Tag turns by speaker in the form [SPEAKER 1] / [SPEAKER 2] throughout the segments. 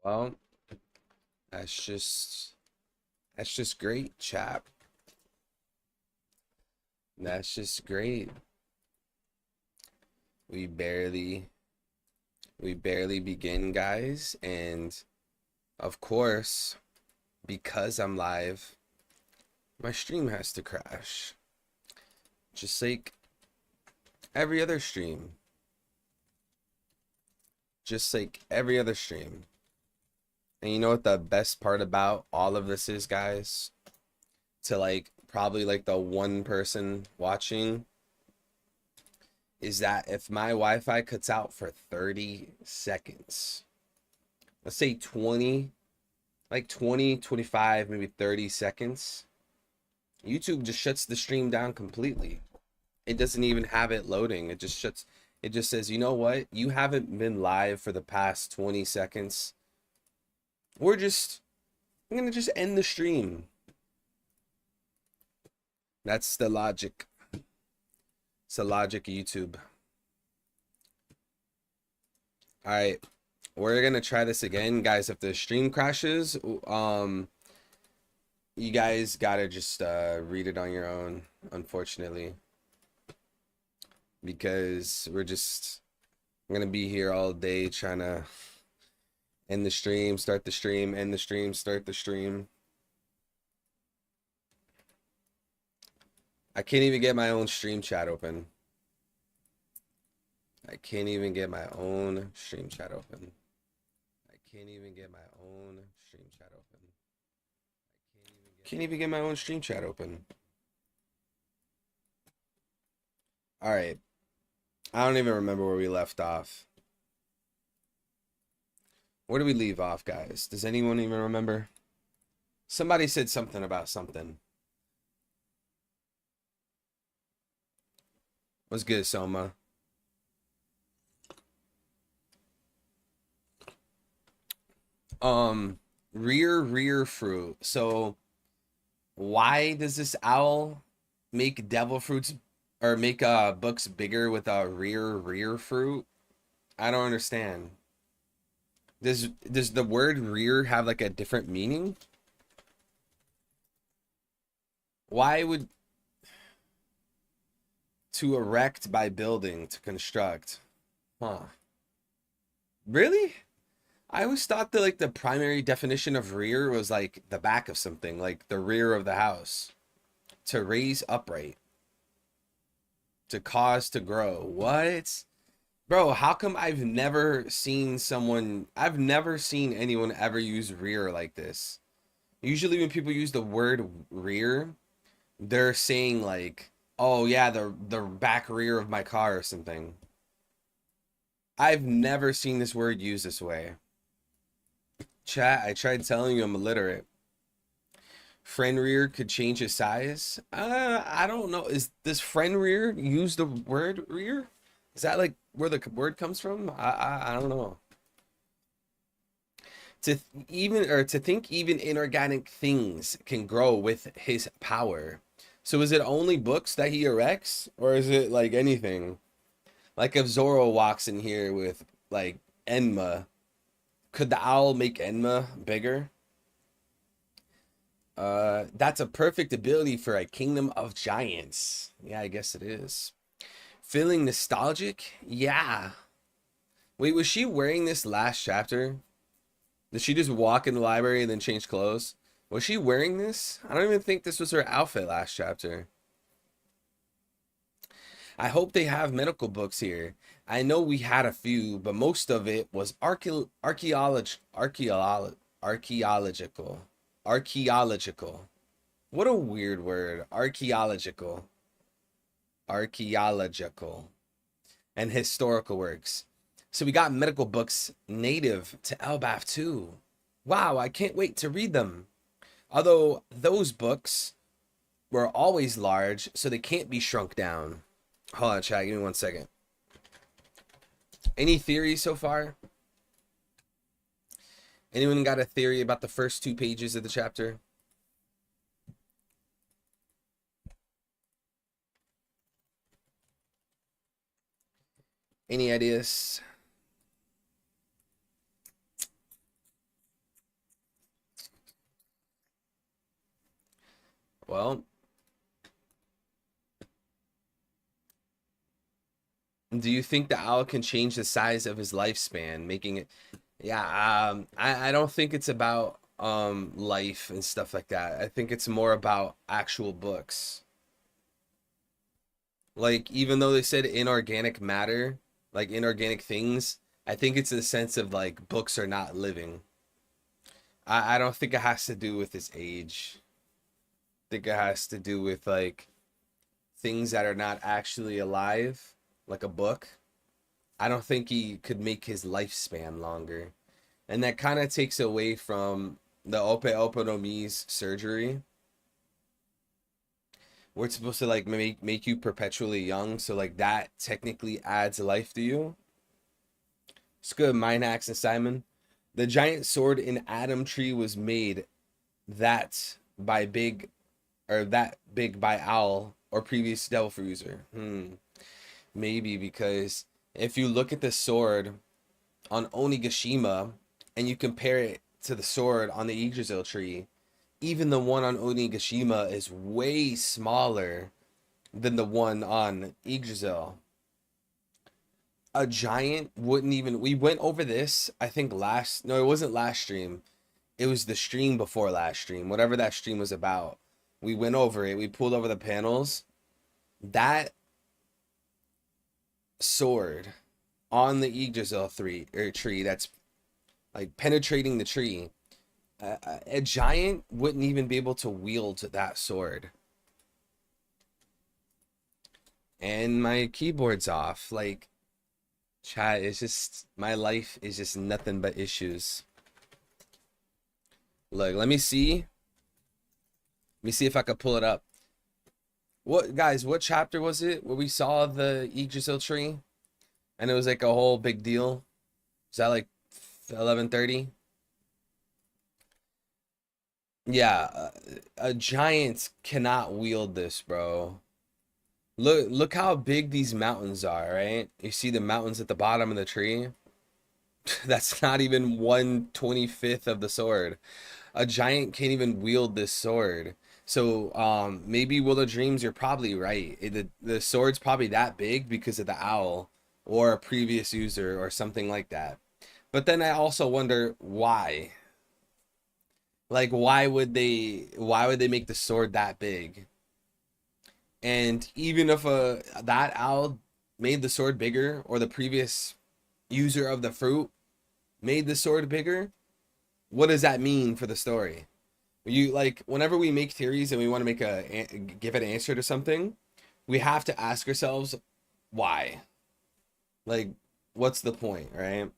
[SPEAKER 1] Well, that's just that's just great, chap. That's just great. We barely we barely begin, guys, and of course, because I'm live, my stream has to crash. Just like every other stream. Just like every other stream. And you know what the best part about all of this is, guys? To like probably like the one person watching is that if my Wi-Fi cuts out for 30 seconds, let's say 20, like 20, 25, maybe 30 seconds, YouTube just shuts the stream down completely. It doesn't even have it loading. It just shuts, it just says, you know what? You haven't been live for the past 20 seconds. I'm gonna just end the stream. That's the logic. It's the logic of YouTube. All right, we're gonna try this again, guys. If the stream crashes, you guys gotta just read it on your own, unfortunately, because I'm gonna be here all day trying to end the stream, start the stream, end the stream, start the stream. I can't even get my own stream chat open. I can't even get my own stream chat open. I can't even get my own stream chat open. Can't even get my own stream chat open. All right. I don't even remember where we left off. Where do we leave off, guys? Does anyone even remember? Somebody said something about something. What's good, Soma? Rear fruit. So why does this owl make devil fruits or make books bigger with a rear fruit? I don't understand. Does the word rear have like a different meaning? Why would to erect by building to construct? Huh. Really? I always thought that like the primary definition of rear was like the back of something, like the rear of the house. To raise upright. To cause to grow. What? Bro, how come I've never seen anyone ever use rear like this? Usually when people use the word rear, they're saying like, oh yeah, the back rear of my car or something. I've never seen this word used this way. Chat, I tried telling you I'm illiterate. Friend rear could change his size. I don't know. Does friend rear use the word rear? Is that like where the word comes from? I don't know. To think even inorganic things can grow with his power. So is it only books that he erects, or is it like anything? Like if Zoro walks in here with like Enma, could the owl make Enma bigger? That's a perfect ability for a kingdom of giants. Yeah, I guess it is. Feeling nostalgic? Yeah. Wait, was she wearing this last chapter? Did she just walk in the library and then change clothes? Was she wearing this? I don't even think this was her outfit last chapter. I hope they have medical books here. I know we had a few, but most of it was archaeological. Archaeological. What a weird word. Archaeological. Archaeological. And historical works. So we got medical books native to Elbaf too. Wow, I can't wait to read them. Although those books were always large, so they can't be shrunk down. Hold on, chat. Give me 1 second. Any theories so far? Anyone got a theory about the first 2 pages of the chapter? Any ideas? Well, do you think the owl can change the size of his lifespan, making it? Yeah, I don't think it's about life and stuff like that. I think it's more about actual books. Like even though they said inorganic matter, like inorganic things, I think it's in the sense of like books are not living. I don't think it has to do with his age. I think it has to do with like things that are not actually alive, like a book. I don't think he could make his lifespan longer. And that kind of takes away from the Ope Oponomi's surgery, where it's supposed to like make you perpetually young. So like that technically adds life to you. It's good, Minax and Simon. The giant sword in Adam Tree was made that by big or that big by Owl or previous Devil Fruit user. Maybe because if you look at the sword on Onigashima and you compare it to the sword on the Yggdrasil tree, even the one on Onigashima is way smaller than the one on Yggdrasil. A giant wouldn't even. We went over this, I think last. No, it wasn't last stream. It was the stream before last stream. Whatever that stream was about. We went over it. We pulled over the panels. That sword on the Yggdrasil tree that's like penetrating the tree. A giant wouldn't even be able to wield that sword. And my keyboard's off. Like, chat is just, my life is just nothing but issues. Look, let me see. Let me see if I could pull it up. What, guys, what chapter was it where we saw the Yggdrasil tree? And it was like a whole big deal. Is that like 11:30? Yeah, a giant cannot wield this, bro. Look how big these mountains are, right? You see the mountains at the bottom of the tree? That's not even 1/25th of the sword. A giant can't even wield this sword. So, maybe Will of Dreams, you're probably right. The sword's probably that big because of the owl or a previous user or something like that. But then I also wonder why. Like, why would they make the sword that big? And even if that owl made the sword bigger, or the previous user of the fruit made the sword bigger, what does that mean for the story? You like whenever we make theories and we want to give an answer to something, we have to ask ourselves why. Like, what's the point, right?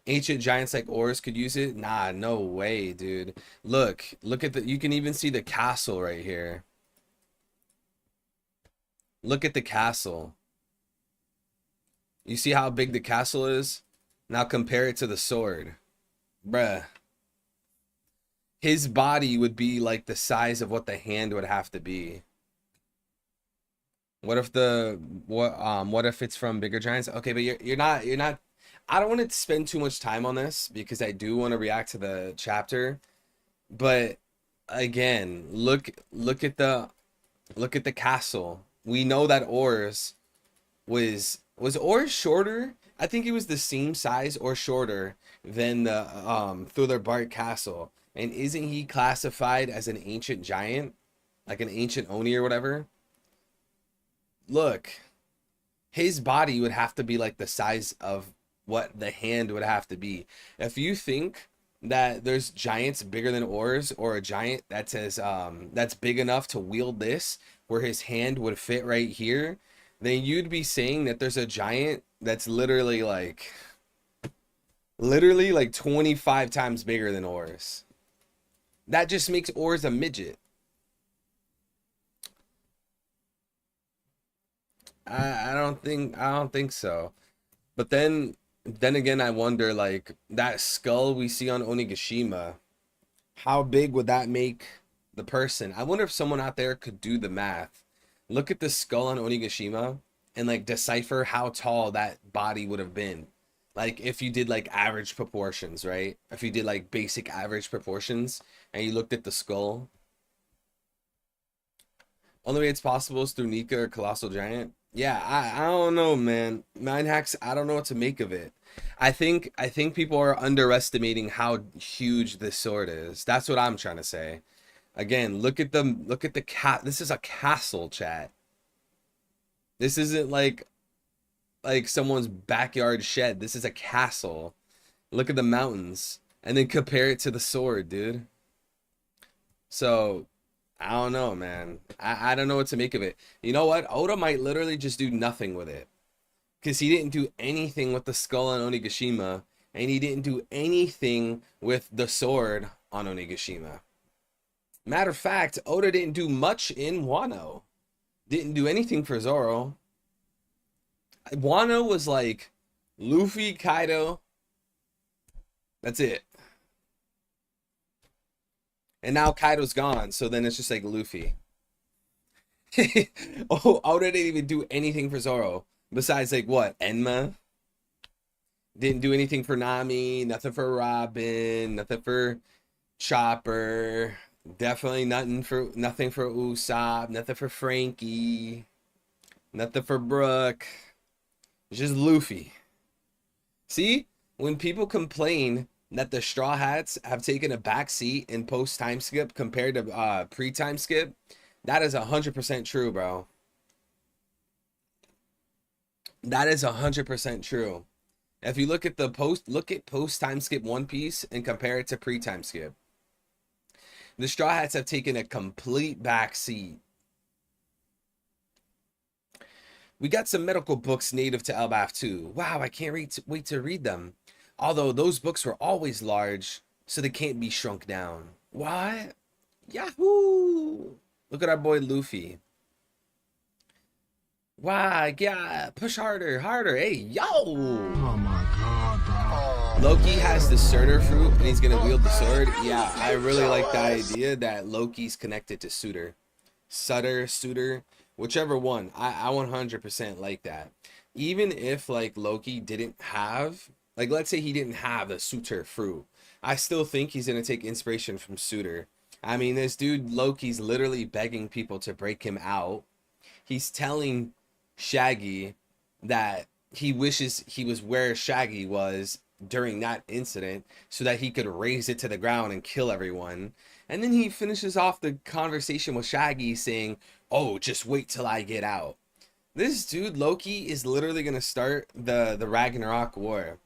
[SPEAKER 1] Ancient giants like Oris could use it? Nah, no way, dude. Look at you can even see the castle right here. Look at the castle. You see how big the castle is? Now compare it to the sword. Bruh. His body would be like the size of what the hand would have to be. What if it's from bigger giants? Okay, but you're not I don't want to spend too much time on this because I do want to react to the chapter. But again, look at the castle. We know that Ors was Ors shorter? I think he was the same size or shorter than the Thular Bart Castle. And isn't he classified as an ancient giant? Like an ancient Oni or whatever? Look, his body would have to be like the size of what the hand would have to be. If you think that there's giants bigger than Ors, or a giant that's big enough to wield this, where his hand would fit right here, then you'd be saying that there's a giant that's literally like 25 times bigger than Ors. That just makes Ors a midget. I don't think so. But then again, I wonder like that skull we see on Onigashima, how big would that make the person? I wonder if someone out there could do the math. Look at the skull on Onigashima and like decipher how tall that body would have been. Like if you did like average proportions, right? If you did like basic average proportions and you looked at the skull, Only way it's possible is through Nika or Colossal Giant. Yeah, I don't know, man. Mind hacks, I don't know what to make of it. I think people are underestimating how huge this sword is. That's what I'm trying to say. Again, look at the cat. This is a castle, chat. This isn't like someone's backyard shed. This is a castle. Look at the mountains and then compare it to the sword, dude. So I don't know, man. I don't know what to make of it. You know what? Oda might literally just do nothing with it. Because he didn't do anything with the skull on Onigashima. And he didn't do anything with the sword on Onigashima. Matter of fact, Oda didn't do much in Wano. Didn't do anything for Zoro. Wano was like Luffy, Kaido. That's it. And now Kaido's gone, so then it's just like Luffy. Oh, Oda didn't even do anything for Zoro. Besides, like, what? Enma? Didn't do anything for Nami. Nothing for Robin. Nothing for Chopper. Definitely nothing for Usopp. Nothing for Frankie. Nothing for Brooke. It's just Luffy. See? When people complain that the Straw Hats have taken a back seat in post time skip compared to pre time skip, that is 100% true, bro. That is 100% true. If you look at post time skip One Piece and compare it to pre time skip, the Straw Hats have taken a complete back seat. We got some medical books native to Elbaf too. Wow, I can't wait to read them. Although those books were always large, so they can't be shrunk down. What? Yahoo! Look at our boy Luffy. Wow, yeah, push harder, harder. Hey, yo!
[SPEAKER 2] Oh my god, bro.
[SPEAKER 1] Loki has the Surtur fruit and he's gonna wield the sword. Yeah, I really like the idea that Loki's connected to Sutter, whichever one. I 100% like that. Even if like Loki didn't have, like let's say he didn't have the Sutter fruit, I still think he's gonna take inspiration from Sutter. I mean, this dude Loki's literally begging people to break him out. He's telling Shaggy that he wishes he was where Shaggy was during that incident so that he could raise it to the ground and kill everyone. And then he finishes off the conversation with Shaggy saying, "Oh, just wait till I get out." This dude Loki is literally going to start the Ragnarok war.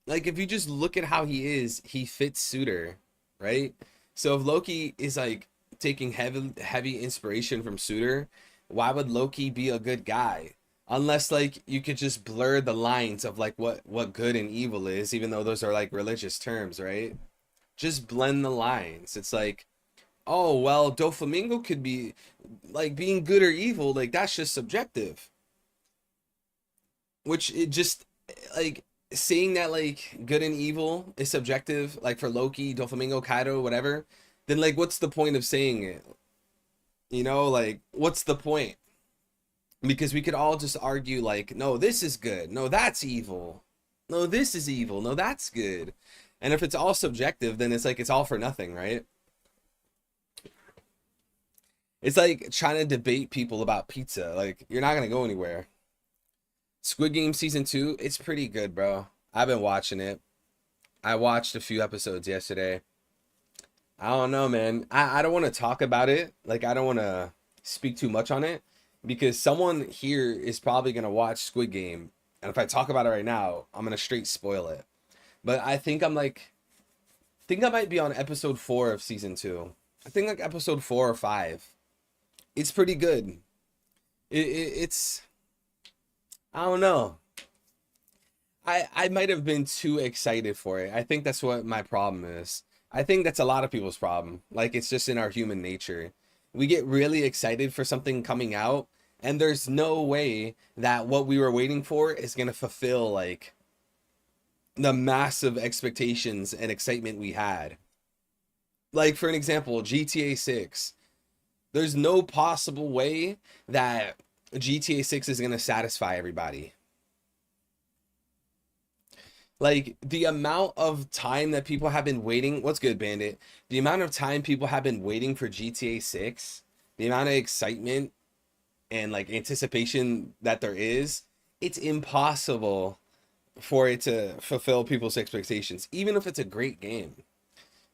[SPEAKER 1] Like if you just look at how he is, he fits Suter, right? So if Loki is like taking heavy inspiration from Suter, why would Loki be a good guy? Unless like you could just blur the lines of like what good and evil is, even though those are like religious terms, right? Just blend the lines. It's like, oh well, Doflamingo could be like being good or evil, like that's just subjective. Which it just like saying that like good and evil is subjective, like for Loki, Doflamingo, Kaido, whatever, then like what's the point of saying it? You know, like what's the point? Because we could all just argue like, no, this is good. No, that's evil. No, this is evil. No, that's good. And if it's all subjective, then it's like it's all for nothing, right? It's like trying to debate people about pizza. Like you're not gonna go anywhere. Squid Game season 2, it's pretty good, bro. I've been watching it. I watched a few episodes yesterday. I don't know, man. I don't want to talk about it. Like I don't want to speak too much on it because someone here is probably gonna watch Squid Game, and if I talk about it right now, I'm gonna straight spoil it. But I think I might be on episode 4 of season 2. I think like episode 4 or 5. It's pretty good. It's I don't know. I might have been too excited for it. I think that's what my problem is. I think that's a lot of people's problem. Like it's just in our human nature. We get really excited for something coming out, and there's no way that what we were waiting for is gonna fulfill like the massive expectations and excitement we had. Like for an example, GTA 6. There's no possible way that GTA 6 is gonna satisfy everybody. Like the amount of time that people have been waiting. What's good, Bandit? The amount of time people have been waiting for GTA 6, the amount of excitement and like anticipation that there is, it's impossible for it to fulfill people's expectations, even if it's a great game.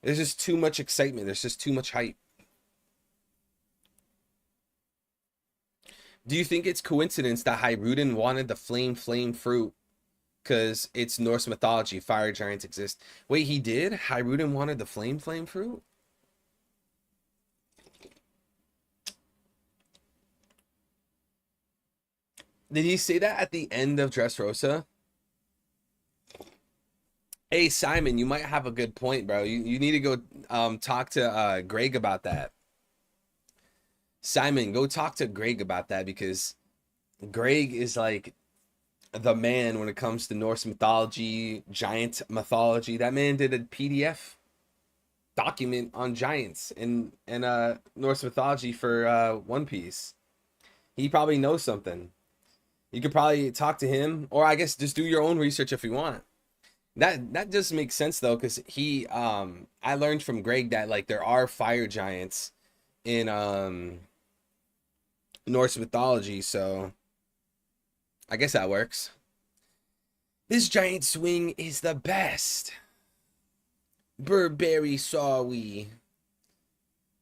[SPEAKER 1] There's just too much excitement. There's just too much hype. Do you think it's coincidence that Hyrule wanted the flame fruit because it's Norse mythology, fire giants exist? Wait, he did? Hyrule wanted the flame fruit? Did he say that at the end of Dressrosa? Hey, Simon, you might have a good point, bro. You need to go talk to Greg about that. Simon, go talk to Greg about that because Greg is like the man when it comes to Norse mythology, giant mythology. That man did a PDF document on giants and Norse mythology for One Piece. He probably knows something. You could probably talk to him, or I guess just do your own research if you want. That just makes sense though, because he I learned from Greg that like there are fire giants in Norse mythology, so I guess that works. This giant swing is the best. Burberry Sawi.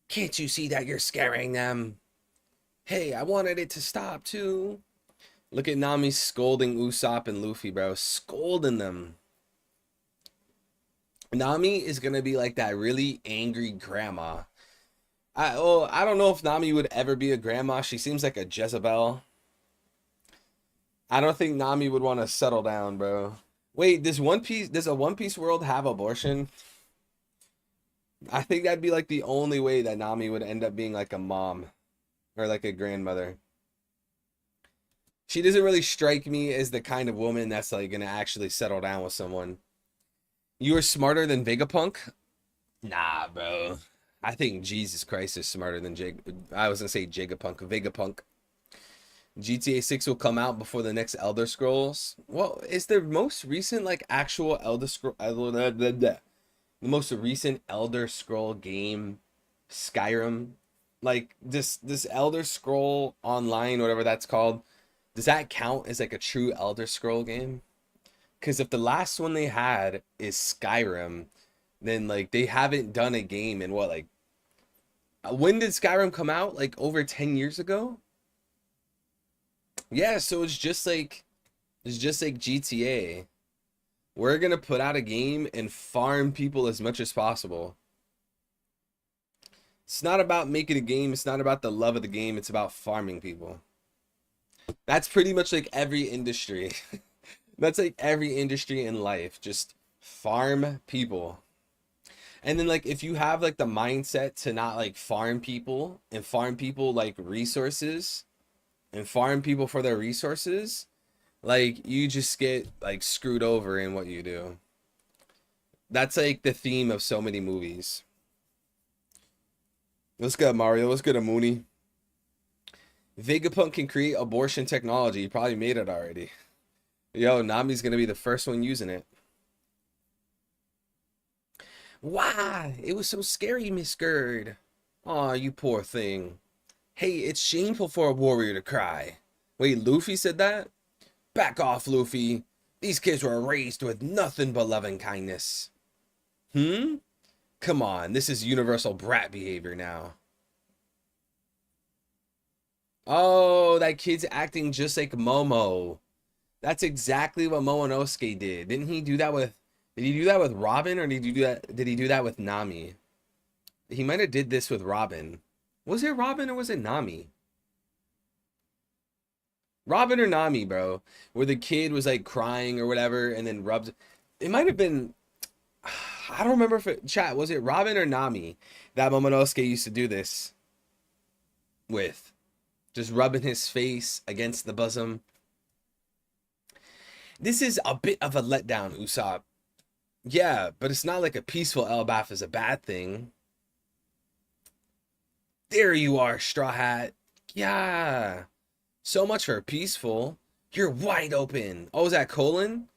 [SPEAKER 1] Can't you see that you're scaring them? Hey, I wanted it to stop too. Look at Nami scolding Usopp and Luffy, bro. Scolding them. Nami is gonna be like that really angry grandma. I don't know if Nami would ever be a grandma. She seems like a Jezebel. I don't think Nami would want to settle down, bro. Wait, does a One Piece world have abortion? I think that'd be like the only way that Nami would end up being like a mom or like a grandmother. She doesn't really strike me as the kind of woman that's like gonna actually settle down with someone. You are smarter than Vegapunk? Nah, bro. I think Jesus Christ is smarter than I was gonna say Vegapunk. GTA 6 will come out before the next Elder Scrolls. Well, is the most recent like actual the most recent Elder Scroll game Skyrim? Like this Elder Scroll Online, whatever that's called, does that count as like a true Elder Scroll game? Because if the last one they had is Skyrim, then like they haven't done a game in what, like when did Skyrim come out? Like over 10 years ago? Yeah, so it's just like GTA. We're gonna put out a game and farm people as much as possible. It's not about making a game, it's not about the love of the game, it's about farming people. That's pretty much like every industry. That's like every industry in life. Just farm people. And then like if you have like the mindset to not like farm people and farm people like resources and farm people for their resources, like you just get like screwed over in what you do. That's like the theme of so many movies. What's good, Mario? What's good, Mooney? Vegapunk can create abortion technology. He probably made it already. Yo, Nami's gonna be the first one using it. Why? It was so scary, Miss Gerd. Aw, you poor thing. Hey, it's shameful for a warrior to cry. Wait, Luffy said that? Back off, Luffy. These kids were raised with nothing but loving kindness. Hmm? Come on, this is universal brat behavior now. Oh, that kid's acting just like Momo. That's exactly what Momonosuke did. Didn't he do that with Did he do that with Robin, or did he do that with Nami? He might have did this with Robin. Was it Robin or was it Nami? Robin or Nami, bro. Where the kid was like crying or whatever and then rubbed. It might have been, I don't remember if it, chat, was it Robin or Nami that Momonosuke used to do this with? Just rubbing his face against the bosom. This is a bit of a letdown, Usopp. Yeah, but it's not like a peaceful Elbaf is a bad thing. There you are, Straw Hat. Yeah. So much for peaceful. You're wide open. Oh, is that Colon?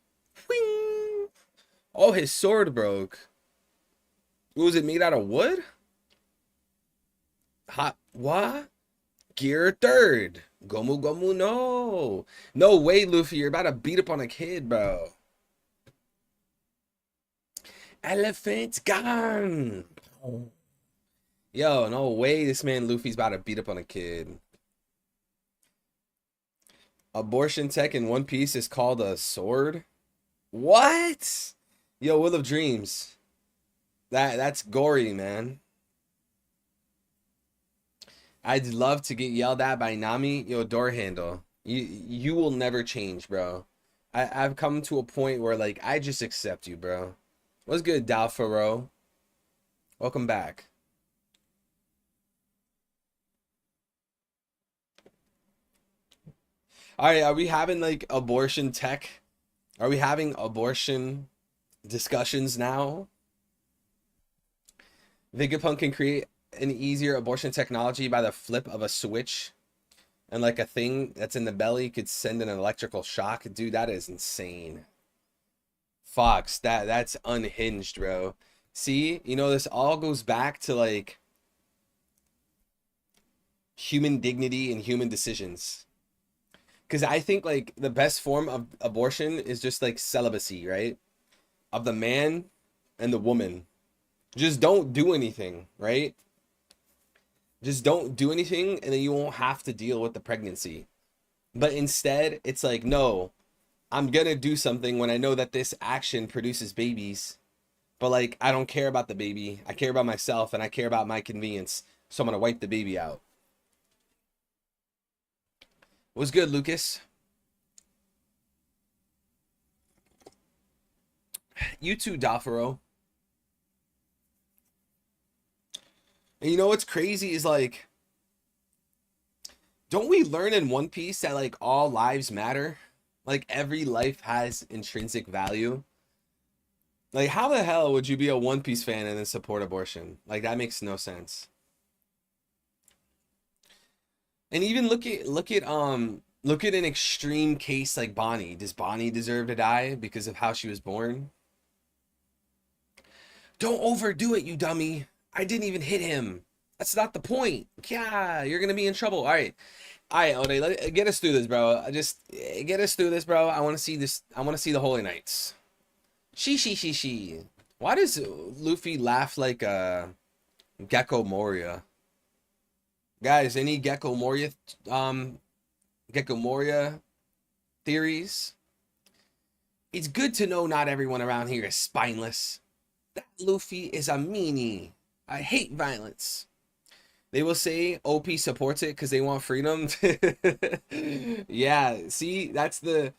[SPEAKER 1] Whing. Oh, his sword broke. Was it made out of wood? Hot what? Gear third. Gomu Gomu no. No way, Luffy. You're about to beat up on a kid, bro. Elephant gone. Yo, no way this man Luffy's about to beat up on a kid. Abortion tech in One Piece is called a sword? What? Yo, Will of Dreams. That's gory, man. I'd love to get yelled at by Nami. Yo, door handle. You will never change, bro. I've come to a point where like I just accept you, bro. What's good, Dalfaro? Welcome back. All right, are we having like abortion tech? Are we having abortion discussions now? Vegapunk can create an easier abortion technology by the flip of a switch, and like a thing that's in the belly could send an electrical shock. Dude, that is insane. Fox, that's unhinged, bro. See, you know, this all goes back to like human dignity and human decisions. Because I think like the best form of abortion is just like celibacy, right? Of the man and the woman. Just don't do anything, right? Just don't do anything and then you won't have to deal with the pregnancy. But instead, it's like, no, I'm gonna do something when I know that this action produces babies. But like, I don't care about the baby. I care about myself and I care about my convenience. So I'm gonna wipe the baby out. What's good, Lucas? You too, Dafaro. And you know what's crazy is like, don't we learn in One Piece that like all lives matter? Like every life has intrinsic value. Like how the hell would you be a One Piece fan and then support abortion? Like that makes no sense. And even look at an extreme case like Bonnie. Does Bonnie deserve to die because of how she was born? Don't overdo it, you dummy. I didn't even hit him. That's not the point. Yeah, you're gonna be in trouble. All right, Ode, get us through this, bro. Just get us through this, bro. I want to see this. I want to see the Holy Knights. She. Why does Luffy laugh like Gecko Moria? Guys, any Gecko Moria theories? It's good to know not everyone around here is spineless. That Luffy is a meanie. I hate violence. They will say OP supports it because they want freedom. Yeah, see, that's the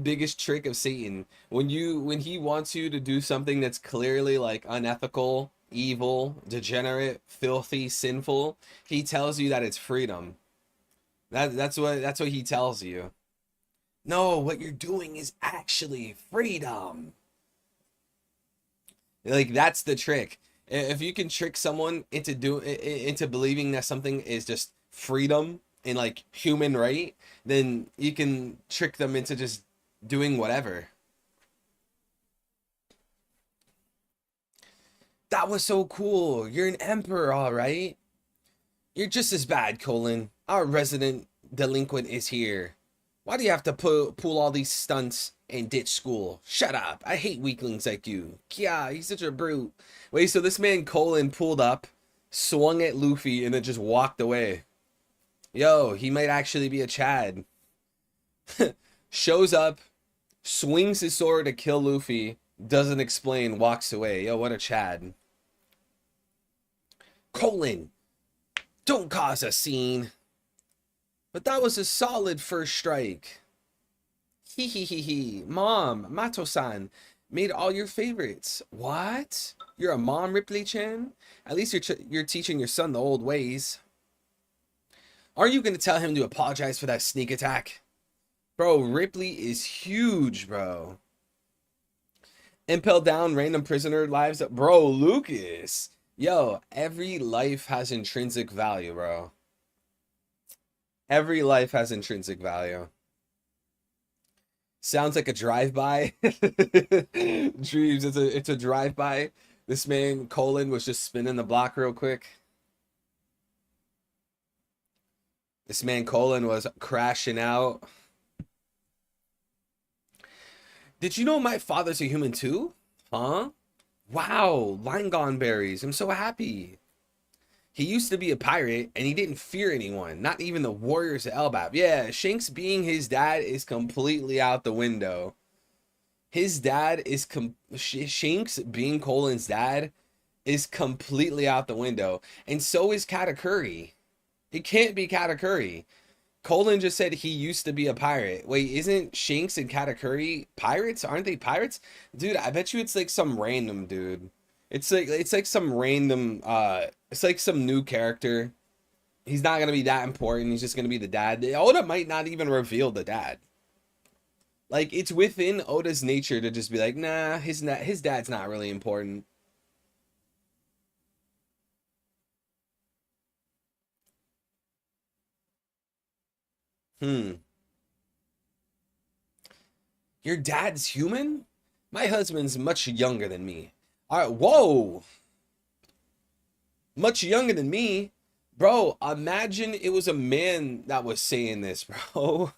[SPEAKER 1] biggest trick of Satan. When he wants you to do something that's clearly like unethical, evil, degenerate, filthy, sinful, he tells you that it's freedom. That's what he tells you. No, what you're doing is actually freedom. Like that's the trick. If you can trick someone into believing that something is just freedom and like human right, then you can trick them into just doing whatever. That was so cool. You're an emperor, all right. You're just as bad, Colin. Our resident delinquent is here. Why do you have to pull all these stunts and ditch school? Shut up. I hate weaklings like you. Yeah, he's such a brute. Wait, so this man Colin pulled up, swung at Luffy, and then just walked away. Yo, he might actually be a Chad. Shows up, swings his sword to kill Luffy, doesn't explain, walks away. Yo, what a Chad. Colin, don't cause a scene. But that was a solid first strike. Hee. Mom, Mato-san made all your favorites. What? You're a mom, Ripley-chan? At least you're teaching your son the old ways. Are you going to tell him to apologize for that sneak attack? Bro, Ripley is huge, bro. Impel down random prisoner lives. Bro, Lucas. Yo, every life has intrinsic value, bro. Every life has intrinsic value. Sounds like a drive-by. Dreams, it's a drive-by. This man Colin was just spinning the block real quick. This man Colin was crashing out. Did you know my father's a human too? Huh? Wow, Langon berries. I'm so happy. He used to be a pirate and he didn't fear anyone, not even the warriors of Elbap. Yeah, Shanks being his dad is completely out the window. His dad is Shanks being Colin's dad is completely out the window. And so is Katakuri. It can't be Katakuri. Colin just said he used to be a pirate. Wait, isn't Shanks and Katakuri pirates? Aren't they pirates? Dude, I bet you it's like some random dude. It's like some random it's like some new character. He's not gonna be that important. He's just gonna be the dad. Oda might not even reveal the dad. Like it's within Oda's nature to just be like, nah, his dad's not really important. Hmm. Your dad's human? My husband's much younger than me. All right, whoa. Much younger than me. Bro, imagine it was a man that was saying this, bro.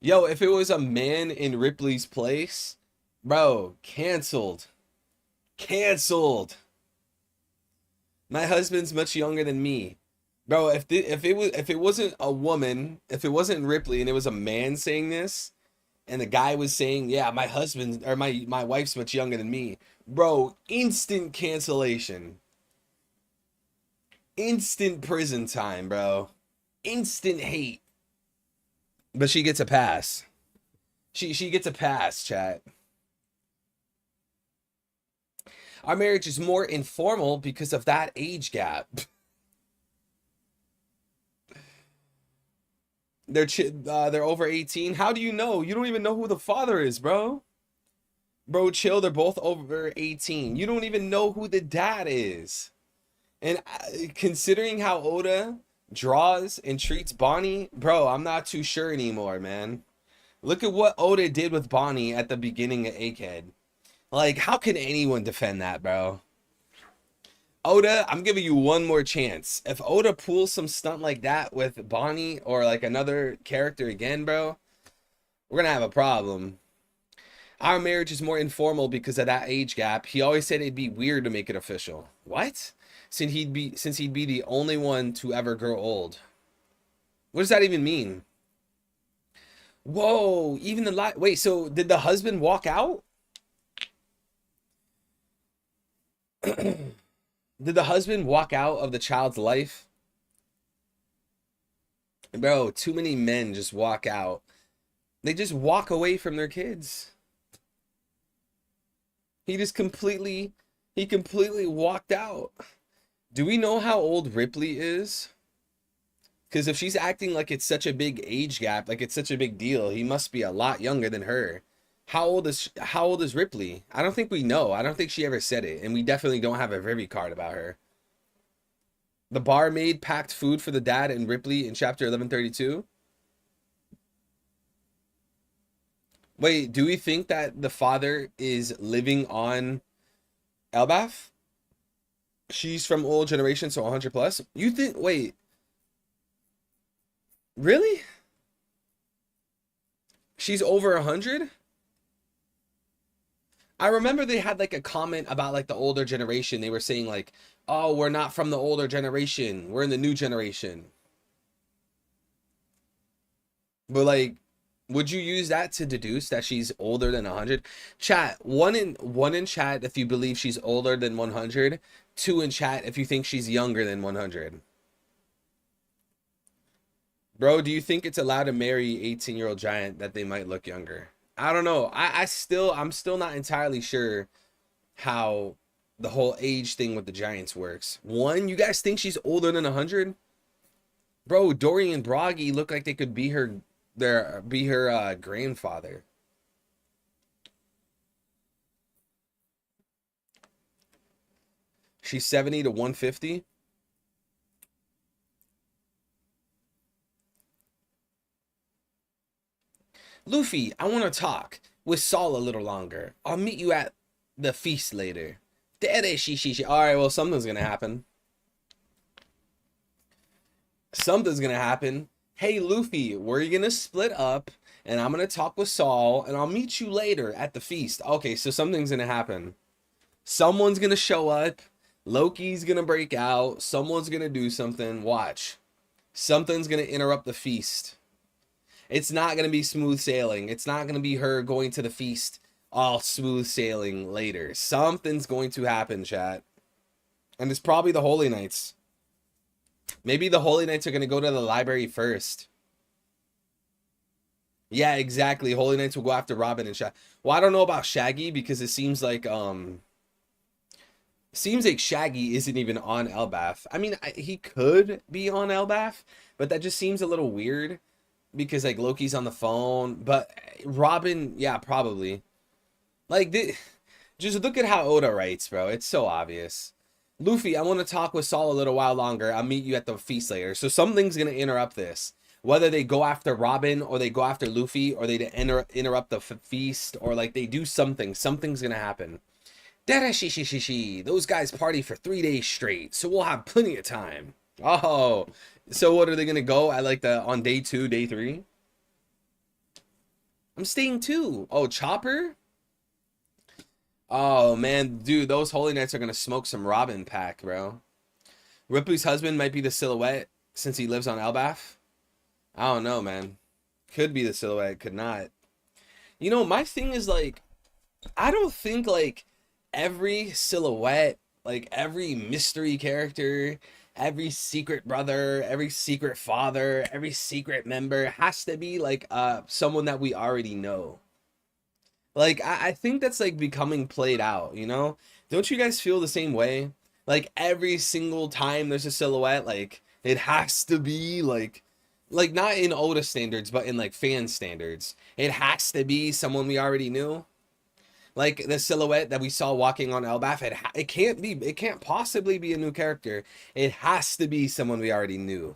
[SPEAKER 1] Yo, if it was a man in Ripley's place, bro, canceled. Canceled. My husband's much younger than me. Bro, if it wasn't a woman, if it wasn't Ripley and it was a man saying this, and the guy was saying, "Yeah, my husband or my wife's much younger than me." Bro, instant cancellation. Instant prison time, bro. Instant hate. But she gets a pass. She gets a pass, chat. Our marriage is more informal because of that age gap. They're over 18. How do you know? You don't even know who the father is, bro. Bro, chill. They're both over 18. You don't even know who the dad is. And considering how Oda draws and treats Bonnie, bro, I'm not too sure anymore, man. Look at what Oda did with Bonnie at the beginning of Egghead. Like, how can anyone defend that, bro? Oda, I'm giving you one more chance. If Oda pulls some stunt like that with Bonnie or like another character again, bro, we're gonna have a problem. Our marriage is more informal because of that age gap. He always said it'd be weird to make it official. What? Since he'd be the only one to ever grow old. What does that even mean? Whoa, even the wait, so did the husband walk out? Did the husband walk out of the child's life? Bro, too many men just walk out. They just walk away from their kids. He completely walked out. Do we know how old Ripley is? Because if she's acting like it's such a big age gap, like it's such a big deal, he must be a lot younger than her. How old is Ripley? I don't think we know. I don't think she ever said it, and we definitely don't have a Vivi card about her. The barmaid packed food for the dad and Ripley in chapter 1132. Wait, do we think that the father is living on Elbaf? She's from old generation, so 100 plus. You think? Wait, really? She's over 100? I remember they had like a comment about like the older generation. They were saying like, "Oh, we're not from the older generation. We're in the new generation." But like, would you use that to deduce that she's older than 100? Chat, one in chat if you believe she's older than 100, two in chat if you think she's younger than 100. Bro, do you think it's allowed to marry 18-year-old giant that they might look younger? I don't know. I'm still not entirely sure how the whole age thing with the Giants works. One, you guys think she's older than 100? Bro, Dory and Broggy look like they could be her grandfather. She's 70 to 150. Luffy, I want to talk with Saul a little longer. I'll meet you at the feast later. Alright, well, something's gonna happen. Something's gonna happen. Hey, Luffy, we're gonna split up, and I'm gonna talk with Saul, and I'll meet you later at the feast. Okay, so something's gonna happen. Someone's gonna show up. Loki's gonna break out. Someone's gonna do something. Watch. Something's gonna interrupt the feast. It's not gonna be smooth sailing. It's not gonna be her going to the feast all smooth sailing later. Something's going to happen, chat. And it's probably the Holy Knights. Maybe the Holy Knights are gonna go to the library first. Yeah, exactly. Holy Knights will go after Robin and Shaggy. Well, I don't know about Shaggy because it seems like Shaggy isn't even on Elbaf. I mean, he could be on Elbaf, but that just seems a little weird because like Loki's on the phone. But Robin, yeah, probably. Like, just look at how Oda writes, bro. It's so obvious. Luffy, I want to talk with Saul a little while longer. I'll meet you at the feast later. So something's gonna interrupt this. Whether they go after Robin or they go after Luffy or they interrupt the feast or like they do something. Something's gonna happen. Those guys party for 3 days straight, so we'll have plenty of time. Oh, so what are they gonna go at like on day 2, day 3? I'm staying too. Oh, Chopper? Oh man, dude, those Holy Knights are gonna smoke some Robin pack, bro. Ripley's husband might be the Silhouette since he lives on Elbaf. I don't know, man. Could be the Silhouette, could not. You know, my thing is like, I don't think like every Silhouette, like every mystery character, every secret brother, every secret father, every secret member has to be like someone that we already know. Like I think that's like becoming played out, you know? Don't you guys feel the same way? Like every single time there's a Silhouette, like it has to be like not in Oda standards, but in like fan standards. It has to be someone we already knew. Like the Silhouette that we saw walking on Elbaf, it can't possibly be a new character. It has to be someone we already knew.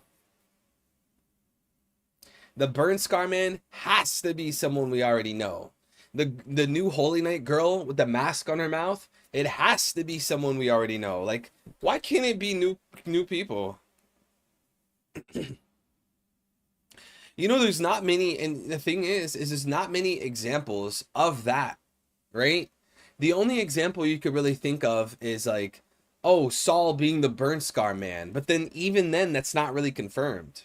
[SPEAKER 1] The Burn Scar Man has to be someone we already know. The new Holy Knight girl with the mask on her mouth, it has to be someone we already know. Like, why can't it be new people? You know, there's not many, and the thing is there's not many examples of that, right? The only example you could really think of is like, oh, Saul being the Burn Scar Man, but then even then, that's not really confirmed.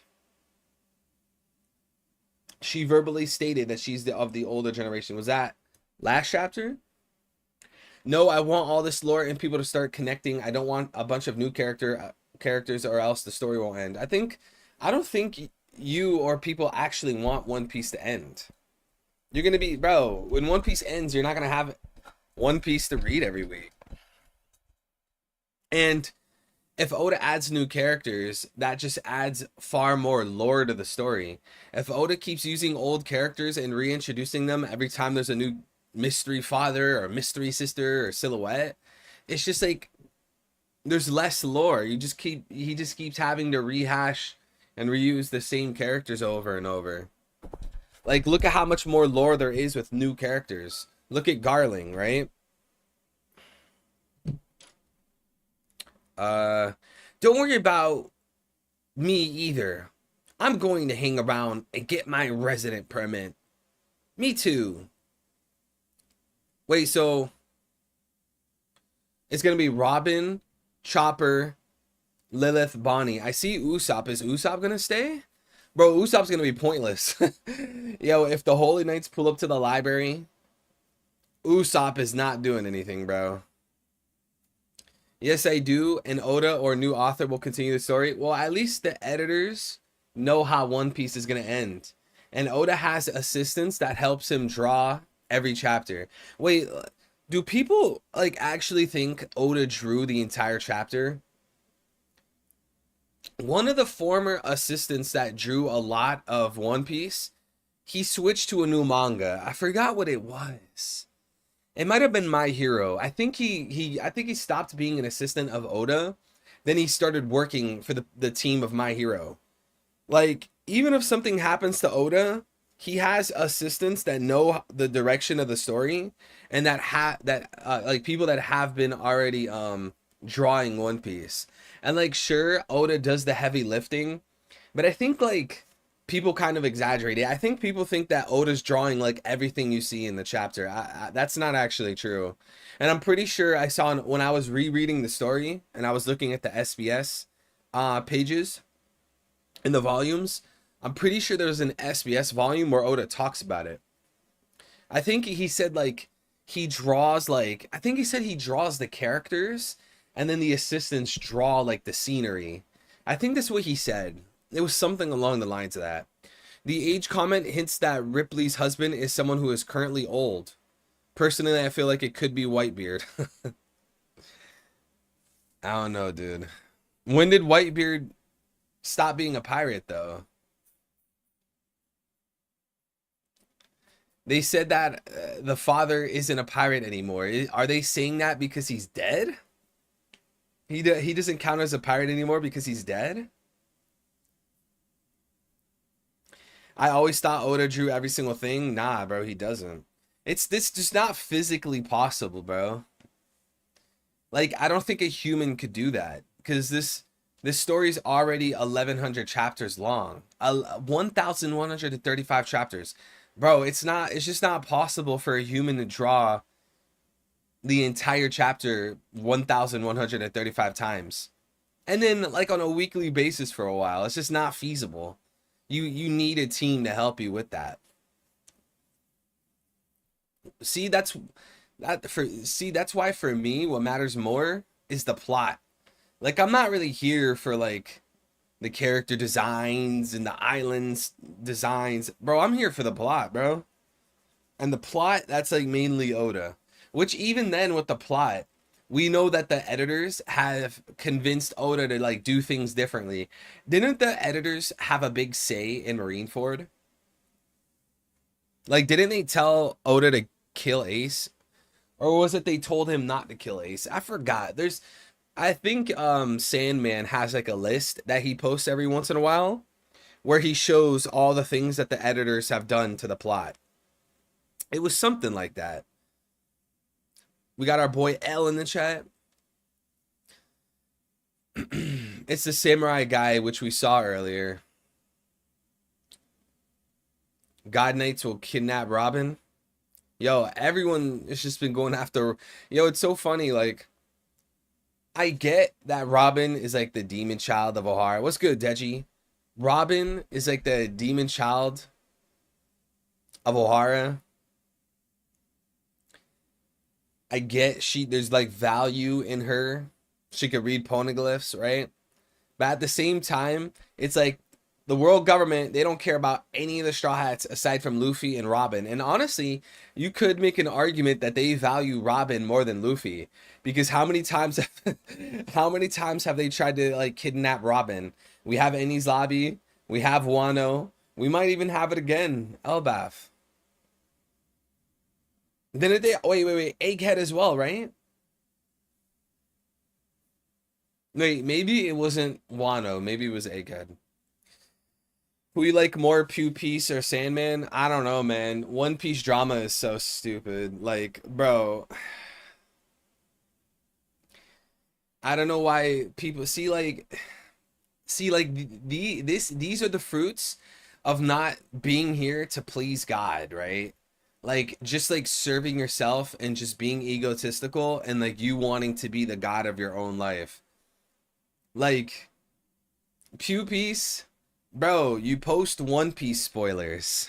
[SPEAKER 1] She verbally stated that she's of the older generation. Was that last chapter? No, I want all this lore and people to start connecting. I don't want a bunch of new characters or else the story won't end. I don't think you or people actually want One Piece to end. You're gonna be, bro, when One Piece ends, you're not gonna have One Piece to read every week. And if Oda adds new characters, that just adds far more lore to the story. If Oda keeps using old characters and reintroducing them every time there's a new mystery father or mystery sister or Silhouette, it's just like there's less lore. He just keeps having to rehash and reuse the same characters over and over. Like, look at how much more lore there is with new characters. Look at Garling, right? Don't worry about me either. I'm going to hang around and get my resident permit. Me too. Wait, so it's gonna be Robin, Chopper, Lilith, Bonnie. I see Usopp. Is Usopp gonna stay? Bro, Usopp's gonna be pointless. Yo, if the Holy Knights pull up to the library, Usopp is not doing anything, bro. Yes, I do. And Oda or new author will continue the story. Well, at least the editors know how One Piece is going to end. And Oda has assistants that helps him draw every chapter. Wait, do people like actually think Oda drew the entire chapter? One of the former assistants that drew a lot of One Piece, he switched to a new manga. I forgot what it was. It might have been My Hero. I think he stopped being an assistant of Oda. Then he started working for the team of My Hero. Like, even if something happens to Oda, he has assistants that know the direction of the story, and like people that have been already drawing One Piece. And like sure, Oda does the heavy lifting, but I think like people kind of exaggerate it. I think people think that Oda's drawing like everything you see in the chapter. That's not actually true. And I'm pretty sure I saw when I was rereading the story and I was looking at the SBS pages in the volumes. I'm pretty sure there's an SBS volume where Oda talks about it. I think he said like he draws like I think he said he draws the characters and then the assistants draw like the scenery. I think that's what he said. It was something along the lines of that. The age comment hints that Ripley's husband is someone who is currently old. Personally, I feel like it could be Whitebeard. I don't know, dude. When did Whitebeard stop being a pirate, though? They said that the father isn't a pirate anymore. Are they saying that because he's dead? He doesn't count as a pirate anymore because he's dead? I always thought Oda drew every single thing. Nah, bro, he doesn't. It's this just not physically possible, bro. Like, I don't think a human could do that because this story's already 1100 chapters long. 1135 chapters. Bro, it's just not possible for a human to draw the entire chapter 1135 times. And then like on a weekly basis for a while. It's just not feasible. You need a team to help you with that. See, that's why for me what matters more is the plot. Like I'm not really here for like the character designs and the islands designs. Bro, I'm here for the plot, bro. And the plot, that's like mainly Oda. Which even then with the plot, we know that the editors have convinced Oda to like do things differently. Didn't the editors have a big say in Marineford? Like, didn't they tell Oda to kill Ace? Or was it they told him not to kill Ace? I forgot. I think Sandman has like a list that he posts every once in a while where he shows all the things that the editors have done to the plot. It was something like that. We got our boy L in the chat. It's the samurai guy, which we saw earlier. God Knights will kidnap Robin. Yo, everyone has just been going after... Yo, it's so funny, like... I get that Robin is like the demon child of Ohara. What's good, Deji? Robin is like the demon child of Ohara. I get there's like value in her. She could read poneglyphs, right? But at the same time, it's like the world government, they don't care about any of the Straw Hats aside from Luffy and Robin. And honestly, you could make an argument that they value Robin more than Luffy. Because how many times have they tried to like kidnap Robin? We have Enies Lobby, we have Wano, we might even have it again, Elbaf. Didn't they? Wait, Egghead as well, right? Wait, maybe it wasn't Wano, maybe it was Egghead. Who you like more, Pew Piece or Sandman? I don't know, man. One Piece drama is so stupid. Like, bro, I don't know why people these are the fruits of not being here to please God, right? Like just like serving yourself and just being egotistical and like you wanting to be the god of your own life. Like Pew Piece, bro, you post One Piece spoilers.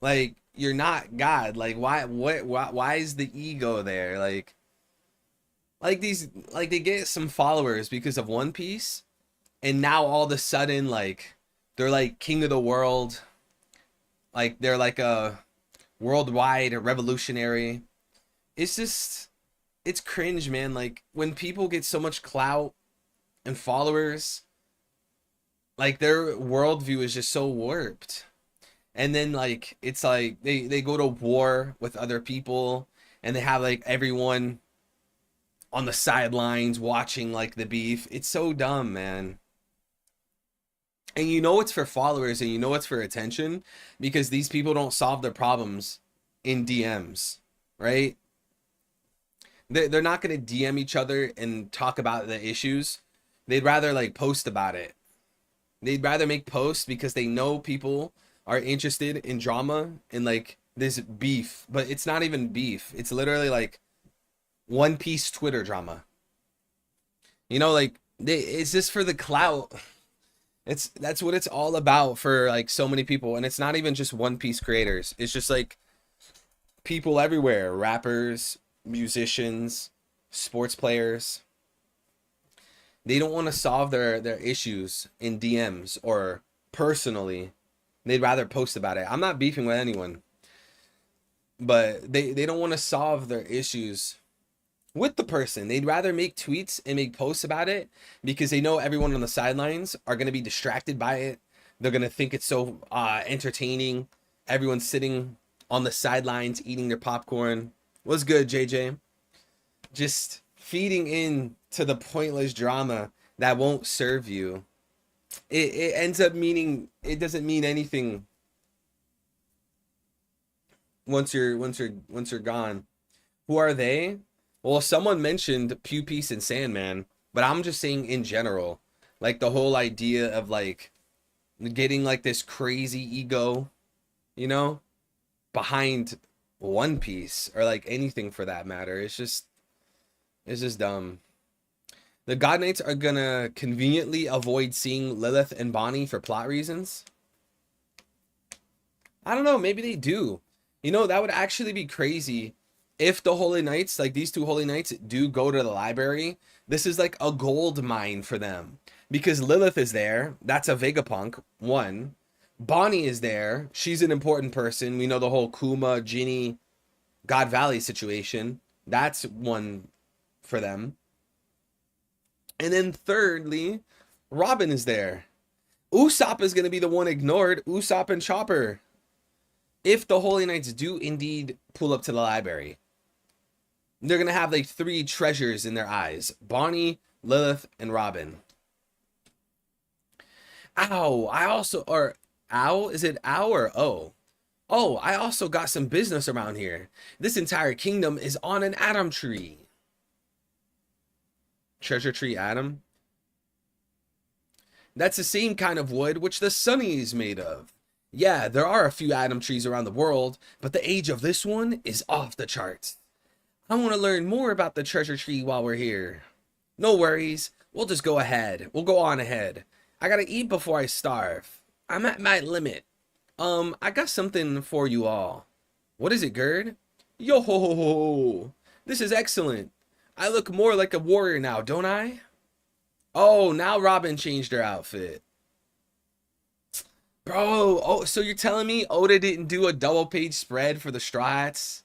[SPEAKER 1] Like you're not God. Like why is the ego there? Like these, like they get some followers because of One Piece, and now all of a sudden like they're like king of the world. Like they're like a worldwide revolutionary. It's cringe, man. Like when people get so much clout and followers, like their worldview is just so warped. And then like it's like they go to war with other people and they have like everyone on the sidelines watching like the beef. It's so dumb, man. And you know it's for followers and you know it's for attention because these people don't solve their problems in DMs, right? They're not going to DM each other and talk about the issues. They'd rather like post about it. They'd rather make posts because they know people are interested in drama and like this beef, but it's not even beef. It's literally like One Piece Twitter drama. You know, like it's just for the clout. That's what it's all about for like so many people, and it's not even just One Piece creators. It's just like people everywhere, rappers, musicians, sports players. They don't want to solve their issues in DMs or personally. They'd rather post about it. I'm not beefing with anyone, but they don't want to solve their issues with the person. They'd rather make tweets and make posts about it because they know everyone on the sidelines are going to be distracted by it. They're going to think it's so entertaining. Everyone's sitting on the sidelines eating their popcorn. What's good, JJ? Just feeding in to the pointless drama that won't serve you. It ends up meaning it doesn't mean anything once you're gone. Who are they? Well, someone mentioned Pew Peace and Sandman, but I'm just saying in general, like the whole idea of like getting like this crazy ego, you know, behind One Piece or like anything for that matter. It's just dumb. The God Knights are gonna conveniently avoid seeing Lilith and Bonnie for plot reasons. I don't know, maybe they do. You know, that would actually be crazy if the Holy Knights, like these two Holy Knights, do go to the library. This is like a gold mine for them because Lilith is there. That's a Vegapunk, one. Bonnie is there. She's an important person. We know the whole Kuma, Ginny, God Valley situation. That's one for them. And then thirdly, Robin is there. Usopp is going to be the one ignored. Usopp and Chopper. If the Holy Knights do indeed pull up to the library, they're going to have like three treasures in their eyes. Bonnie, Lilith, and Robin. Ow. Ow? Is it ow or oh? Oh, I also got some business around here. This entire kingdom is on an Adam tree. Treasure tree Adam? That's the same kind of wood which the Sunny is made of. Yeah, there are a few Adam trees around the world, but the age of this one is off the charts. I want to learn more about the treasure tree while we're here. No worries, we'll just go ahead. We'll go on ahead. I gotta eat before I starve. I'm at my limit. I got something for you all. What is it, Gerd? Yo ho ho ho! This is excellent. I look more like a warrior now, don't I? Oh, now Robin changed her outfit. Bro, oh, so you're telling me Oda didn't do a double page spread for the Straw Hats?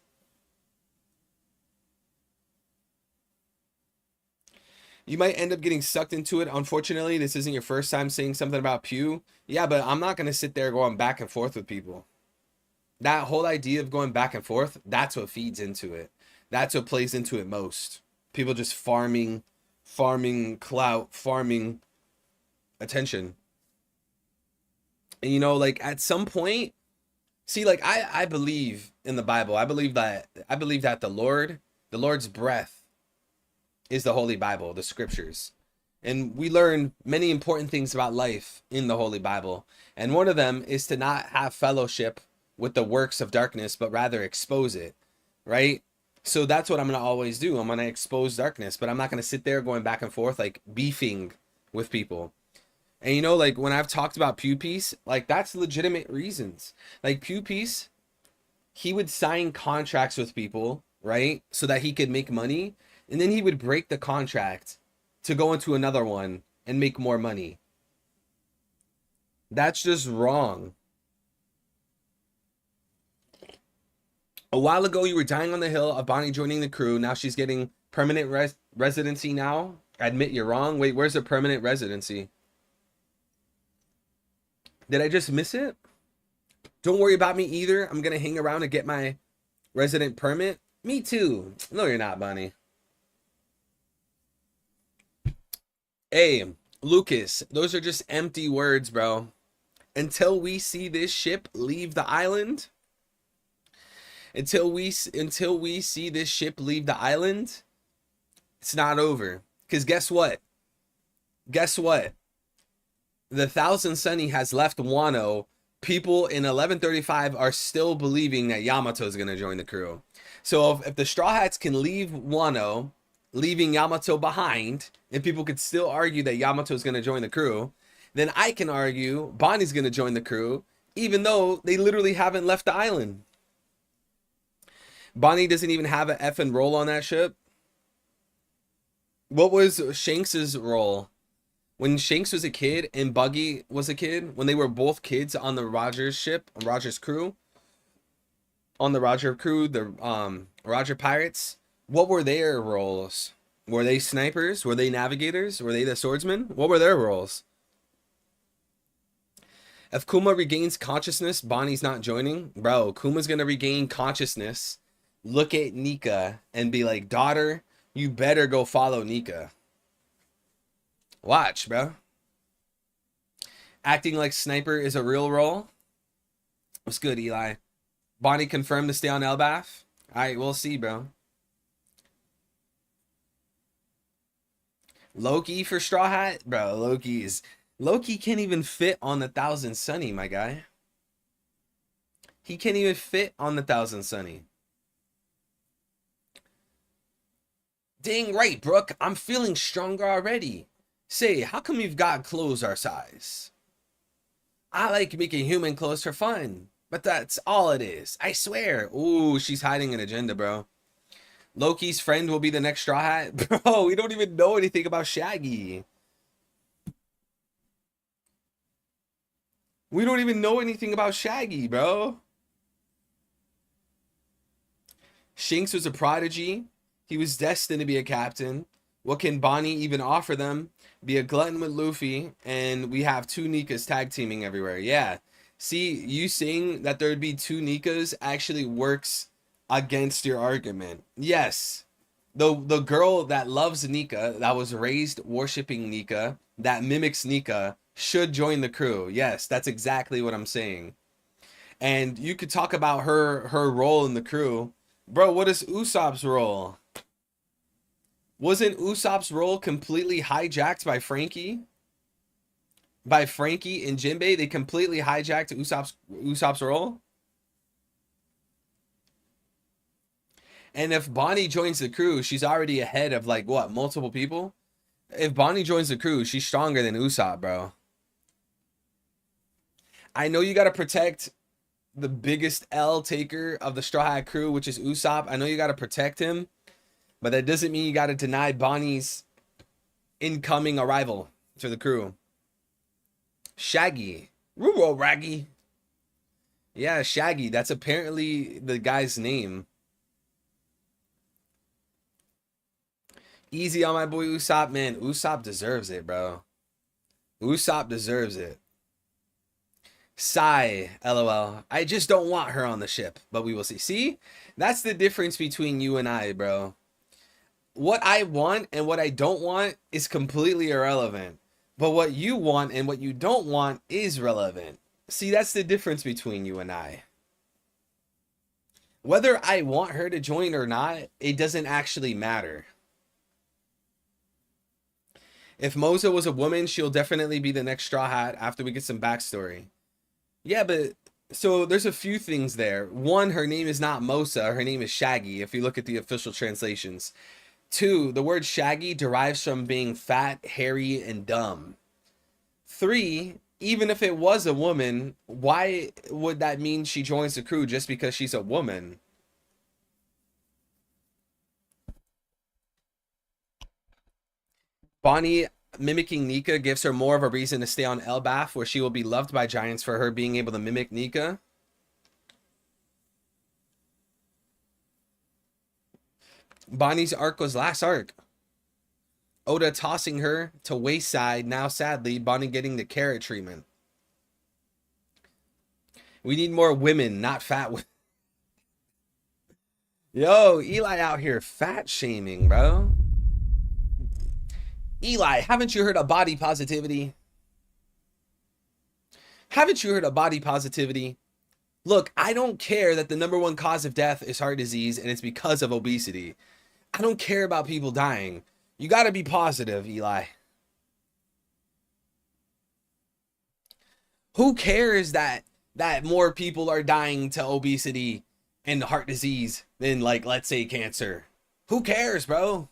[SPEAKER 1] You might end up getting sucked into it. Unfortunately, this isn't your first time saying something about Pew. Yeah, but I'm not going to sit there going back and forth with people. That whole idea of going back and forth, that's what feeds into it. That's what plays into it most. People just farming clout, farming attention. And you know, like at some point, see, like I believe in the Bible. I believe that the Lord's breath is the Holy Bible, the scriptures. And we learn many important things about life in the Holy Bible. And one of them is to not have fellowship with the works of darkness, but rather expose it, right? So that's what I'm going to always do. I'm going to expose darkness, but I'm not going to sit there going back and forth, like beefing with people. And you know, like when I've talked about Pew Peace, like that's legitimate reasons. Like Pew Peace, he would sign contracts with people, right? So that he could make money. And then he would break the contract to go into another one and make more money. That's just wrong. A while ago, you were dying on the hill of Bonnie joining the crew. Now she's getting permanent residency now. Admit you're wrong. Wait, where's the permanent residency? Did I just miss it? Don't worry about me either. I'm going to hang around and get my resident permit. Me too. No, you're not, Bonnie. Hey, Lucas, those are just empty words, bro. Until we see this ship leave the island, until we see this ship leave the island, it's not over. Because guess what? Guess what? The Thousand Sunny has left Wano. People in 1135 are still believing that Yamato is going to join the crew. So if the Straw Hats can leave Wano, leaving Yamato behind, and people could still argue that Yamato is going to join the crew, then I can argue Bonnie's going to join the crew, even though they literally haven't left the island. Bonnie doesn't even have an effing role on that ship. What was Shanks's role? When Shanks was a kid and Buggy was a kid, when they were both kids on the Rogers ship, Rogers crew, on the Roger crew, the Roger Pirates, what were their roles? Were they snipers? Were they navigators? Were they the swordsmen? What were their roles? If Kuma regains consciousness, Bonnie's not joining. Bro, Kuma's gonna regain consciousness, look at Nika, and be like, daughter, you better go follow Nika. Watch, bro. Acting like sniper is a real role. What's good, Eli? Bonnie confirmed to stay on Elbaf. Alright, we'll see, bro. Loki for Straw Hat? Bro, Loki can't even fit on the Thousand Sunny, my guy. He can't even fit on the Thousand Sunny. Dang right, Brooke. I'm feeling stronger already. Say, how come you've got clothes our size? I like making human clothes for fun, but that's all it is. I swear. Ooh, she's hiding an agenda, bro. Loki's friend will be the next Straw Hat. Bro, we don't even know anything about Shaggy. We don't even know anything about Shaggy, bro. Shanks was a prodigy. He was destined to be a captain. What can Bonnie even offer them? Be a glutton with Luffy, and we have two Nikas tag teaming everywhere. Yeah. See, you saying that there'd be two Nikas actually works against your argument. Yes. The girl that loves Nika, that was raised worshipping Nika, that mimics Nika, should join the crew. Yes, that's exactly what I'm saying. And you could talk about her role in the crew. Bro, what is Usopp's role? Wasn't Usopp's role completely hijacked by Frankie? By Frankie and Jinbei, they completely hijacked Usopp's role. And if Bonnie joins the crew, she's already ahead of like what, multiple people? If Bonnie joins the crew, she's stronger than Usopp, bro. I know you got to protect the biggest L taker of the Straw Hat crew, which is Usopp. I know you got to protect him. But that doesn't mean you got to deny Bonnie's incoming arrival to the crew. Shaggy. Ruro Raggy. Yeah, Shaggy. That's apparently the guy's name. Easy on my boy Usopp, man. Usopp deserves it, bro. Usopp deserves it. Sigh, LOL. I just don't want her on the ship, but we will see. See? That's the difference between you and I, bro. What I want and what I don't want is completely irrelevant. But what you want and what you don't want is relevant. See, that's the difference between you and I. Whether I want her to join or not, it doesn't actually matter. If Moza was a woman, she'll definitely be the next Straw Hat after we get some backstory. Yeah, but so there's a few things there. One, her name is not Mosa, her name is Shaggy, if you look at the official translations. Two, the word Shaggy derives from being fat, hairy, and dumb. Three, even if it was a woman, why would that mean she joins the crew just because she's a woman? Bonnie mimicking Nika gives her more of a reason to stay on Elbaf, where she will be loved by giants for her being able to mimic Nika. Bonnie's arc was last arc. Oda tossing her to wayside. Now, sadly, Bonnie getting the carrot treatment. We need more women, not fat women. Yo, Eli out here fat shaming, bro. Eli, haven't you heard of body positivity? Haven't you heard of body positivity? Look, I don't care that the number one cause of death is heart disease and it's because of obesity. I don't care about people dying. You got to be positive, Eli. Who cares that more people are dying to obesity and heart disease than, like, let's say cancer? Who cares, bro?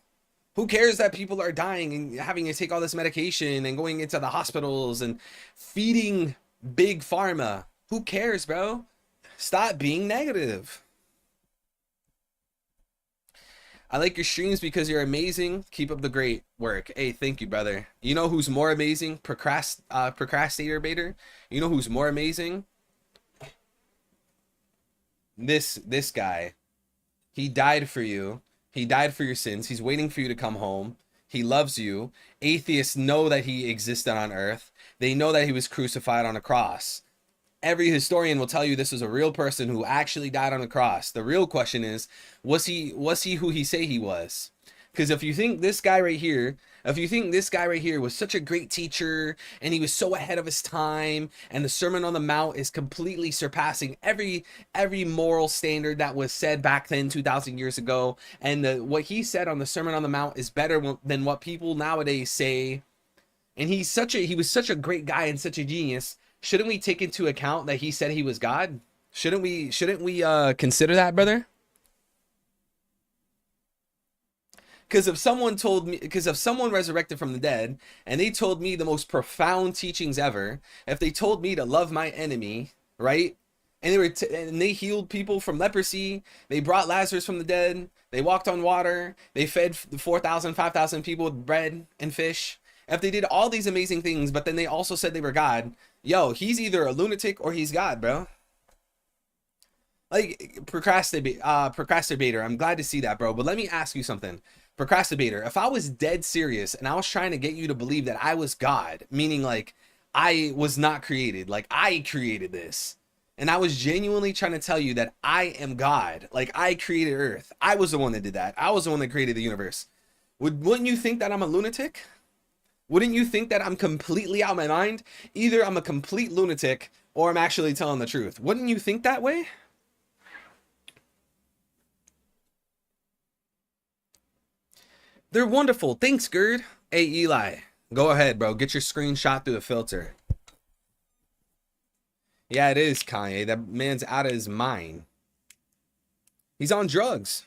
[SPEAKER 1] Who cares that people are dying and having to take all this medication and going into the hospitals and feeding big pharma? Who cares, bro? Stop being negative. I like your streams because you're amazing. Keep up the great work. Hey, thank you, brother. You know who's more amazing? Procrastinator baiter. You know who's more amazing? This guy. He died for you. He died for your sins. He's waiting for you to come home. He loves you. Atheists know that he existed on earth. They know that he was crucified on a cross. Every historian will tell you this was a real person who actually died on the cross. The real question is, was he who he say he was? Because if you think this guy right here was such a great teacher and he was so ahead of his time and the Sermon on the Mount is completely surpassing every moral standard that was said back then 2,000 years ago, and what he said on the Sermon on the Mount is better than what people nowadays say, and he was such a great guy and such a genius, shouldn't we take into account that he said he was God? Shouldn't we consider that, brother? Because if someone resurrected from the dead and they told me the most profound teachings ever, if they told me to love my enemy, right? And they healed people from leprosy, they brought Lazarus from the dead, they walked on water, they fed 4,000, 5,000 people with bread and fish. If they did all these amazing things, but then they also said they were God, yo, he's either a lunatic or he's God, bro. Like, procrastinator, I'm glad to see that, bro. But let me ask you something. Procrastinator, if I was dead serious and I was trying to get you to believe that I was God, meaning like I was not created, like I created this, and I was genuinely trying to tell you that I am God, like I created Earth, I was the one that did that, I was the one that created the universe, wouldn't you think that I'm a lunatic? Wouldn't you think that I'm completely out of my mind? Either I'm a complete lunatic or I'm actually telling the truth. Wouldn't you think that way? They're wonderful. Thanks, Gerd. Hey, Eli. Go ahead, bro. Get your screenshot through the filter. Yeah, it is, Kanye. That man's out of his mind. He's on drugs.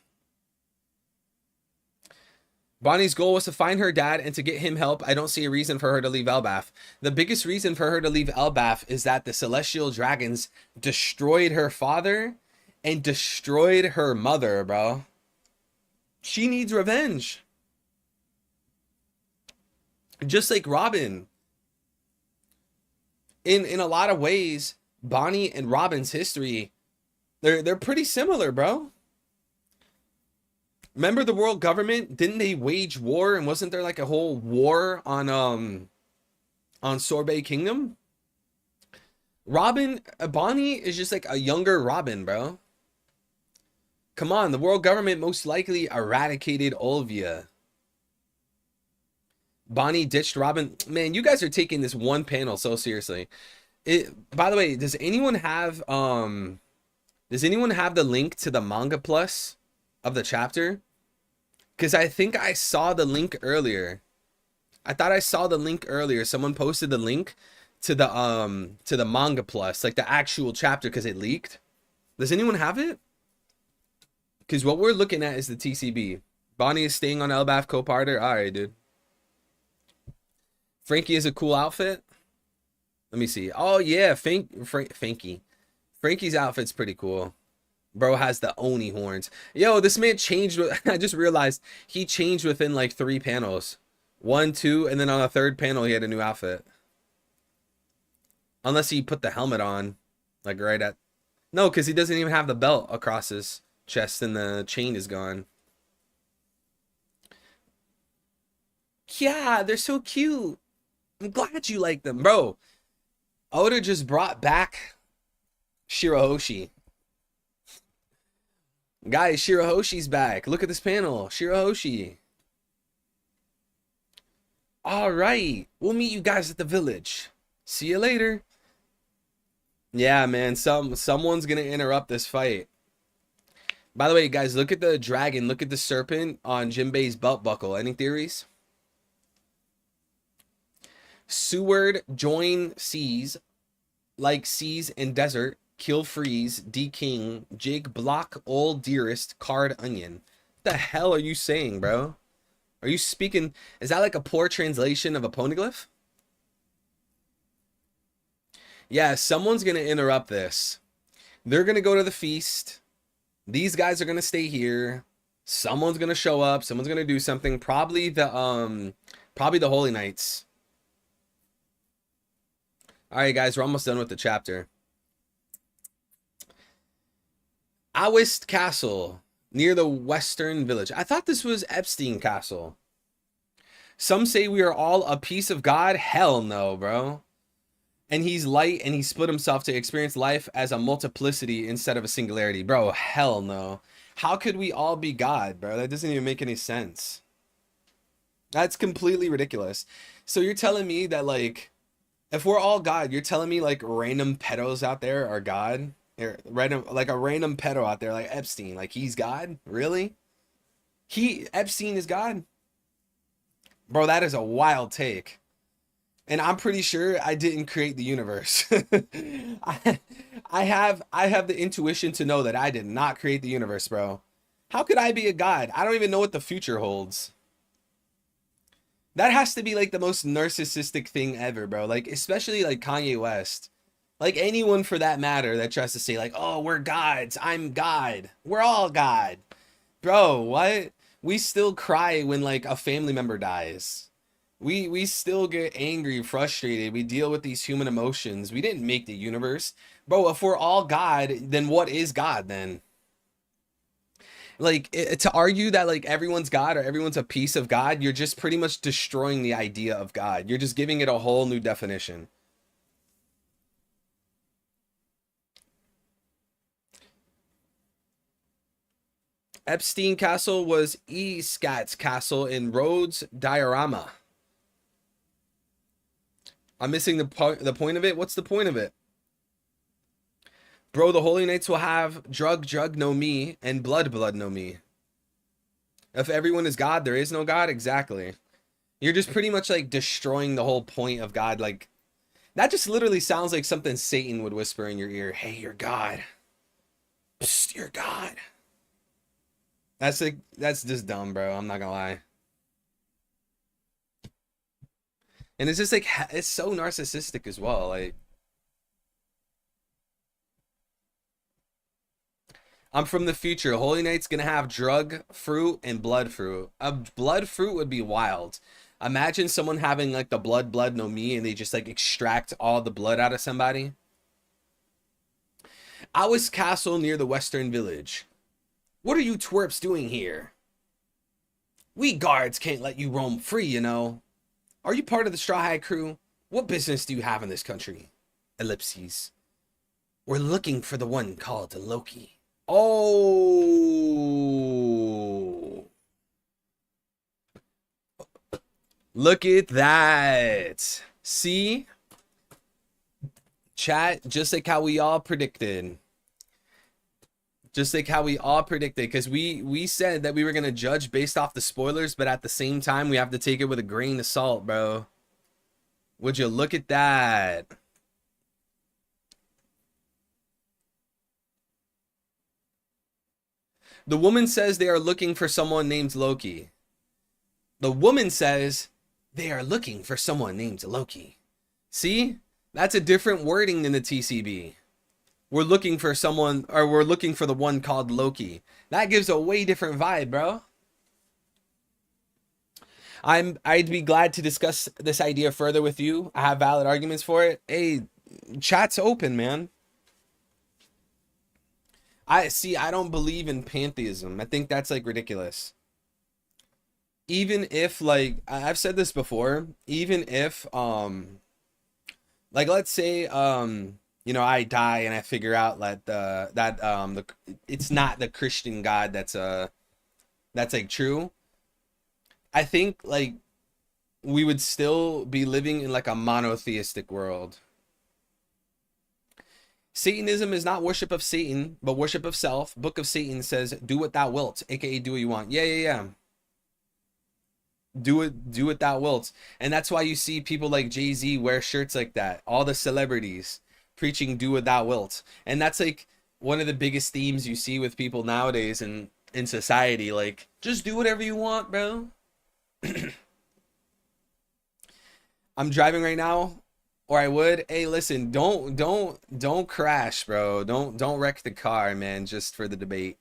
[SPEAKER 1] Bonnie's goal was to find her dad and to get him help. I don't see a reason for her to leave Elbaf. The biggest reason for her to leave Elbaf is that the celestial dragons destroyed her father and destroyed her mother, bro. She needs revenge. Just like Robin. In a lot of ways, Bonnie and Robin's history, they're pretty similar, bro. Remember the world government? Didn't they wage war? And wasn't there like a whole war on Sorbet Kingdom? Bonnie is just like a younger Robin, bro. Come on, the world government most likely eradicated Olvia. Bonnie ditched Robin. Man, you guys are taking this one panel so seriously. By the way, does anyone have the link to the manga plus of the chapter? Because I think I saw the link earlier. I thought I saw the link earlier. Someone posted the link to the manga plus, like the actual chapter, because it leaked. Does anyone have it? Because what we're looking at is the TCB. Bonnie is staying on Elbaf co-parter. All right, dude. Frankie is a cool outfit. Let me see. Oh yeah, Frankie. Frankie's outfit's pretty cool. Bro has the Oni horns. Yo, this man changed. I just realized he changed within like 3 panels. 1, 2, and then on the 3rd panel he had a new outfit. Unless he put the helmet on, like right at. No, because he doesn't even have the belt across his chest, and the chain is gone. Yeah, they're so cute. I'm glad you like them, bro. Oda just brought back Shirahoshi. Guys, Shirahoshi's back. Look at this panel. Shirahoshi. All right. We'll meet you guys at the village. See you later. Yeah, man. Someone's gonna interrupt this fight. By the way, guys, look at the dragon. Look at the serpent on Jinbei's belt buckle. Any theories? Seward join seas like seas and desert. Kill freeze. D king. Jig block old dearest. Card onion. What the hell are you saying, bro? Are you speaking? Is that like a poor translation of a poneglyph? Yeah, someone's gonna interrupt this. They're gonna go to the feast. These guys are gonna stay here. Someone's gonna show up. Someone's gonna do something. Probably the Holy Knights. All right, guys, we're almost done with the chapter. Awist Castle, near the western village. I thought this was Epstein Castle. Some say we are all a piece of God. Hell no, bro. And he's light and he split himself to experience life as a multiplicity instead of a singularity. Bro, hell no. How could we all be God, bro? That doesn't even make any sense. That's completely ridiculous. So you're telling me that, like, if we're all God, you're telling me like random pedos out there are God? Random, like a random pedo out there like Epstein, like he's God? Really? Epstein is God? Bro, that is a wild take. And I'm pretty sure I didn't create the universe. I have the intuition to know that I did not create the universe, bro. How could I be a god? I don't even know what the future holds. That has to be like the most narcissistic thing ever, bro. Like, especially like Kanye West. Like anyone for that matter that tries to say like, oh, we're gods. I'm God. We're all God. Bro, what? We still cry when like a family member dies. We still get angry, frustrated. We deal with these human emotions. We didn't make the universe. Bro, if we're all God, then what is God then? Like, to argue that like everyone's God or everyone's a piece of God, you're just pretty much destroying the idea of God. You're just giving it a whole new definition. Epstein Castle was Escat's castle in Rhodes diorama. I'm missing the point of it. What's the point of it? Bro, the Holy Knights will have drug no me and blood no me. If everyone is God, there is no God. Exactly. You're just pretty much like destroying the whole point of God. Like, that just literally sounds like something Satan would whisper in your ear. Hey, you're God. Psst, you're God. That's just dumb, bro. I'm not gonna lie. And it's just like, it's so narcissistic as well. Like, I'm from the future. Holy Knight's gonna have drug fruit and blood fruit. A blood fruit would be wild. Imagine someone having like the blood no me and they just like extract all the blood out of somebody. Awist Castle near the western village. What are you twerps doing here? We guards can't let you roam free, you know. Are you part of the Straw Hat crew? What business do you have in this country? Ellipses. We're looking for the one called Loki. Oh. Look at that. See? Chat, just like how we all predicted. Just like how we all predicted, because we said that we were going to judge based off the spoilers, but at the same time, we have to take it with a grain of salt, bro. Would you look at that? The woman says they are looking for someone named Loki. The woman says they are looking for someone named Loki. See? That's a different wording than the TCB. We're looking for someone, or we're looking for the one called Loki. That gives a way different vibe, bro. I'd be glad to discuss this idea further with you. I have valid arguments for it. Hey, chat's open, man. I don't believe in pantheism. I think that's like ridiculous. Even if, like, I've said this before, even if like, let's say you know, I die and I figure out that it's not the Christian God that's like true. I think like we would still be living in like a monotheistic world. Satanism is not worship of Satan, but worship of self. Book of Satan says, do what thou wilt, aka do what you want. Yeah, yeah, yeah. Do what thou wilt. And that's why you see people like Jay-Z wear shirts like that. All the celebrities preaching do what thou wilt. And that's like one of the biggest themes you see with people nowadays in society. Like, just do whatever you want, bro. I'm driving right now, or I would. Hey, listen, don't crash, bro. Don't wreck the car, man, just for the debate.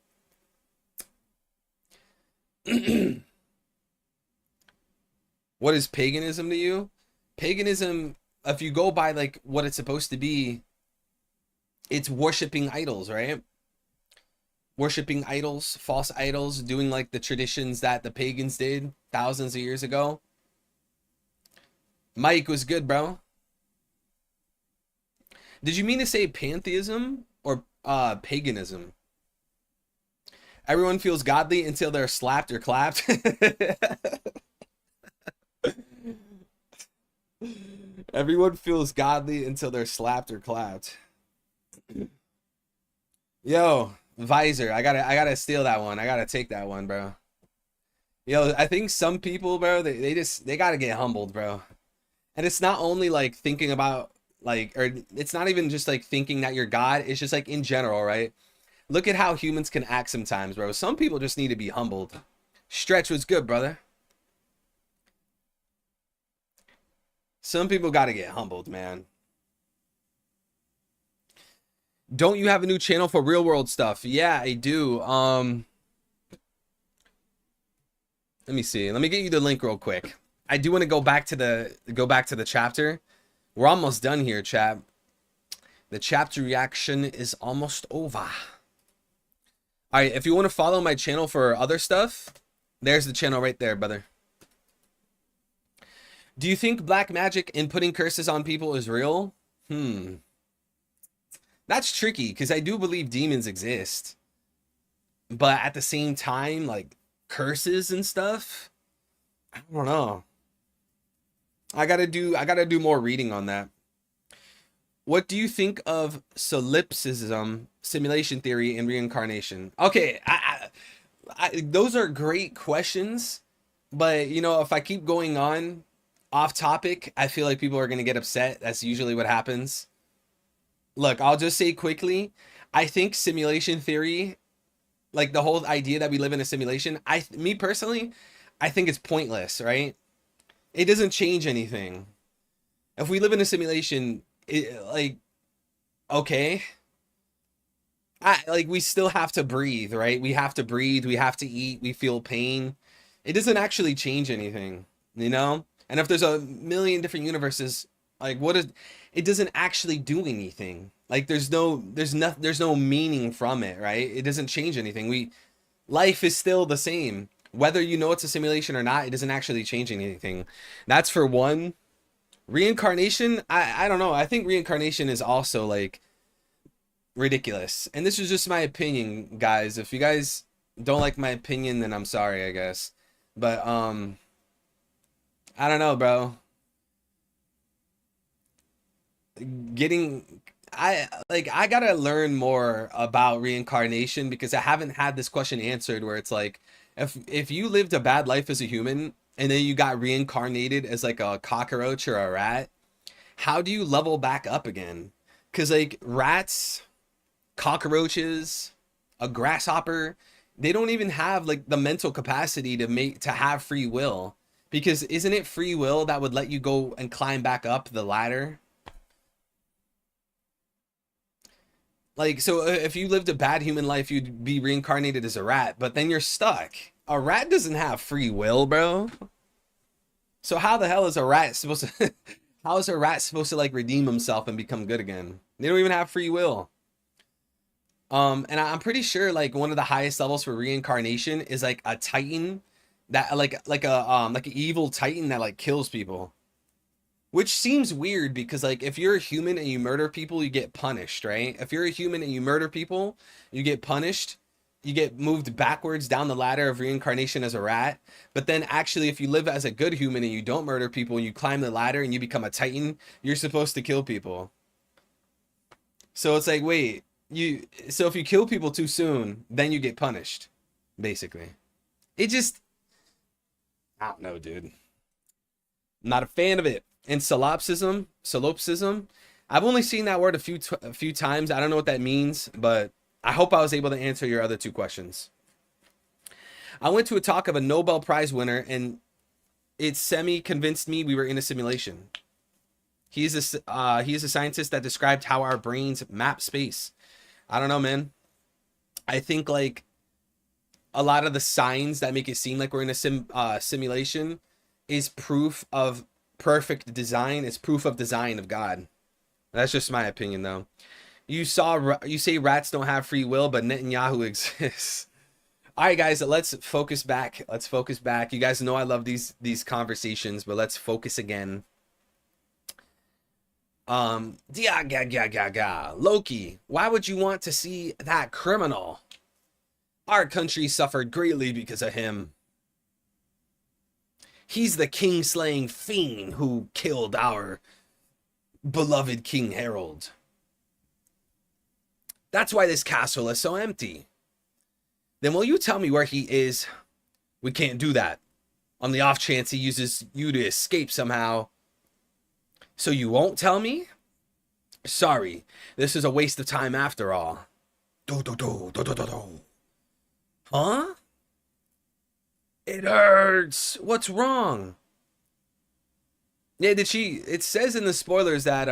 [SPEAKER 1] What is paganism to you? Paganism, if you go by like what it's supposed to be, it's worshiping idols, right? Worshiping idols, false idols, doing like the traditions that the pagans did thousands of years ago. Mike was good, bro. Did you mean to say pantheism or paganism? Everyone feels godly until they're slapped or clapped. Everyone feels godly until they're slapped or clapped. Yo, Visor, I gotta steal that one. I gotta take that one, bro. Yo, I think some people, bro, they gotta get humbled, bro. And it's not only like thinking about like, or it's not even just like thinking that you're God. It's just like in general, right? Look at how humans can act sometimes, bro. Some people just need to be humbled. Stretch was good, brother. Some people got to get humbled, man. Don't you have a new channel for real world stuff? Yeah, I do. Let me see. Let me get you the link real quick. I do want to go back to the chapter. We're almost done here, chap. The chapter reaction is almost over. All right, if you want to follow my channel for other stuff, there's the channel right there, brother. Do you think black magic and putting curses on people is real? That's tricky because I do believe demons exist. But at the same time, like curses and stuff, I don't know. I gotta do more reading on that. What do you think of solipsism, simulation theory, and reincarnation? Okay, those are great questions, but you know, if I keep going on off topic, I feel like people are gonna get upset. That's usually what happens. Look, I'll just say quickly, I think simulation theory, like the whole idea that we live in a simulation, me personally, I think it's pointless, right? It doesn't change anything. If we live in a simulation, like, okay, like we still have to breathe, right? We have to breathe, we have to eat, we feel pain. It doesn't actually change anything, you know? And if there's a million different universes, like it doesn't actually do anything. Like there's no meaning from it, right? It doesn't change anything. Life is still the same. Whether you know it's a simulation or not, it doesn't actually change anything. That's for one. Reincarnation, I don't know. I think reincarnation is also like ridiculous. And this is just my opinion, guys. If you guys don't like my opinion, then I'm sorry, I guess. But I don't know, bro. I gotta learn more about reincarnation because I haven't had this question answered where it's like if you lived a bad life as a human and then you got reincarnated as like a cockroach or a rat, how do you level back up again? Because like rats, cockroaches, a grasshopper, they don't even have like the mental capacity to have free will. Because isn't it free will that would let you go and climb back up the ladder? Like, so if you lived a bad human life, you'd be reincarnated as a rat, but then you're stuck. A rat doesn't have free will, bro. So how the hell is a rat supposed to, how is a rat supposed to like redeem himself and become good again? They don't even have free will. And I'm pretty sure like one of the highest levels for reincarnation is like a titan that like an evil titan that like kills people. Which seems weird because like if you're a human and you murder people, you get punished, right? If you're a human and you murder people, you get punished. you get moved backwards down the ladder of reincarnation as a rat. But then actually, if you live as a good human and you don't murder people and you climb the ladder and you become a titan, you're supposed to kill people. So it's like, wait, so if you kill people too soon, then you get punished, basically. It just, I don't know, dude. Not a fan of it. And solipsism, I've only seen that word a few times. I don't know what that means, but I hope I was able to answer your other two questions. I went to a talk of a Nobel Prize winner, and it semi-convinced me we were in a simulation. He is a scientist that described how our brains map space. I don't know, man. I think like a lot of the signs that make it seem like we're in a simulation is proof of perfect design. It's proof of design of God. That's just my opinion, though. You say rats don't have free will, but Netanyahu exists. All right, guys, let's focus back. Let's focus back. You guys know I love these conversations, but let's focus again. Loki, why would you want to see that criminal? Our country suffered greatly because of him. He's the king-slaying fiend who killed our beloved King Harold. That's why this castle is so empty. Then will you tell me where he is? We can't do that. On the off chance he uses you to escape somehow. So you won't tell me? Sorry, this is a waste of time after all. Huh? It hurts. What's wrong? Yeah, it says in the spoilers that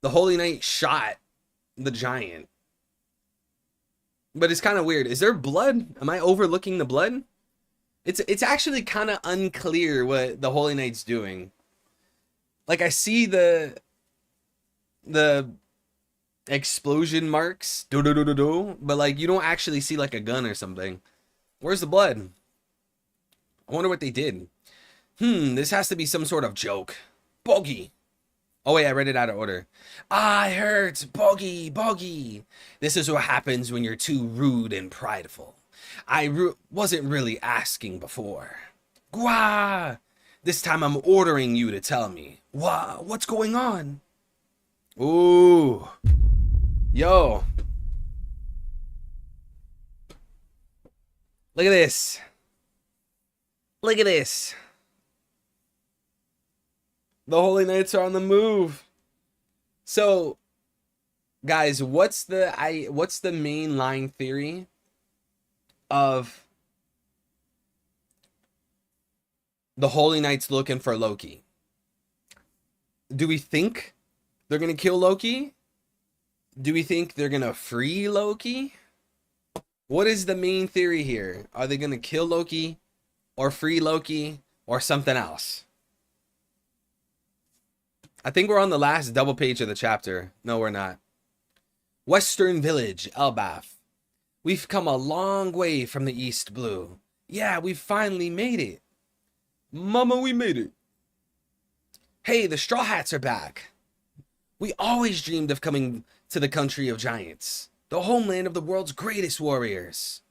[SPEAKER 1] the Holy Knight shot the giant. But it's kind of weird. Is there blood? Am I overlooking the blood? It's actually kind of unclear what the Holy Knight's doing. Like I see the explosion marks, but like you don't actually see like a gun or something. Where's the blood? I wonder what they did. This has to be some sort of joke. Bogey. Oh wait, I read it out of order. I hurt. Bogey. This is what happens when you're too rude and prideful. I wasn't really asking before. Gwa! This time I'm ordering you to tell me. What's going on? Ooh. Yo. Look at this. Look at this. The Holy Knights are on the move. So, guys, what's the main line theory of the Holy Knights looking for Loki? Do we think they're going to kill Loki? Do we think they're going to free Loki? What is the main theory here? Are they going to kill Loki or free Loki or something else? I think we're on the last double page of the chapter. No, we're not. Western Village, Elbaf. We've come a long way from the East Blue. Yeah, we finally made it. Mama, we made it. Hey, the Straw Hats are back. We always dreamed of coming to the country of giants, the homeland of the world's greatest warriors.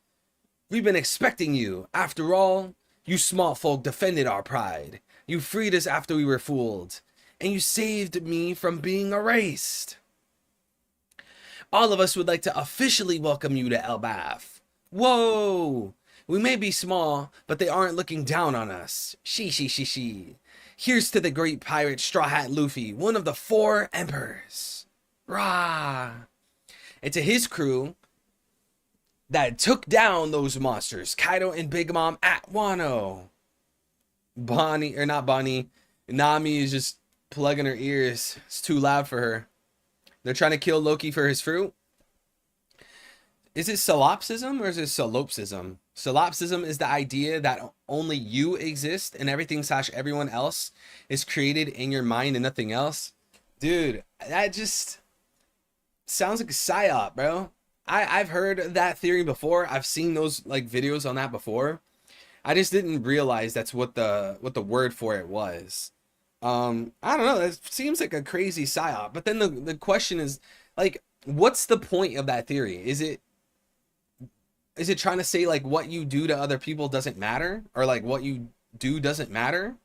[SPEAKER 1] We've been expecting you. After all, you small folk defended our pride. You freed us after we were fooled. And you saved me from being erased. All of us would like to officially welcome you to Elbaf. Whoa! We may be small, but they aren't looking down on us. She. Here's to the great pirate Straw Hat Luffy, one of the 4 emperors. Rah! And to his crew that took down those monsters, Kaido and Big Mom at Wano. Nami is just plugging her ears. It's too loud for her. They're trying to kill Loki for his fruit. Is it solipsism or is it solipsism? Solipsism is the idea that only you exist and everything / everyone else is created in your mind and nothing else. Dude, that just sounds like a psyop, bro. I've heard that theory before. I've seen those like videos on that before. I just didn't realize that's what the word for it was. I don't know. That seems like a crazy psyop. But then the question is, like, what's the point of that theory? Is it trying to say like what you do to other people doesn't matter, or like what you do doesn't matter?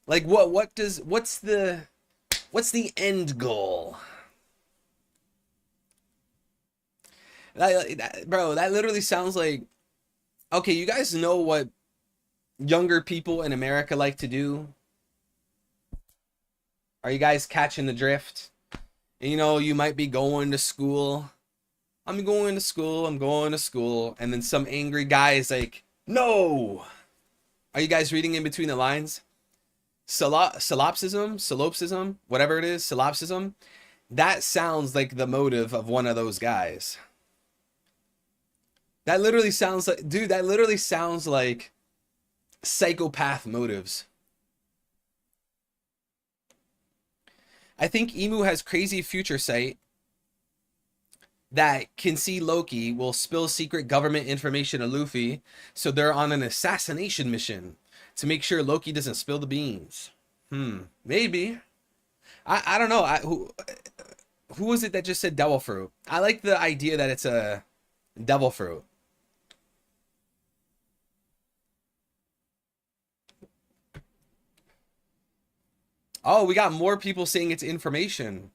[SPEAKER 1] Like what's the end goal? Bro, that literally sounds like, okay, you guys know what younger people in America like to do? Are you guys catching the drift? You know, you might be going to school. I'm going to school. I'm going to school. And then some angry guy is like, no. Are you guys reading in between the lines? Solipsism, whatever it is, solipsism. That sounds like the motive of one of those guys. That literally sounds like, dude, that literally sounds like psychopath motives. I think Emu has crazy future sight that can see Loki will spill secret government information to Luffy, so they're on an assassination mission to make sure Loki doesn't spill the beans. Maybe. I don't know. Who was it that just said devil fruit? I like the idea that it's a devil fruit. Oh, we got more people saying it's information.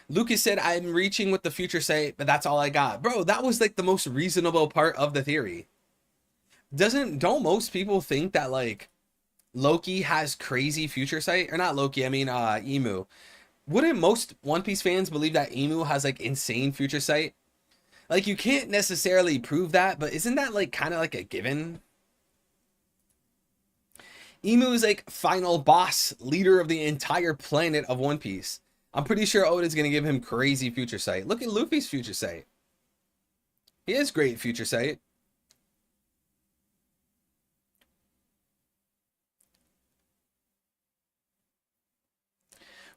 [SPEAKER 1] Lucas said, I'm reaching with the future sight, but that's all I got. Bro, that was like the most reasonable part of the theory. Don't most people think that like Loki has crazy future sight? Or not Loki, I mean Emu. Wouldn't most One Piece fans believe that Emu has like insane future sight? Like you can't necessarily prove that, but isn't that like kind of like a given? Emu is like final boss, leader of the entire planet of One Piece. I'm pretty sure Oda's gonna give him crazy future sight. Look at Luffy's future sight. He has great future sight.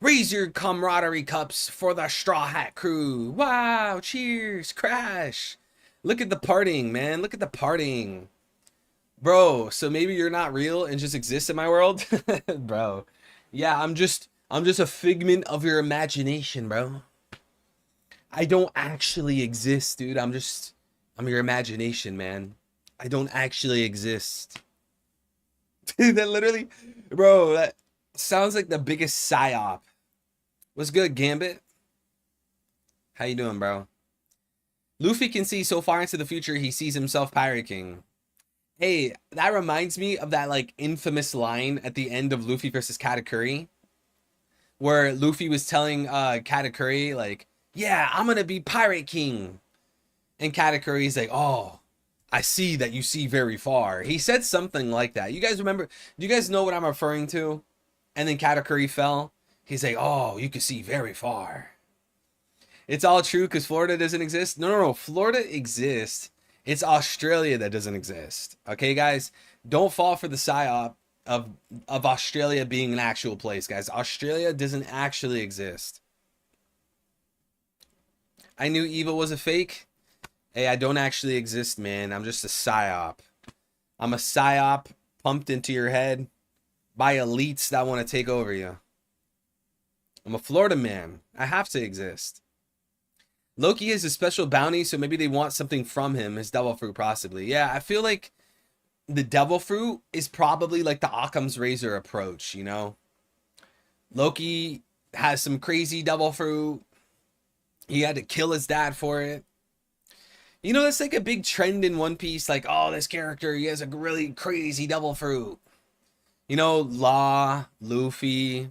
[SPEAKER 1] Raise your camaraderie cups for the Straw Hat crew. Wow, cheers, crash. Look at the partying, man. Look at the partying. Bro, so maybe you're not real and just exist in my world? Bro. Yeah, I'm just a figment of your imagination, bro. I don't actually exist, dude. I'm your imagination, man. I don't actually exist. Dude, that literally, bro, that sounds like the biggest psyop. What's good, Gambit? How you doing, bro? Luffy can see so far into the future, he sees himself Pirate King. Hey, that reminds me of that like infamous line at the end of Luffy versus Katakuri, where Luffy was telling Katakuri like, yeah, I'm gonna be Pirate King. And Katakuri's like, oh, I see that you see very far. He said something like that. You guys remember? Do you guys know what I'm referring to? And then Katakuri fell. He's like, oh, you can see very far. It's all true because Florida doesn't exist. No. Florida exists. It's Australia that doesn't exist. Okay, guys? Don't fall for the psyop of Australia being an actual place, guys. Australia doesn't actually exist. I knew Eva was a fake. Hey, I don't actually exist, man. I'm just a psyop. I'm a psyop pumped into your head by elites that want to take over you. I'm a Florida man. I have to exist. Loki has a special bounty, so maybe they want something from him. His devil fruit, possibly. Yeah, I feel like the devil fruit is probably like the Occam's razor approach, you know? Loki has some crazy devil fruit. He had to kill his dad for it. You know, that's like a big trend in One Piece. Like, oh, this character, he has a really crazy devil fruit. You know, Law, Luffy,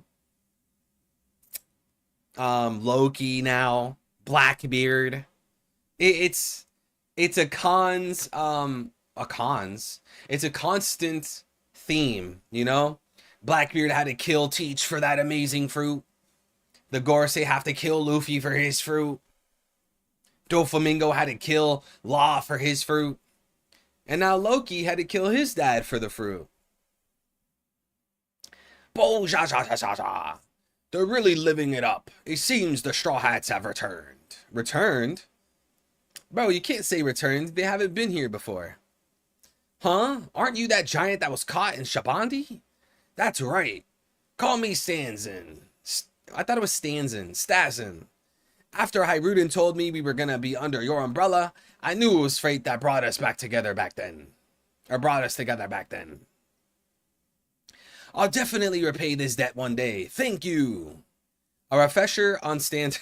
[SPEAKER 1] Loki now, Blackbeard. It's a it's a constant theme, you know? Blackbeard had to kill Teach for that amazing fruit. The Gorosei have to kill Luffy for his fruit. Doflamingo had to kill Law for his fruit. And now Loki had to kill his dad for the fruit. Bo ja ja ja ja ja. They're really living it up. It seems the Straw Hats have returned. Returned? Bro, you can't say returned. They haven't been here before. Huh? Aren't you that giant that was caught in Shabandi? That's right. Call me Stanzin. I thought it was Stanzin. Stazin. After Hyruden told me we were gonna be under your umbrella, I knew it was fate that brought us back together back then. Or brought us together back then. I'll definitely repay this debt one day. Thank you. A refresher on stand.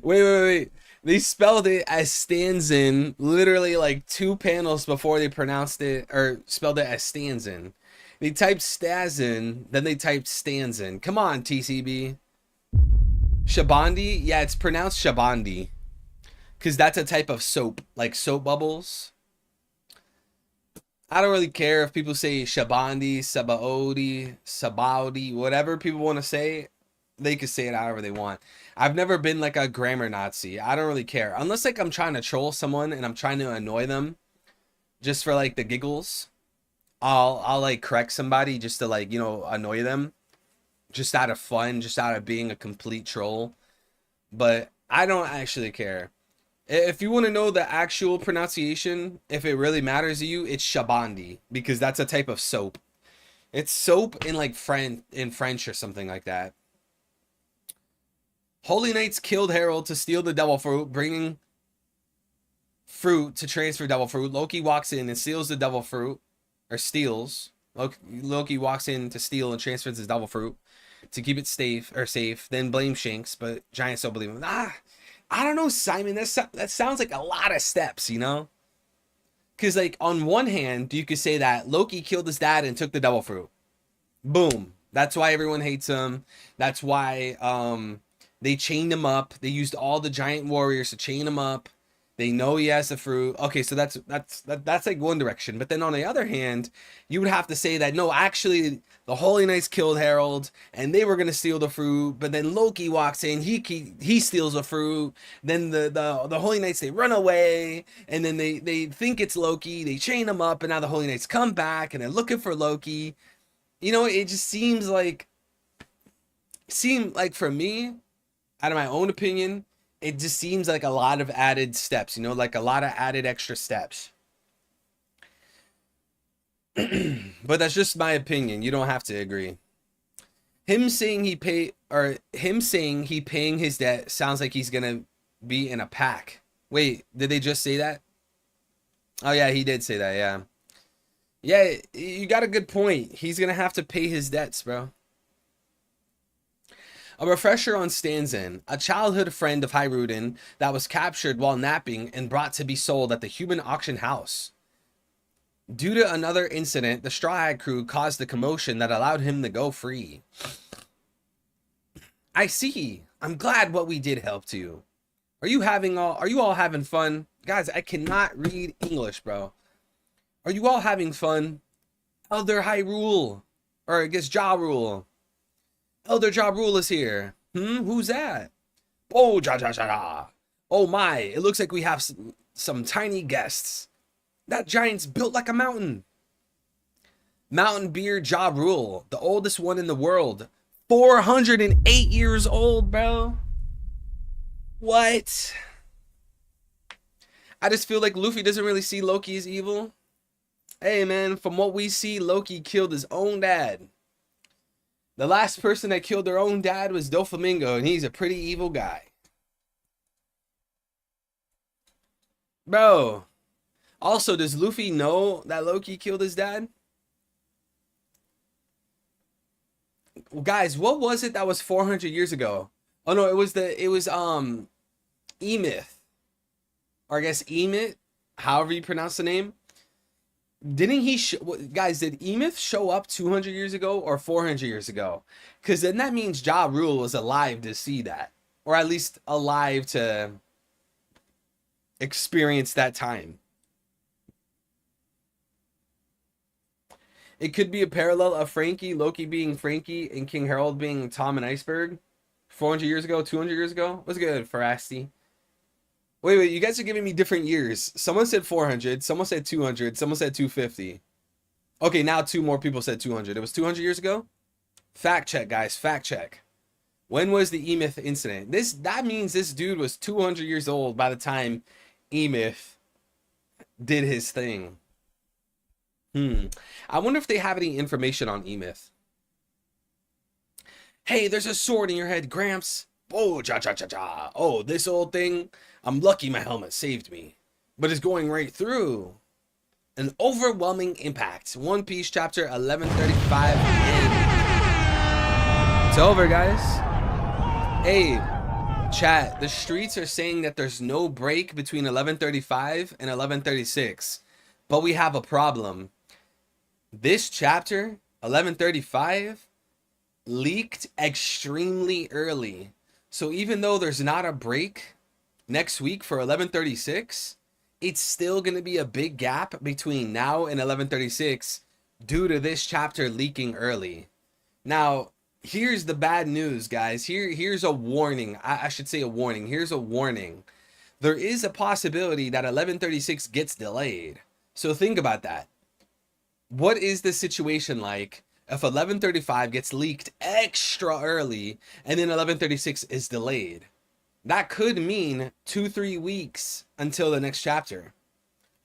[SPEAKER 1] Wait. They spelled it as Stanzin literally like 2 panels before they pronounced it or spelled it as Stanzin. They typed Stazin, then they typed Stanzin. Come on, TCB. Shabandi? Yeah, it's pronounced Shabandi. Because that's a type of soap, like soap bubbles. I don't really care if people say Shabandi, Sabaody, Sabaudi, whatever people want to say. They can say it however they want. I've never been like a grammar Nazi. I don't really care. Unless like I'm trying to troll someone and I'm trying to annoy them just for like the giggles. I'll like correct somebody just to like, you know, annoy them. Just out of fun, just out of being a complete troll. But I don't actually care. If you want to know the actual pronunciation, if it really matters to you, it's Shabandi. Because that's a type of soap. It's soap in like French or something like that. Holy Knights killed Herald to steal the Devil Fruit, bringing fruit to transfer Devil Fruit. Loki walks in and steals the Devil Fruit, or steals. Loki walks in to steal and transfers his Devil Fruit to keep it safe. Then blame Shanks, but Giants don't believe him. I don't know, Simon. That sounds like a lot of steps, you know? Because like on one hand, you could say that Loki killed his dad and took the Devil Fruit. Boom. That's why everyone hates him. That's why they chained him up. They used all the giant warriors to chain him up. They know he has the fruit. Okay, so that's like one direction. But then on the other hand, you would have to say that no, actually the Holy Knights killed Herald and they were gonna steal the fruit. But then Loki walks in, he steals the fruit. Then the Holy Knights, they run away, and then they think it's Loki. They chain him up, and now the Holy Knights come back and they're looking for Loki. You know, it just seemed like for me, out of my own opinion, it just seems like a lot of added steps, you know, like a lot of added extra steps. But that's just my opinion. You don't have to agree. Him saying he paying his debt sounds like he's gonna be in a pack. Wait, did they just say that? Oh yeah, he did say that, yeah. Yeah, you got a good point. He's gonna have to pay his debts, bro. A refresher on Stanzin, a childhood friend of Hyruden that was captured while napping and brought to be sold at the human auction house. Due to another incident, the Straw Hat crew caused the commotion that allowed him to go free. I see. I'm glad what we did helped you. Are you all having fun? Guys, I cannot read English, bro. Are you all having fun? Elder Hyrule. Or I guess Ja Rule. Elder Ja Rule is here. Who's that? Oh, ja. Oh my, it looks like we have some tiny guests. That giant's built like a mountain. Mountain Beard Ja Rule, the oldest one in the world. 408 years old, bro. What? I just feel like Luffy doesn't really see Loki as evil. Hey, man, from what we see, Loki killed his own dad. The last person that killed their own dad was Doflamingo, and he's a pretty evil guy. Bro. Also, does Luffy know that Loki killed his dad? Guys, what was it that was 400 years ago? Oh no, it was Emith. Or I guess Emith, however you pronounce the name. Didn't he guys, did Emith show up 200 years ago or 400 years ago? Because then that means Ja Rule was alive to see that, or at least alive to experience that time. It could be a parallel of Frankie, Loki being Frankie, and King Harold being Tom and Iceberg. 400 years ago, 200 years ago? What's good, Farasti? Wait, you guys are giving me different years. Someone said 400, someone said 200, someone said 250. Okay, now 2 more people said 200. It was 200 years ago? Fact check, guys, fact check. When was the Emith incident? That means this dude was 200 years old by the time Emith did his thing. I wonder if they have any information on Emith. Hey, there's a sword in your head, Gramps. Oh, cha cha cha cha. Oh, this old thing. I'm lucky my helmet saved me. But it's going right through. An overwhelming impact. One Piece chapter 1135 in. It's over, guys. Hey, chat. The streets are saying that there's no break between 1135 and 1136. But we have a problem. This chapter, 1135, leaked extremely early. So even though there's not a break next week for 1136, it's still going to be a big gap between now and 1136 due to this chapter leaking early. Now, here's the bad news, guys. Here's a warning. I should say a warning. Here's a warning. There is a possibility that 1136 gets delayed. So think about that. What is the situation like if 1135 gets leaked extra early and then 1136 is delayed? That could mean 2-3 weeks until the next chapter.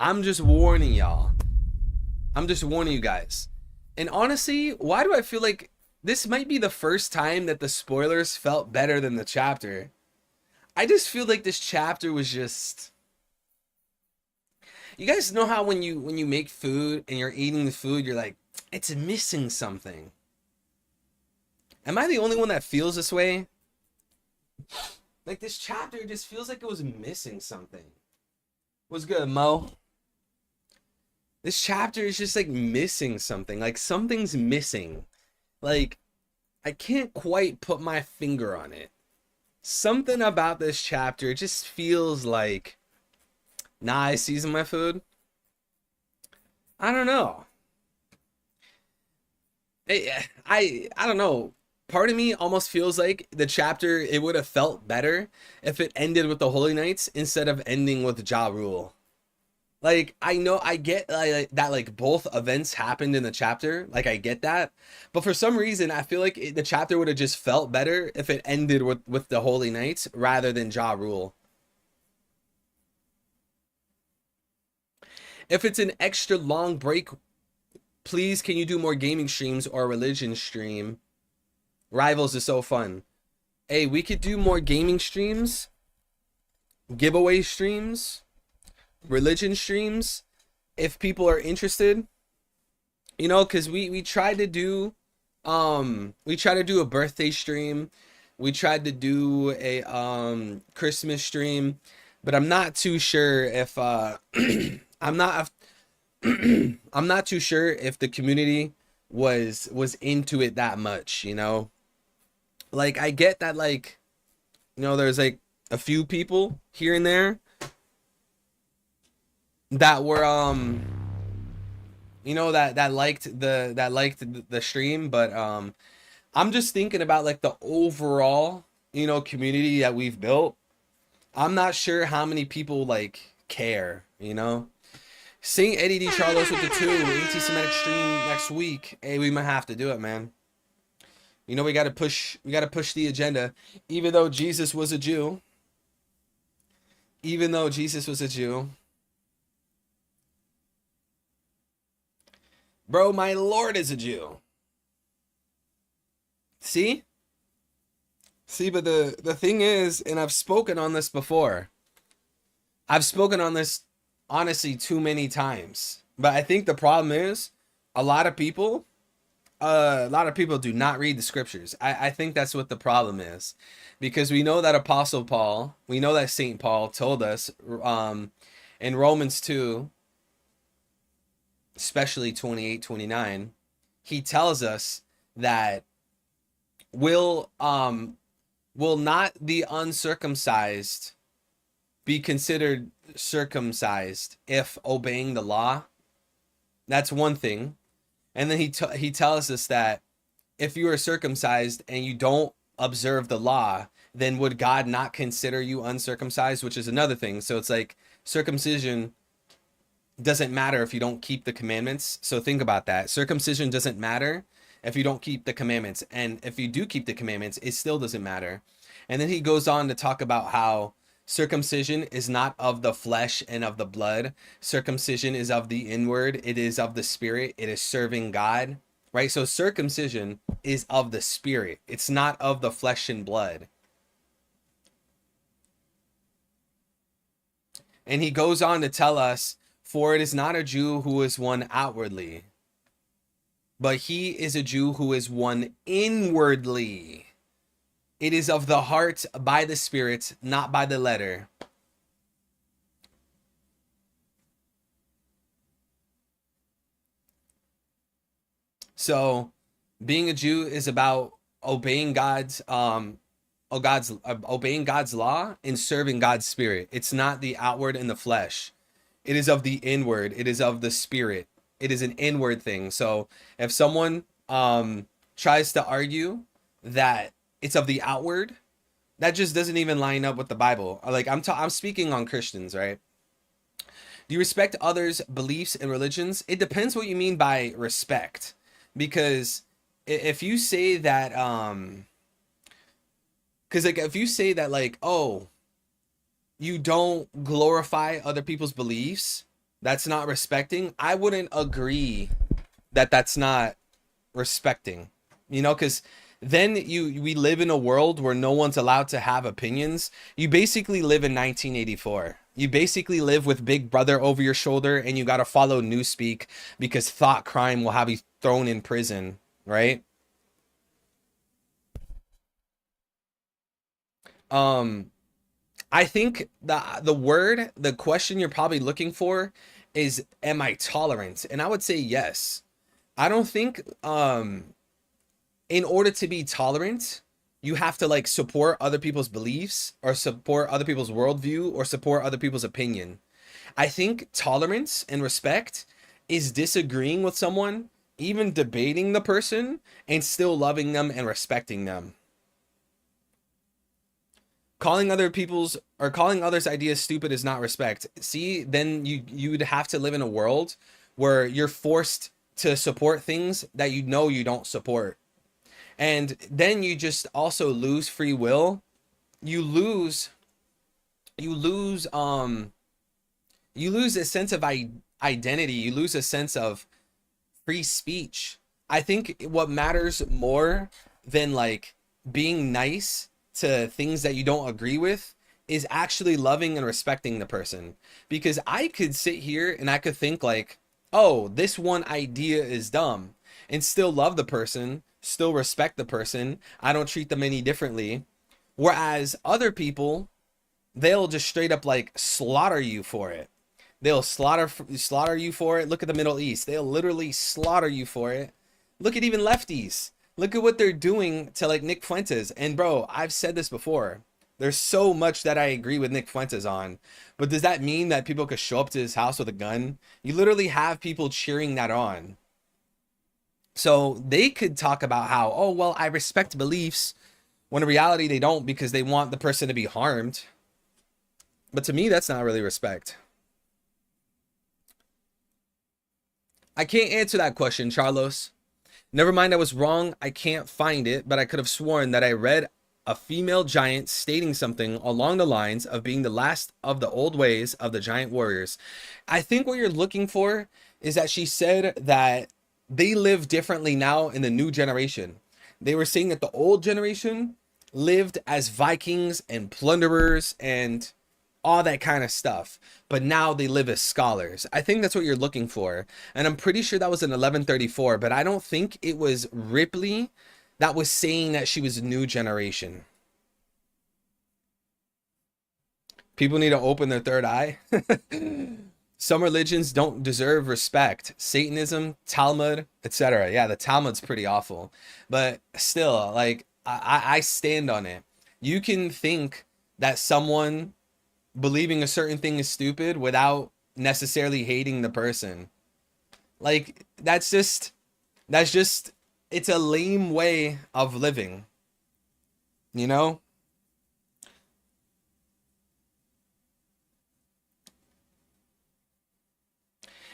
[SPEAKER 1] I'm just warning y'all. I'm just warning you guys. And honestly, why do I feel like this might be the first time that the spoilers felt better than the chapter? I just feel like this chapter was just... You guys know how when you make food and you're eating the food, you're like, it's missing something. Am I the only one that feels this way? Like, this chapter just feels like it was missing something. What's good, Mo? This chapter is just like missing something. Like, something's missing. Like, I can't quite put my finger on it. Something about this chapter, it just feels like, nah, I season my food. I don't know. I don't know. Part of me almost feels like the chapter, it would have felt better if it ended with the Holy Knights instead of ending with Ja Rule. Like, I know, I get that, like, both events happened in the chapter. Like, I get that. But for some reason, I feel like the chapter would have just felt better if it ended with the Holy Knights rather than Ja Rule. If it's an extra long break, please, can you do more gaming streams or a religion stream? Rivals is so fun. Hey, we could do more gaming streams, giveaway streams, religion streams, if people are interested. You know, because we tried to do a birthday stream. We tried to do a Christmas stream, but I'm not too sure if I'm not I'm not too sure if the community was into it that much, you know? Like, I get that, like, you know, there's like a few people here and there that were you know, that liked the stream, but I'm just thinking about like the overall, you know, community that we've built. I'm not sure how many people like care, you know? Saint Eddie D. Charlos with the 2 anti-Semitic stream next week. Hey, we might have to do it, man. You know, we gotta push the agenda. Even though Jesus was a Jew. Even though Jesus was a Jew. Bro, my Lord is a Jew. See? See, but the thing is, and I've spoken on this before. I've spoken on this honestly too many times. But I think the problem is a lot of people do not read the scriptures. I think that's what the problem is. Because we know that Apostle Paul, we know that Saint Paul told us in Romans 2, especially 28-29, he tells us that will not the uncircumcised be considered circumcised if obeying the law? That's one thing. And then he tells us that if you are circumcised and you don't observe the law, then would God not consider you uncircumcised, which is another thing. So it's like circumcision doesn't matter if you don't keep the commandments. So think about that. Circumcision doesn't matter if you don't keep the commandments. And if you do keep the commandments, it still doesn't matter. And then he goes on to talk about how circumcision is not of the flesh and of the blood. Circumcision is of the inward. It is of the spirit. It is serving God, right? So circumcision is of the spirit. It's not of the flesh and blood. And he goes on to tell us, for it is not a Jew who is one outwardly, but he is a Jew who is one inwardly. It is of the heart by the Spirit, not by the letter. So being a Jew is about obeying obeying God's law and serving God's spirit. It's not the outward and the flesh. It is of the inward. It is of the spirit. It is an inward thing. So if someone tries to argue that it's of the outward, that just doesn't even line up with the Bible. Like I'm speaking on Christians, right? Do you respect others' beliefs and religions? It depends what you mean by respect. Because if you say that because like if you say that like, oh, you don't glorify other people's beliefs, that's not respecting. I wouldn't agree that that's not respecting, you know, because then we live in a world where no one's allowed to have opinions. You basically live in 1984. You basically live with Big Brother over your shoulder, and you got to follow Newspeak because thought crime will have you thrown in prison, right? um I think the question you're probably looking for is, am I tolerant? And I would say yes. I don't think in order to be tolerant, you have to like support other people's beliefs or support other people's worldview or support other people's opinion. I think tolerance and respect is disagreeing with someone, even debating the person, and still loving them and respecting them. Calling other people's or calling others' ideas stupid is not respect. See, then you'd have to live in a world where you're forced to support things that you know you don't support. And then you just also lose free will. You lose you lose you lose a sense of identity. You lose a sense of free speech. I think what matters more than like being nice to things that you don't agree with is actually loving and respecting the person. Because I could sit here and I could think like, oh, this one idea is dumb, and still love the person, still respect the person. I don't treat them any differently. Whereas other people, they'll just straight up like slaughter you for it. They'll slaughter you for it. Look at the Middle East. They'll literally slaughter you for it. Look at even lefties. Look at what they're doing to like Nick Fuentes. And bro, I've said this before. There's so much that I agree with Nick Fuentes on. But does that mean that people could show up to his house with a gun? You literally have people cheering that on. So they could talk about how, oh, well, I respect beliefs, when in reality they don't, because they want the person to be harmed. But to me, that's not really respect. I can't answer that question, Charlos. Never mind, I was wrong. I can't find it, but I could have sworn that I read a female giant stating something along the lines of being the last of the old ways of the giant warriors. I think what you're looking for is that she said that they live differently now in the new generation. They were saying that the old generation lived as Vikings and plunderers and all that kind of stuff, but now they live as scholars. I think that's what you're looking for, and I'm pretty sure that was in 1134, but I don't think it was Ripley that was saying that she was a new generation. People need to open their third eye. Some religions don't deserve respect. Satanism, Talmud, etc. Yeah, the Talmud's pretty awful, but still, like I stand on it. You can think that someone believing a certain thing is stupid without necessarily hating the person. Like that's just it's a lame way of living, you know?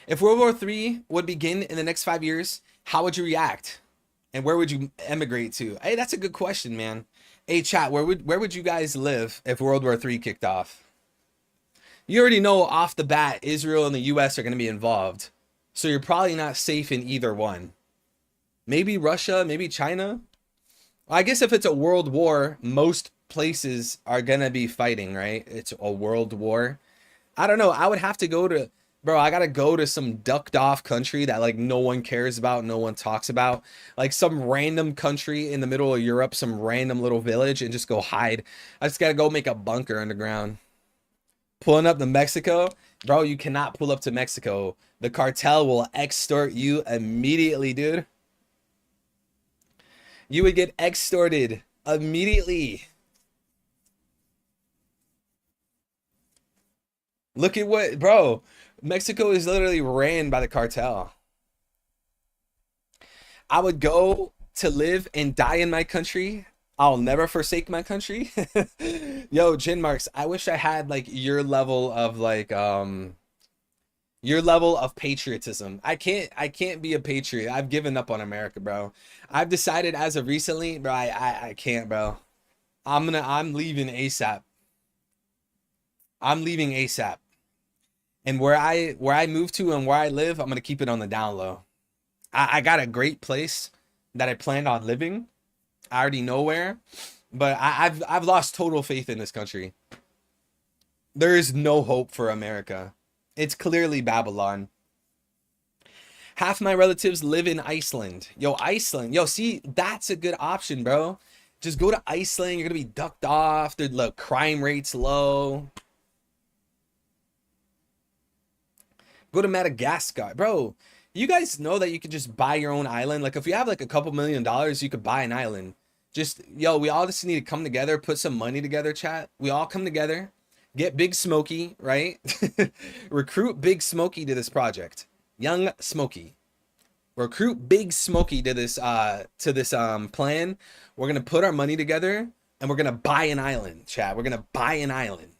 [SPEAKER 1] If World War III would begin in the next 5 years, how would you react? And where would you emigrate to? Hey, that's a good question, man. Hey, chat, where would you guys live if World War III kicked off? You already know off the bat, Israel and the US are going to be involved. So you're probably not safe in either one. Maybe Russia, maybe China. Well, I guess if it's a world war, most places are going to be fighting, right? It's a world war. I don't know. I would have to go to, bro, I gotta go to some ducked off country that like no one cares about, no one talks about. Like some random country in the middle of Europe, some random little village, and just go hide. I just gotta go make a bunker underground. Pulling up to Mexico, bro, you cannot pull up to Mexico. The cartel will extort you immediately, dude. You would get extorted immediately. Look at what, bro, Mexico is literally ran by the cartel. I would go to live and die in my country. I'll never forsake my country. Yo, Jin Marks, I wish I had like your level of patriotism. I can't be a patriot. I've given up on America, bro. I've decided as of recently, bro, I can't, bro. I'm leaving ASAP. I'm leaving ASAP. And where I move to and where I live, I'm gonna keep it on the down low. I got a great place that I planned on living. I already know where, but I've lost total faith in this country. There is no hope for America. It's clearly Babylon. Half my relatives live in Iceland. Yo, Iceland. Yo, see, that's a good option, bro. Just go to Iceland. You're gonna be ducked off. The crime rate's low. Go to Madagascar, bro. You guys know that you could just buy your own island. Like if you have like a couple $1,000,000, you could buy an island. Just, yo, we all just need to come together, put some money together, chat. We all come together, get Big Smokey, right? Recruit Big Smokey to this project. Young Smokey. Recruit Big Smokey to this plan. We're gonna put our money together and we're gonna buy an island, chat. We're gonna buy an island.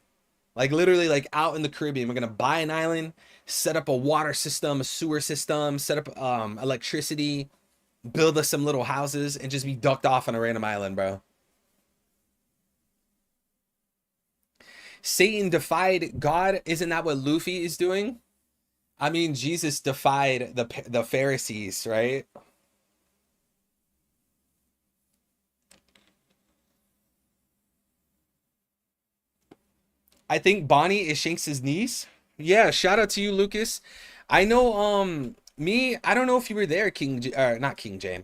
[SPEAKER 1] Like literally like out in the Caribbean. We're gonna buy an island, set up a water system, a sewer system, set up electricity, build us some little houses, and just be ducked off on a random island, bro. Satan defied God. Isn't that what Luffy is doing? I mean, Jesus defied the Pharisees, right? I think Bonnie is Shanks's niece. Yeah, shout out to you, Lucas. I know, I don't know if you were there, not King J.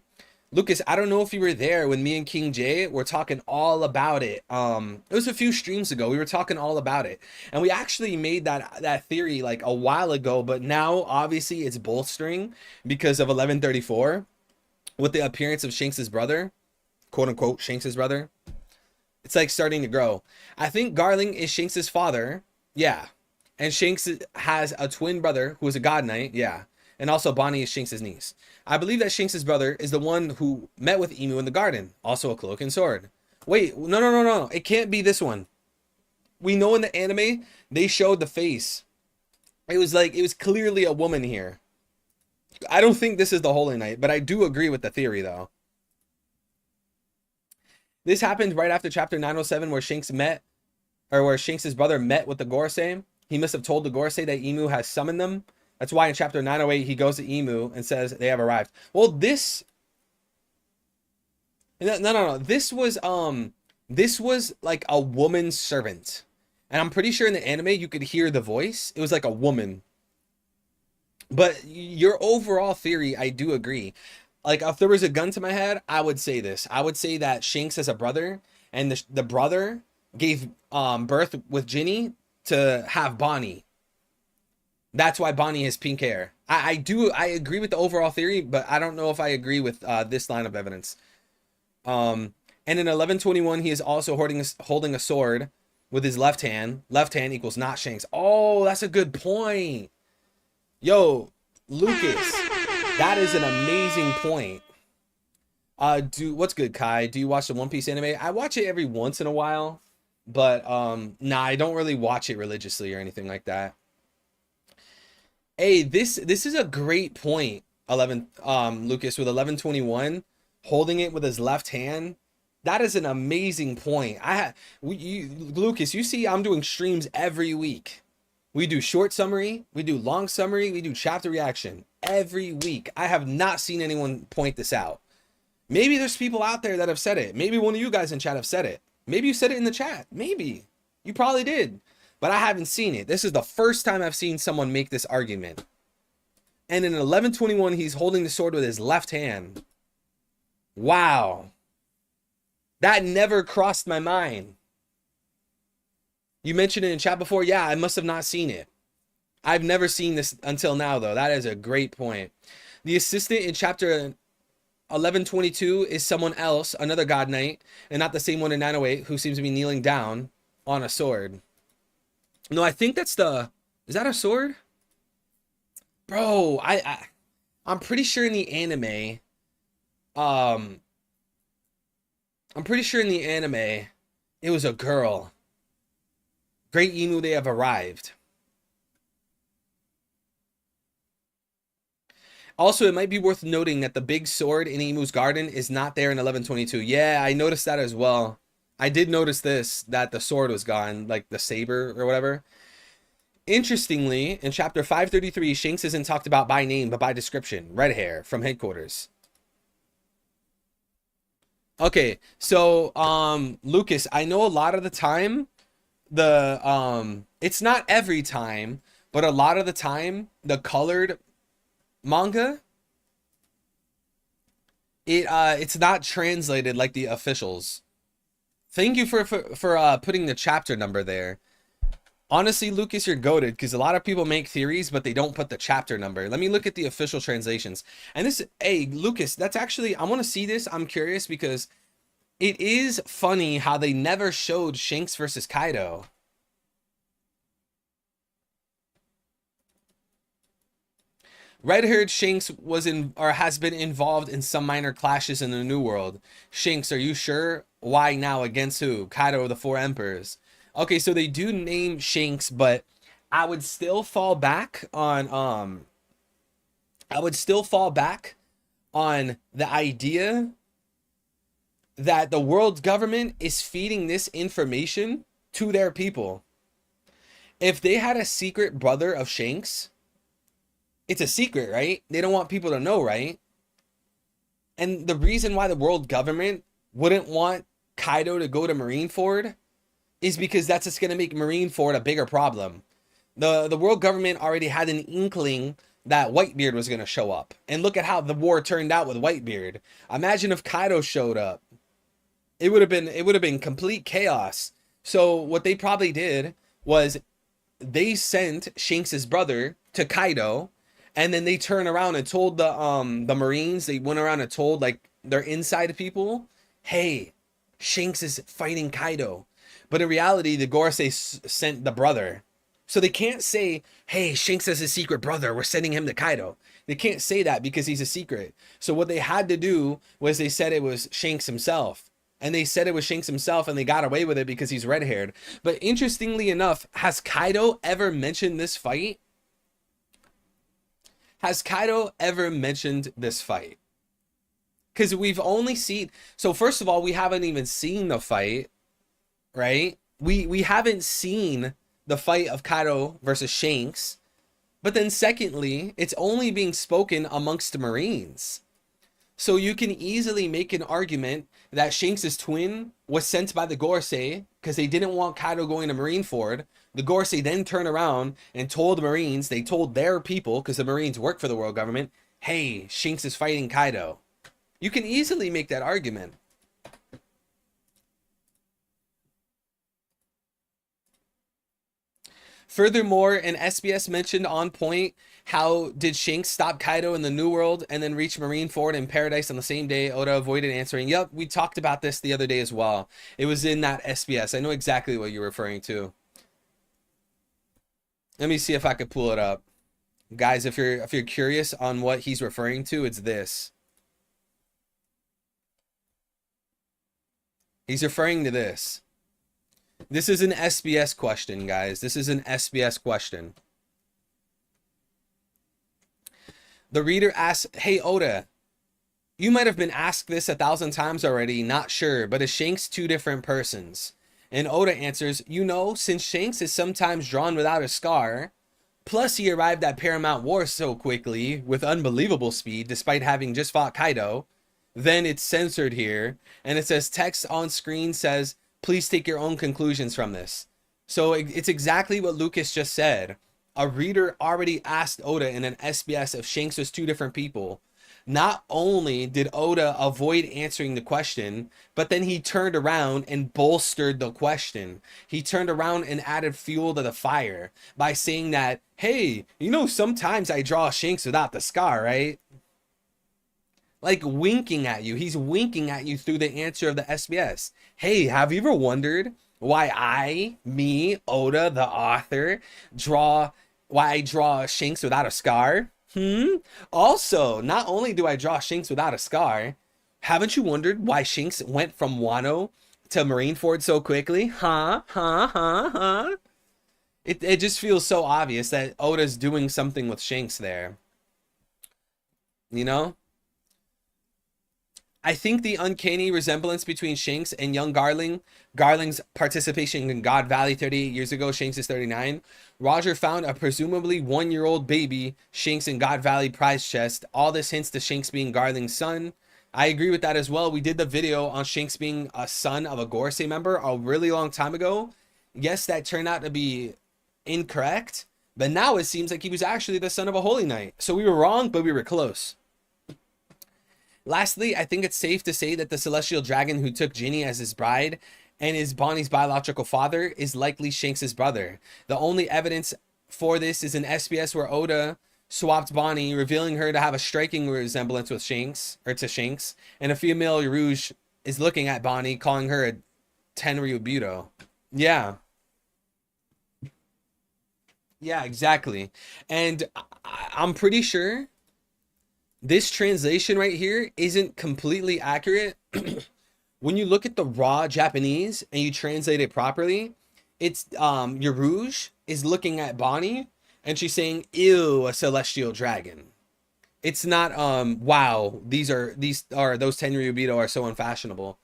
[SPEAKER 1] Lucas, I don't know if you were there when me and King J were talking all about it. It was a few streams ago. We were talking all about it. And we actually made that theory like a while ago, but now obviously it's bolstering because of 1134 with the appearance of Shanks's brother, quote unquote Shanks's brother. It's like starting to grow. I think Garling is Shanks's father. Yeah. And Shanks has a twin brother who is a god knight. Yeah. And also Bonnie is Shanks' niece. I believe that Shanks' brother is the one who met with Emu in the garden. Also a cloak and sword. Wait, no. It can't be this one. We know in the anime, they showed the face. It was clearly a woman here. I don't think this is the Holy Knight, but I do agree with the theory though. This happened right after chapter 907 where where Shanks' brother met with the Gorosei. He must have told the Gorosei that Emu has summoned them. That's why in chapter 908 he goes to Emu and says they have arrived. Well, no. This was like a woman's servant. And I'm pretty sure in the anime you could hear the voice. It was like a woman. But your overall theory, I do agree. Like if there was a gun to my head, I would say this. I would say that Shanks has a brother and the brother gave birth with Ginny to have Bonnie. That's why Bonnie has pink hair. I agree with the overall theory, but I don't know if I agree with this line of evidence. And in 1121, he is also holding a sword with his left hand. Left hand equals not Shanks. Oh, that's a good point. Yo, Lucas, that is an amazing point. What's good, Kai? Do you watch the One Piece anime? I watch it every once in a while, but nah, I don't really watch it religiously or anything like that. Hey, this is a great point. Lucas with 1121 holding it with his left hand. That is an amazing point. Lucas, you see I'm doing streams every week. We do short summary, we do long summary, we do chapter reaction every week. I have not seen anyone point this out. Maybe there's people out there that have said it. Maybe one of you guys in chat have said it. Maybe you said it in the chat. Maybe. You probably did. but I haven't seen it. This is the first time I've seen someone make this argument. And in 1121, he's holding the sword with his left hand. Wow. That never crossed my mind. You mentioned it in chat before. Yeah, I must have not seen it. I've never seen this until now, though. That is a great point. The assistant in chapter 1122 is someone else, another God Knight, and not the same one in 908 who seems to be kneeling down on a sword. No, I think that's the... Is that a sword? Bro, I'm pretty sure in the anime... I'm pretty sure in the anime, it was a girl. Great Emu, they have arrived. Also, it might be worth noting that the big sword in Emu's garden is not there in 1122. Yeah, I noticed that as well. I did notice this, that the sword was gone, like the saber or whatever. Interestingly, in chapter 533, Shanks isn't talked about by name, but by description. Red hair from headquarters. Okay, so, Lucas, I know a lot of the time, it's not every time, but a lot of the time, the colored manga, it's not translated like the officials. Thank you for putting the chapter number there. Honestly, Lucas, you're goated, because a lot of people make theories, but they don't put the chapter number. Let me look at the official translations. And this, hey, Lucas, that's actually, I want to see this. I'm curious because it is funny how they never showed Shanks versus Kaido. Red-haired Shanks was in, or has been involved in some minor clashes in the New World. Shanks, are you sure? Why now? Against who? Kaido or the Four Emperors? Okay, so they do name Shanks, but I would still fall back on the idea that the world government is feeding this information to their people. If they had a secret brother of Shanks, it's a secret, right? They don't want people to know, right? And the reason why the world government wouldn't want Kaido to go to Marineford is because that's just going to make Marineford a bigger problem. The world government already had an inkling that Whitebeard was going to show up. And look at how the war turned out with Whitebeard. Imagine if Kaido showed up. It would have been complete chaos. So what they probably did was they sent Shanks' brother to Kaido, and then they turned around and told the Marines, they went around and told like their inside people, hey, Shanks is fighting Kaido. But in reality, the Gorosei sent the brother. So they can't say, hey, Shanks has a secret brother, we're sending him to Kaido. They can't say that because he's a secret. So what they had to do was they said it was Shanks himself. And they said it was Shanks himself, and they got away with it because he's red-haired. But interestingly enough, has Kaido ever mentioned this fight? Has Kaido ever mentioned this fight? Because we've only seen... So first of all, we haven't even seen the fight, right? We haven't seen the fight of Kaido versus Shanks. But then secondly, it's only being spoken amongst the Marines. So you can easily make an argument that Shanks' twin was sent by the Gorosei because they didn't want Kaido going to Marineford. The Gorosei then turned around and told the Marines, they told their people, because the Marines work for the world government, hey, Shanks is fighting Kaido. You can easily make that argument. Furthermore, an SBS mentioned on point, how did Shanks stop Kaido in the New World and then reach Marineford and Paradise on the same day? Oda avoided answering. Yep, we talked about this the other day as well. It was in that SBS. I know exactly what you're referring to. Let me see if I could pull it up. Guys, if you're curious on what he's referring to, it's this. He's referring to this. This is an SBS question, guys. This is an SBS question. The reader asks, hey, Oda, you might have been asked this 1,000 times already, not sure, but is Shanks two different persons? And Oda answers, you know, since Shanks is sometimes drawn without a scar, plus he arrived at Paramount War so quickly, with unbelievable speed, despite having just fought Kaido, then it's censored here, and it says text on screen says, please take your own conclusions from this. So it's exactly what Lucas just said. A reader already asked Oda in an SBS if Shanks was two different people. Not only did Oda avoid answering the question, but then he turned around and bolstered the question. He turned around and added fuel to the fire by saying that, hey, you know, sometimes I draw Shanks without the scar, right? Like winking at you. He's winking at you through the answer of the SBS. Hey, have you ever wondered why me, Oda, the author, why I draw Shanks without a scar? Also, not only do I draw Shanks without a scar, haven't you wondered why Shanks went from Wano to Marineford so quickly? Huh? It just feels so obvious that Oda's doing something with Shanks there. You know? I think the uncanny resemblance between Shanks and young Garling's participation in God Valley 38 years ago, Shanks is 39. Roger found a presumably 1-year-old baby Shanks in God Valley prize chest. All this hints to Shanks being Garling's son. I agree with that as well. We did the video on Shanks being a son of a Gorosei member a really long time ago. Yes, that turned out to be incorrect, but now it seems like he was actually the son of a Holy Knight. So we were wrong, but we were close. Lastly, I think it's safe to say that the celestial dragon who took Ginny as his bride and is Bonnie's biological father is likely Shanks' brother. The only evidence for this is an SBS where Oda swapped Bonnie, revealing her to have a striking resemblance with Shanks, and a female Rouge is looking at Bonnie, calling her a Tenryubuto. Yeah. Yeah, exactly. And I'm pretty sure this translation right here isn't completely accurate. When you look at the raw Japanese and you translate it properly, it's Yarouge is looking at Bonnie and she's saying, ew, a celestial dragon. It's not wow, these are those Tenryubito are so unfashionable.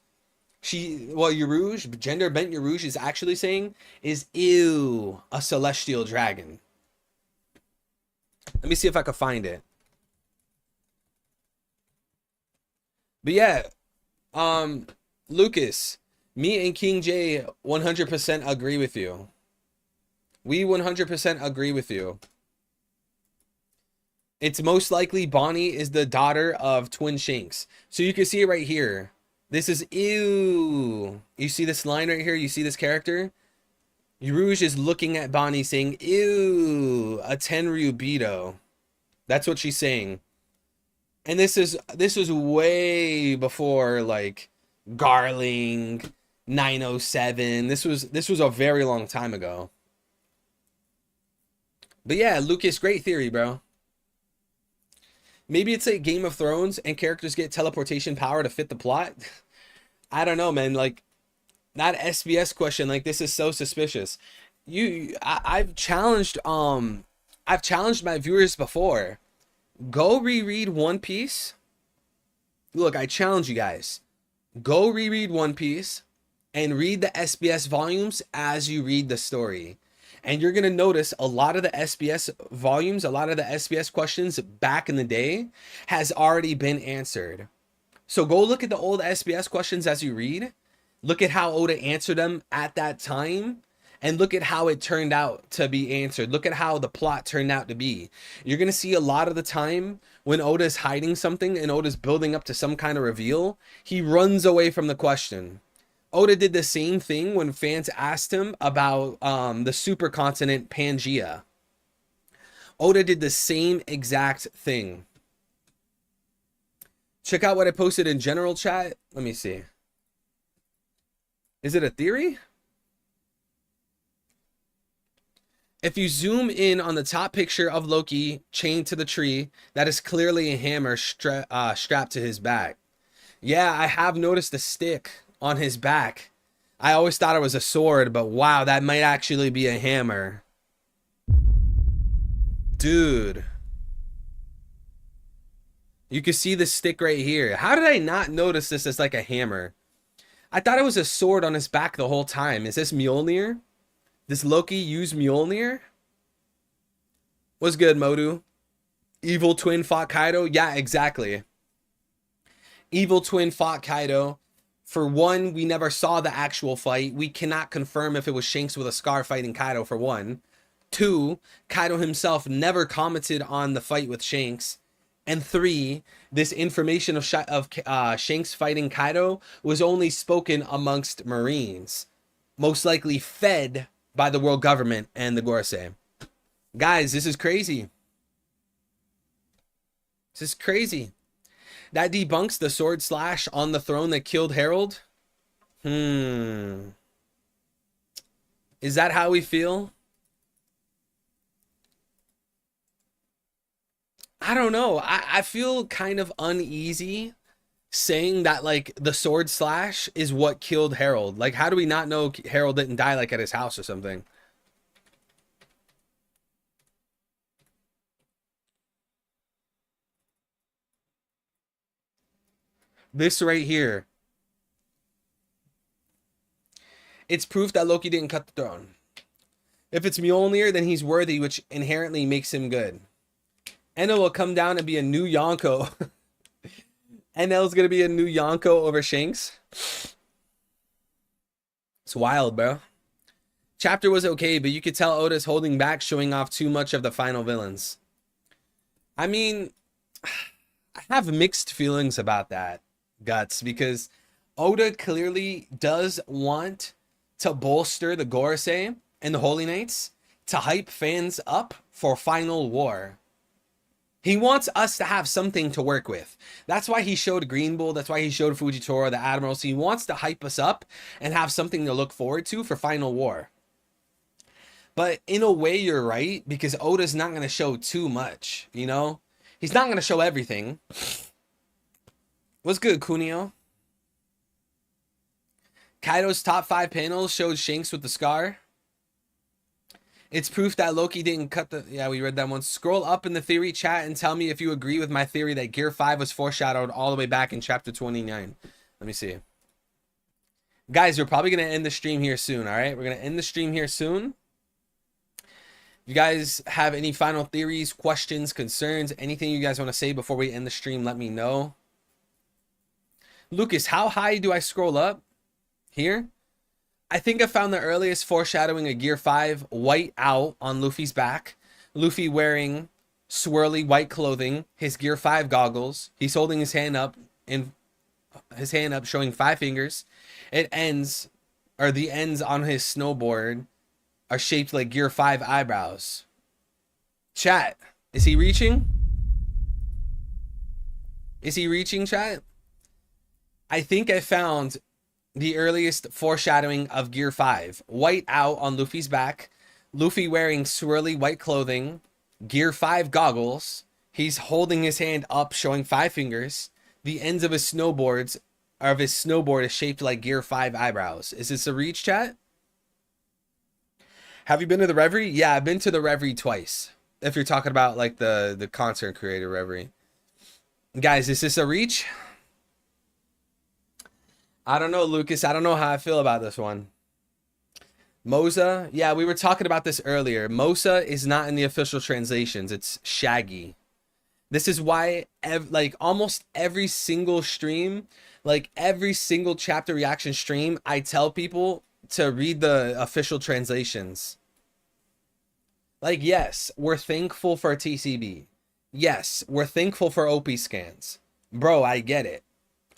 [SPEAKER 1] Yarouge, gender bent Yarouge is actually saying is ew, a celestial dragon. Let me see if I can find it. But yeah, Lucas, me and King J 100% agree with you. We 100% agree with you. It's most likely Bonnie is the daughter of twin Shanks. So you can see it right here. This is ew. You see this line right here? You see this character? Rouge is looking at Bonnie saying, ew, a Tenryubito. That's what she's saying. And this is way before like Garling 907. This was a very long time ago. But yeah, Lucas, great theory, bro. Maybe it's like Game of Thrones and characters get teleportation power to fit the plot. I don't know, man. Like that SBS question, like this is so suspicious. I've challenged my viewers before. Go reread One Piece. Look, I challenge you guys. Go reread One Piece and read the SBS volumes as you read the story. And you're going to notice a lot of the SBS volumes, a lot of the SBS questions back in the day has already been answered. So go look at the old SBS questions as you read. Look at how Oda answered them at that time. And look at how it turned out to be answered. Look at how the plot turned out to be. You're going to see a lot of the time when Oda's hiding something and Oda's building up to some kind of reveal, he runs away from the question. Oda did the same thing when fans asked him about the supercontinent Pangea. Oda did the same exact thing. Check out what I posted in general chat. Let me see. Is it a theory? If you zoom in on the top picture of Loki chained to the tree, that is clearly a hammer strapped to his back. Yeah, I have noticed a stick on his back. I always thought it was a sword, but wow, that might actually be a hammer. Dude. You can see the stick right here. How did I not notice this as like a hammer? I thought it was a sword on his back the whole time. Is this Mjolnir? Does Loki use Mjolnir? What's good, Modu? Evil twin fought Kaido? Yeah, exactly. Evil twin fought Kaido For one, we never saw the actual fight. We cannot confirm if it was Shanks with a scar fighting Kaido, for one. Two, Kaido himself never commented on the fight with Shanks. And three, this information of Shanks fighting Kaido was only spoken amongst Marines, most likely fed by the world government and the Gorosei. Guys, this is crazy. This is crazy. That debunks the sword slash on the throne that killed Harold. Is that how we feel? I don't know. I feel kind of uneasy saying that like the sword slash is what killed Harold. Like, how do we not know Harold didn't die like at his house or something? This right here. It's proof that Loki didn't cut the throne. If it's Mjolnir, then he's worthy, which inherently makes him good. Enel will come down and be a new Yonko. Enel's gonna be a new Yonko over Shanks. It's wild, bro. Chapter was okay, but you could tell Oda's holding back, showing off too much of the final villains. I mean, I have mixed feelings about that, Guts, because Oda clearly does want to bolster the Gorosei and the Holy Knights to hype fans up for Final War. He wants us to have something to work with. That's why he showed Green Bull. That's why he showed Fujitora, the Admirals. He wants to hype us up and have something to look forward to for Final War. But in a way, you're right, because Oda's not going to show too much, you know? He's not going to show everything. What's good, Kunio? Kaido's top 5 panels showed Shanks with the scar. It's proof that Loki didn't cut the... Yeah, we read that one. Scroll up in the theory chat and tell me if you agree with my theory that Gear 5 was foreshadowed all the way back in chapter 29. Let me see. Guys, we're probably going to end the stream here soon, all right? We're going to end the stream here soon. If you guys have any final theories, questions, concerns, anything you guys want to say before we end the stream, let me know. Lucas, how high do I scroll up? Here? I think I found the earliest foreshadowing of Gear 5 white out on Luffy's back. Luffy wearing swirly white clothing, his Gear 5 goggles. He's holding his hand up showing 5 fingers. It ends, or the ends on his snowboard are shaped like Gear 5 eyebrows. Chat, is he reaching? Is he reaching, chat? I think I found the earliest foreshadowing of Gear 5. White out on Luffy's back. Luffy wearing swirly white clothing. Gear 5 goggles. He's holding his hand up, showing 5 fingers. The ends of his snowboard is shaped like Gear 5 eyebrows. Is this a reach, chat? Have you been to the Reverie? Yeah, I've been to the Reverie twice. If you're talking about like the concert creator Reverie. Guys, is this a reach? I don't know, Lucas. I don't know how I feel about this one. Moza. Yeah, we were talking about this earlier. Moza is not in the official translations. It's Shaggy. This is why like almost every single stream, like every single chapter reaction stream, I tell people to read the official translations. Like, yes, we're thankful for TCB. Yes, we're thankful for OP scans. Bro, I get it.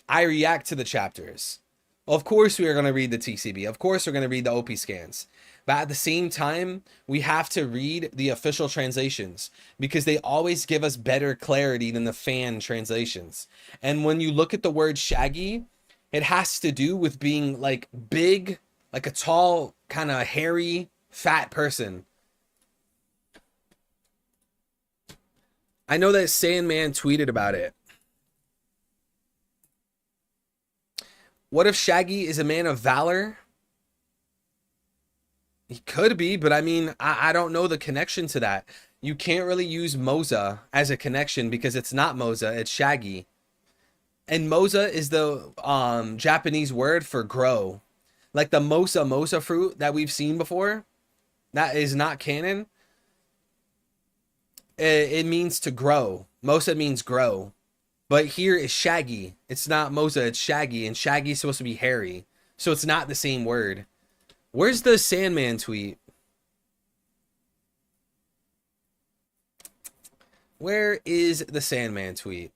[SPEAKER 1] I react to the chapters. Of course we are going to read the TCB. Of course we're going to read the OP scans. But at the same time, we have to read the official translations because they always give us better clarity than the fan translations. And when you look at the word Shaggy, it has to do with being like big, like a tall, kind of hairy, fat person. I know that Sandman tweeted about it. What if Shaggy is a man of valor? He could be, but I mean, I don't know the connection to that. You can't really use Moza as a connection because it's not Moza, it's Shaggy. And Moza is the Japanese word for grow. Like the mosa fruit that we've seen before, that is not canon. It means to grow. Mosa means grow. But here is Shaggy. It's not Moza, it's Shaggy, and Shaggy's supposed to be hairy. So it's not the same word. Where's the Sandman tweet? Where is the Sandman tweet?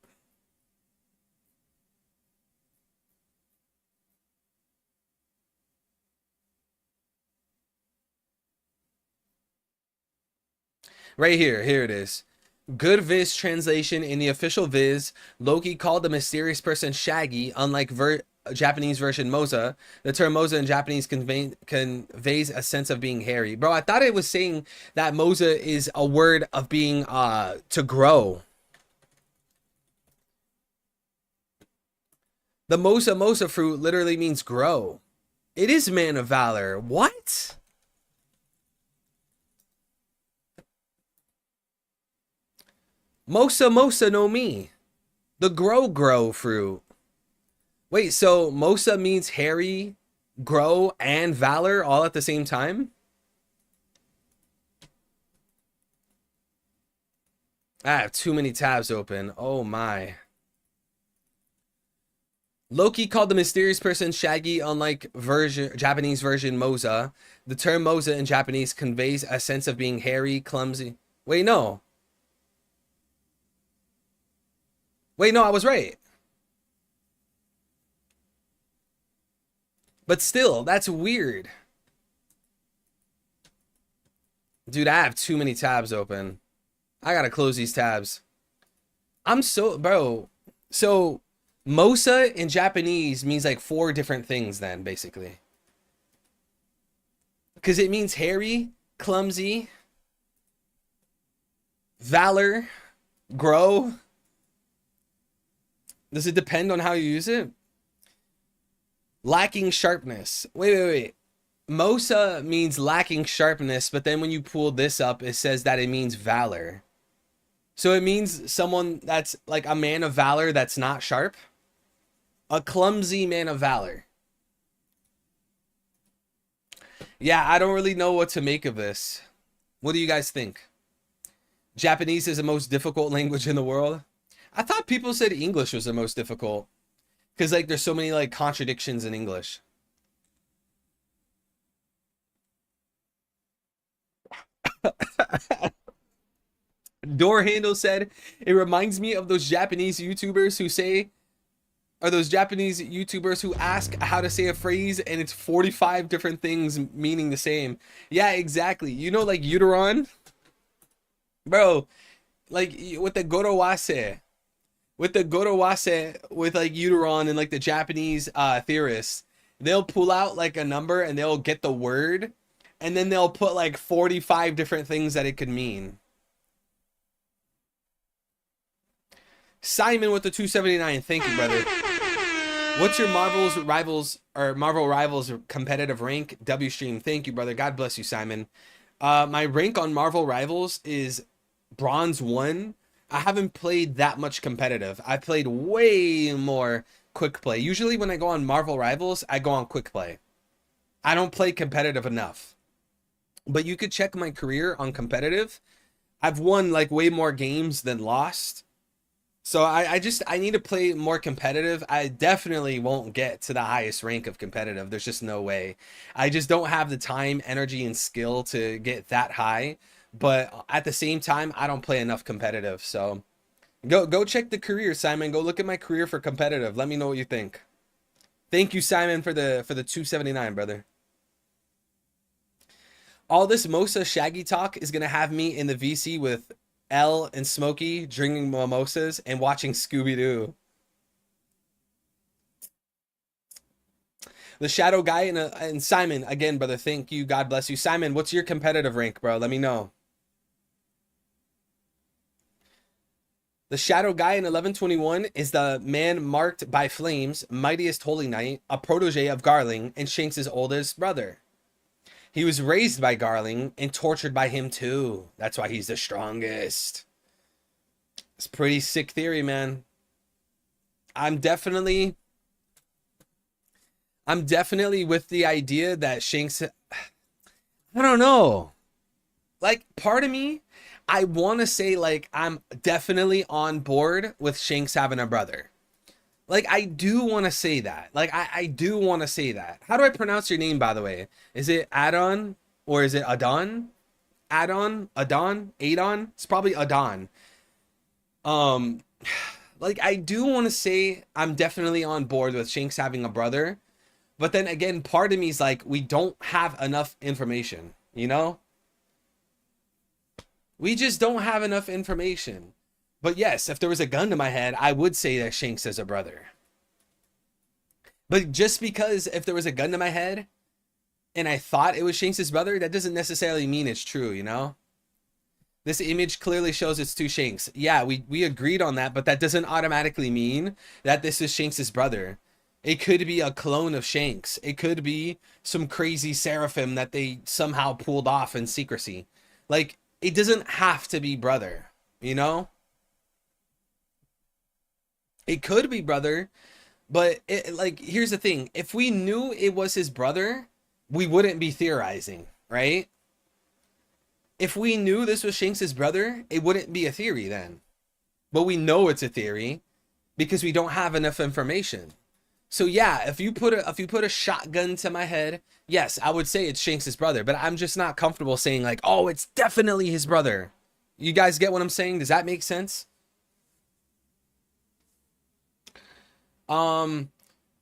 [SPEAKER 1] Right here. Here it is. Good Viz translation. In the official Viz, Loki called the mysterious person Shaggy, unlike Japanese version Moza. The term Moza in Japanese conveys a sense of being hairy. Bro, I thought it was saying that Moza is a word of being to grow. The Mosa fruit literally means grow. It is man of valor. What? Mosa no mi. The grow fruit. Wait, so Mosa means hairy, grow, and valor all at the same time? I have too many tabs open. Oh my. Loki called the mysterious person Shaggy, unlike Japanese version Moza. The term Moza in Japanese conveys a sense of being hairy, clumsy. Wait, no. Wait, no, I was right. But still, that's weird. Dude, I have too many tabs open. I gotta close these tabs. Bro. So, Mosa in Japanese means like 4 different things then, basically. Because it means hairy, clumsy, valor, grow. Does it depend on how you use it? Lacking sharpness. Wait. Mosa means lacking sharpness, but then when you pull this up, it says that it means valor. So it means someone that's like a man of valor that's not sharp. A clumsy man of valor. Yeah, I don't really know what to make of this. What do you guys think? Japanese is the most difficult language in the world. I thought people said English was the most difficult. Because like there's so many like contradictions in English. Door Handle said, it reminds me of those Japanese YouTubers who say, or those Japanese YouTubers who ask how to say a phrase and it's 45 different things meaning the same. Yeah, exactly. You know, like Uteron? Bro, like with the Gorowase. With the Gorowase, with like Uteron and like the Japanese theorists, they'll pull out like a number and they'll get the word and then they'll put like 45 different things that it could mean. Simon with the 279. Thank you, brother. What's your Marvel Rivals competitive rank? W stream. Thank you, brother. God bless you, Simon. My rank on Marvel Rivals is bronze 1. I haven't played that much competitive. I played way more quick play. Usually when I go on Marvel Rivals, I go on quick play. I don't play competitive enough. But you could check my career on competitive. I've won like way more games than lost. So I need to play more competitive. I definitely won't get to the highest rank of competitive. There's just no way. I just don't have the time, energy, and skill to get that high. But at the same time, I don't play enough competitive. So go check the career, Simon. Go look at my career for competitive. Let me know what you think. Thank you, Simon, for the 279, brother. All this Mosa Shaggy talk is gonna have me in the VC with L and Smokey drinking mimosas and watching Scooby-Doo. The Shadow Guy and Simon, again, brother, thank you. God bless you. Simon, what's your competitive rank, bro? Let me know. The Shadow Guy in 1121 is the man marked by flames, mightiest holy knight, a protege of Garling, and Shanks' oldest brother. He was raised by Garling and tortured by him too. That's why he's the strongest. It's pretty sick theory, man. I'm definitely with the idea that Shanks, I don't know. Like, part of me, I want to say like I'm definitely on board with Shanks having a brother. Like I do want to say that. Like I do want to say that. How do I pronounce your name, by the way? Is it Adon or is it Adon? Adon? It's probably Adon. Um, like I do want to say I'm definitely on board with Shanks having a brother, but then again, part of me is like we don't have enough information. You know, we just don't have enough information. But yes, if there was a gun to my head, I would say that Shanks is a brother. But just because if there was a gun to my head and I thought it was Shanks' brother, that doesn't necessarily mean it's true, you know? This image clearly shows it's two Shanks. Yeah, we agreed on that, but that doesn't automatically mean that this is Shanks' brother. It could be a clone of Shanks. It could be some crazy seraphim that they somehow pulled off in secrecy. Like, it doesn't have to be brother, you know? It could be brother, but like here's the thing. If we knew it was his brother, we wouldn't be theorizing, right? If we knew this was Shanks' brother, it wouldn't be a theory then. But we know it's a theory because we don't have enough information. So yeah, if you put a shotgun to my head, yes, I would say it's Shanks' brother, but I'm just not comfortable saying like, "Oh, it's definitely his brother." You guys get what I'm saying? Does that make sense?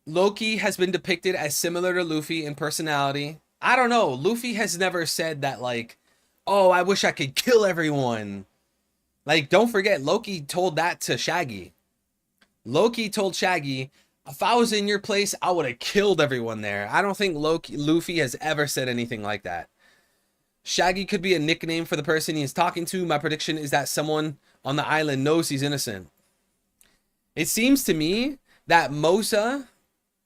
[SPEAKER 1] Loki has been depicted as similar to Luffy in personality. I don't know. Luffy has never said that like, "Oh, I wish I could kill everyone." Like, don't forget, Loki told that to Shaggy. Loki told Shaggy, "If I was in your place, I would have killed everyone there." I don't think Luffy has ever said anything like that. Shaggy could be a nickname for the person he is talking to. My prediction is that someone on the island knows he's innocent. It seems to me that Mosa,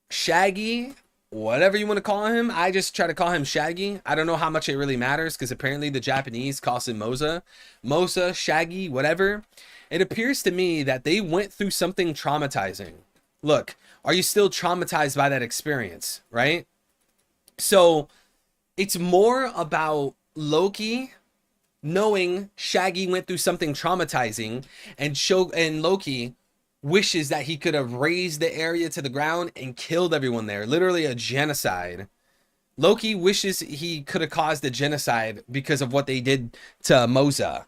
[SPEAKER 1] Shaggy, whatever you want to call him, I just try to call him Shaggy. I don't know how much it really matters because apparently the Japanese calls him Mosa, Shaggy, whatever. It appears to me that they went through something traumatizing. Look, are you still traumatized by that experience, right? So it's more about Loki knowing Shaggy went through something traumatizing and Loki wishes that he could have razed the area to the ground and killed everyone there. Literally a genocide. Loki wishes he could have caused a genocide because of what they did to Mosa.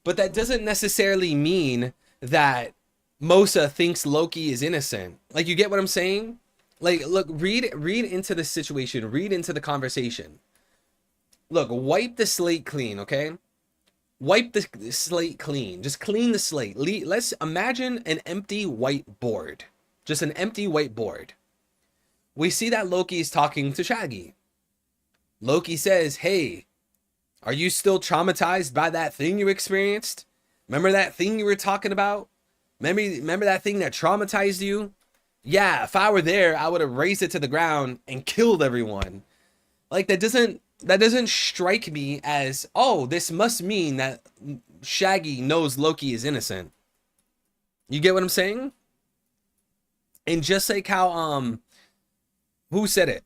[SPEAKER 1] But that doesn't necessarily mean that Mosa thinks Loki is innocent. Like, you get what I'm saying? Like, look, read into the situation. Read into the conversation. Look, wipe the slate clean, okay? Wipe the slate clean. Just clean the slate. Let's imagine an empty whiteboard. Just an empty whiteboard. We see that Loki is talking to Shaggy. Loki says, "Hey, are you still traumatized by that thing you experienced? Remember that thing you were talking about? Remember that thing that traumatized you? Yeah, if I were there, I would have razed it to the ground and killed everyone." Like, that doesn't strike me as, oh, this must mean that Shaggy knows Loki is innocent. You get what I'm saying? And just like how who said it?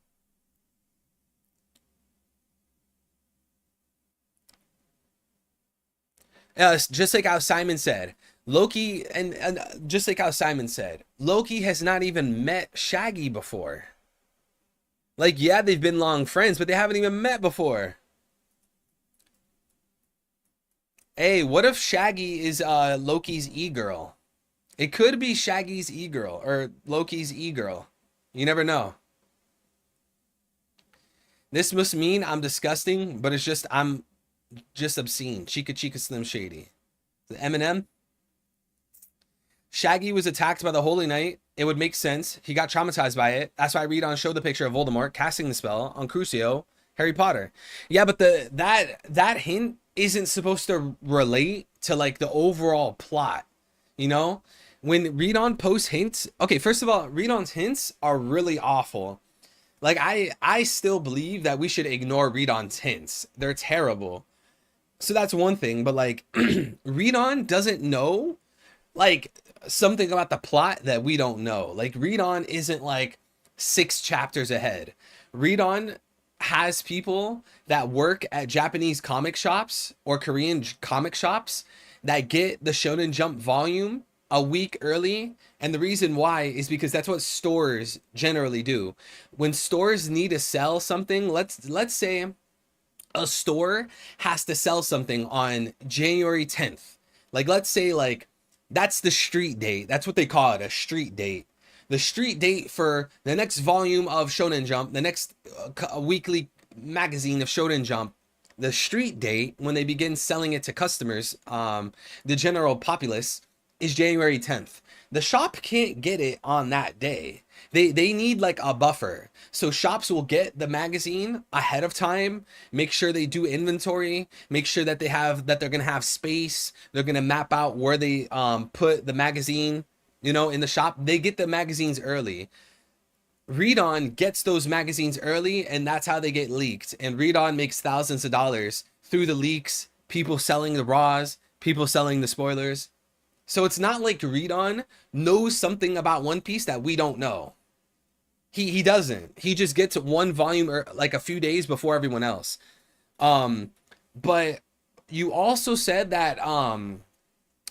[SPEAKER 1] Just like how Simon said, Loki and just like how Simon said, Loki has not even met Shaggy before. Like, yeah, they've been long friends, but they haven't even met before. Hey, what if Shaggy is Loki's e-girl? It could be Shaggy's e-girl or Loki's e-girl. You never know. This must mean I'm disgusting, but I'm just obscene. Chica Chica Slim Shady. The Eminem. Shaggy was attacked by the Holy Knight. It would make sense. He got traumatized by it. That's why Redon showed the picture of Voldemort casting the spell on Crucio, Harry Potter. Yeah, but that hint isn't supposed to relate to like the overall plot. You know? When Redon posts hints, okay, first of all, Redon's hints are really awful. Like, I still believe that we should ignore Redon's hints. They're terrible. So that's one thing, but like Redon doesn't know like something about the plot that we don't know. Like, Redon isn't like 6 chapters ahead. Redon has people that work at Japanese comic shops or Korean comic shops that get the Shonen Jump volume a week early. And the reason why is because that's what stores generally do. When stores need to sell something, let's say a store has to sell something on January 10th. Like, let's say, like, that's the street date. That's what they call it, a street date. The street date for the next volume of Shonen Jump, the next weekly magazine of Shonen Jump, the street date when they begin selling it to customers, the general populace, is January 10th. The shop can't get it on that day. They need like a buffer. So shops will get the magazine ahead of time, make sure they do inventory, make sure that they're gonna have space. They're gonna map out where they put the magazine, you know, in the shop. They get the magazines early. Read On gets those magazines early, and that's how they get leaked. And Read On makes thousands of dollars through the leaks, people selling the raws, people selling the spoilers. So it's not like Read On knows something about One Piece that we don't know. He doesn't. He just gets one volume like a few days before everyone else. But you also said that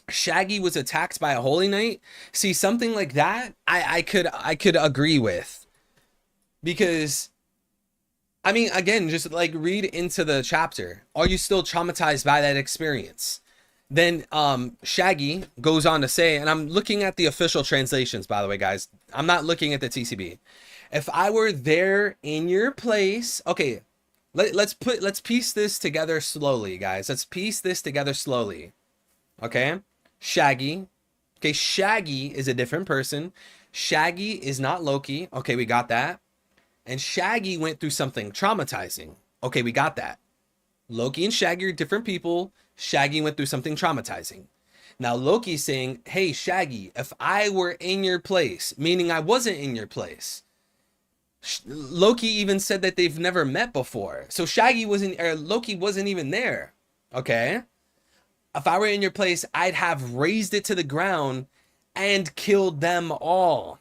[SPEAKER 1] Shaggy was attacked by a Holy Knight. See, something like that, I could agree with, because I mean, again, just like read into the chapter. Are you still traumatized by that experience? Then Shaggy goes on to say, and I'm looking at the official translations, by the way, guys. I'm not looking at the TCB. If I were there in your place, okay, let's piece this together slowly, guys. Let's piece this together slowly. Okay, Shaggy. Okay, Shaggy is a different person. Shaggy is not Loki. Okay, we got that. And Shaggy went through something traumatizing. Okay, we got that. Loki and Shaggy are different people. Shaggy went through something traumatizing. Now Loki's saying, hey, Shaggy, if I were in your place, meaning I wasn't in your place. Loki even said that they've never met before. So Loki wasn't even there. Okay. If I were in your place, I'd have razed it to the ground and killed them all.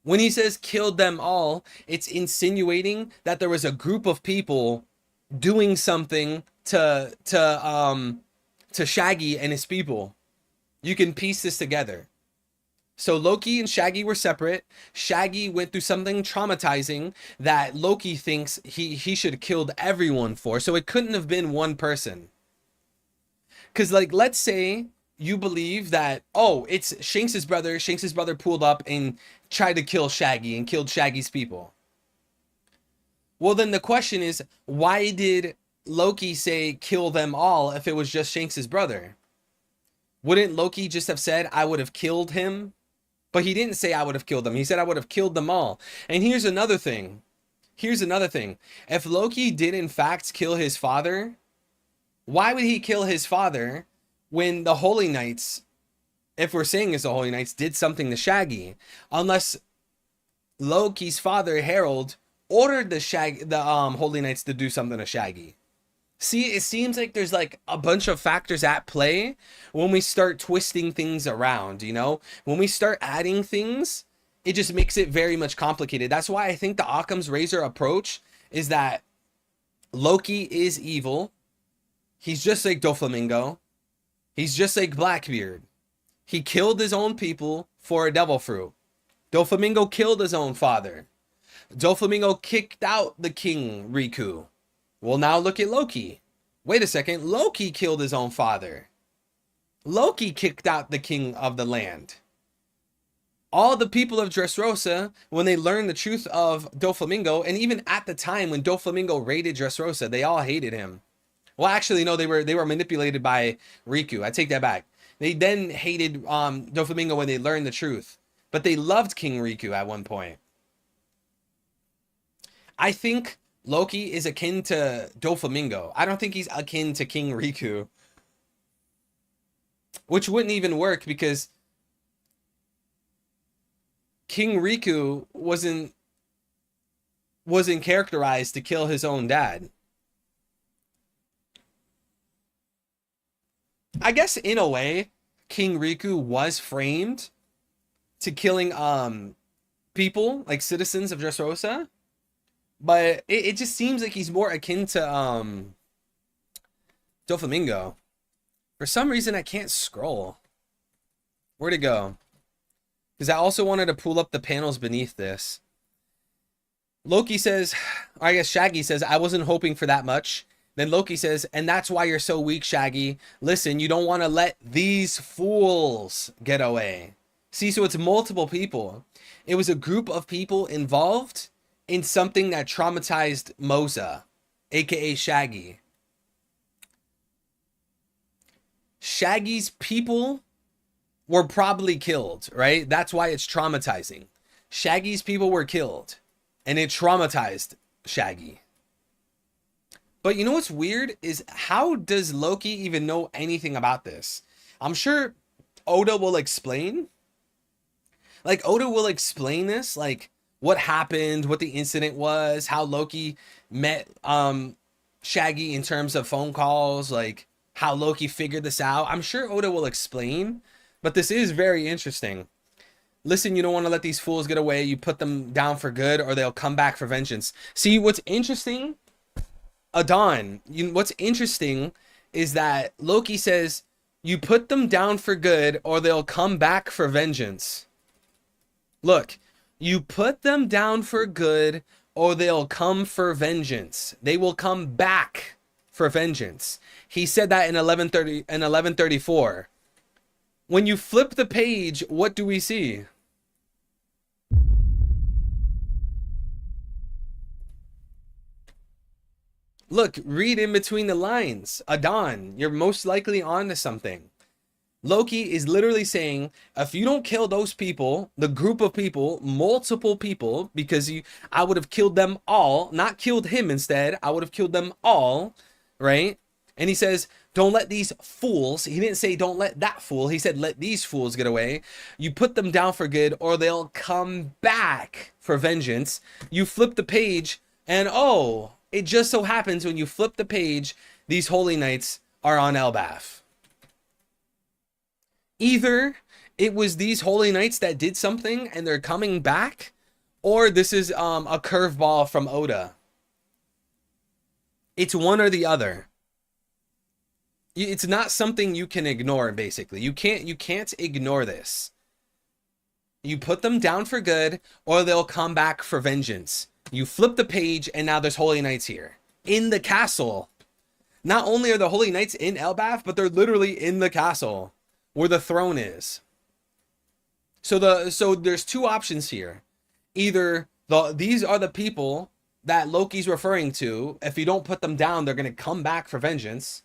[SPEAKER 1] When he says killed them all, it's insinuating that there was a group of people doing something to Shaggy and his people. You can piece this together. So Loki and Shaggy were separate. Shaggy went through something traumatizing that Loki thinks he should have killed everyone for. So it couldn't have been one person. Because, like, let's say you believe that, oh, it's Shanks' brother. Shanks' brother pulled up and tried to kill Shaggy and killed Shaggy's people. Well, then the question is, why did Loki say kill them all if it was just Shanks' brother? Wouldn't Loki just have said, I would have killed him? But he didn't say I would have killed them. He said I would have killed them all. And here's another thing. If Loki did in fact kill his father, why would he kill his father when the Holy Knights, if we're saying it's the Holy Knights, did something to Shaggy? Unless Loki's father, Harold, ordered the Holy Knights to do something to Shaggy. See, it seems like there's like a bunch of factors at play when we start twisting things around, you know? When we start adding things, it just makes it very much complicated. That's why I think the Occam's razor approach is that Loki is evil. He's just like Doflamingo. He's just like Blackbeard. He killed his own people for a devil fruit. Doflamingo killed his own father. Doflamingo kicked out the King Riku. Well, now look at Loki. Wait a second. Loki killed his own father. Loki kicked out the king of the land. All the people of Dressrosa, when they learned the truth of Doflamingo, and even at the time when Doflamingo raided Dressrosa, they all hated him. Well, actually, no, they were manipulated by Riku. I take that back. They then hated Doflamingo when they learned the truth. But they loved King Riku at one point. I think Loki is akin to Doflamingo. I don't think he's akin to King Riku. Which wouldn't even work because King Riku wasn't characterized to kill his own dad. I guess in a way, King Riku was framed to killing people, like citizens of Dressrosa. But it just seems like he's more akin to Doflamingo. For some reason, I can't scroll. Where'd it go? Because I also wanted to pull up the panels beneath this. Loki says, or I guess Shaggy says, I wasn't hoping for that much. Then Loki says, and that's why you're so weak, Shaggy. Listen, you don't want to let these fools get away. See, so it's multiple people. It was a group of people involved in something that traumatized Moza, aka Shaggy. Shaggy's people were probably killed, right? That's why it's traumatizing. Shaggy's people were killed, and it traumatized Shaggy. But you know what's weird is how does Loki even know anything about this? I'm sure Oda will explain. Like, Oda will explain this, like, what happened, what the incident was, how Loki met Shaggy in terms of phone calls, like, how Loki figured this out. I'm sure Oda will explain, but this is very interesting. Listen, you don't want to let these fools get away. You put them down for good or they'll come back for vengeance. See, what's interesting, Adon, what's interesting is that Loki says, you put them down for good or they'll come back for vengeance. Look, you put them down for good or they'll come for vengeance. They will come back for vengeance. He said that in 1134. When you flip the page, what do we see? Look, read in between the lines. Adon, you're most likely onto something. Loki is literally saying, if you don't kill those people, the group of people, multiple people, because I would have killed them all, not killed him instead, I would have killed them all, right? And he says, don't let these fools, he didn't say don't let that fool, he said let these fools get away. You put them down for good or they'll come back for vengeance. You flip the page and oh, it just so happens when you flip the page, these holy knights are on Elbaf. Either it was these holy knights that did something and they're coming back, or this is a curveball from Oda. It's one or the other. It's not something you can ignore, basically. You can't ignore this. You put them down for good, or they'll come back for vengeance. You flip the page, and now there's holy knights here. In the castle. Not only are the holy knights in Elbaf, but they're literally in the castle. Where the throne is. So there's two options here. Either these are the people that Loki's referring to. If you don't put them down, they're going to come back for vengeance.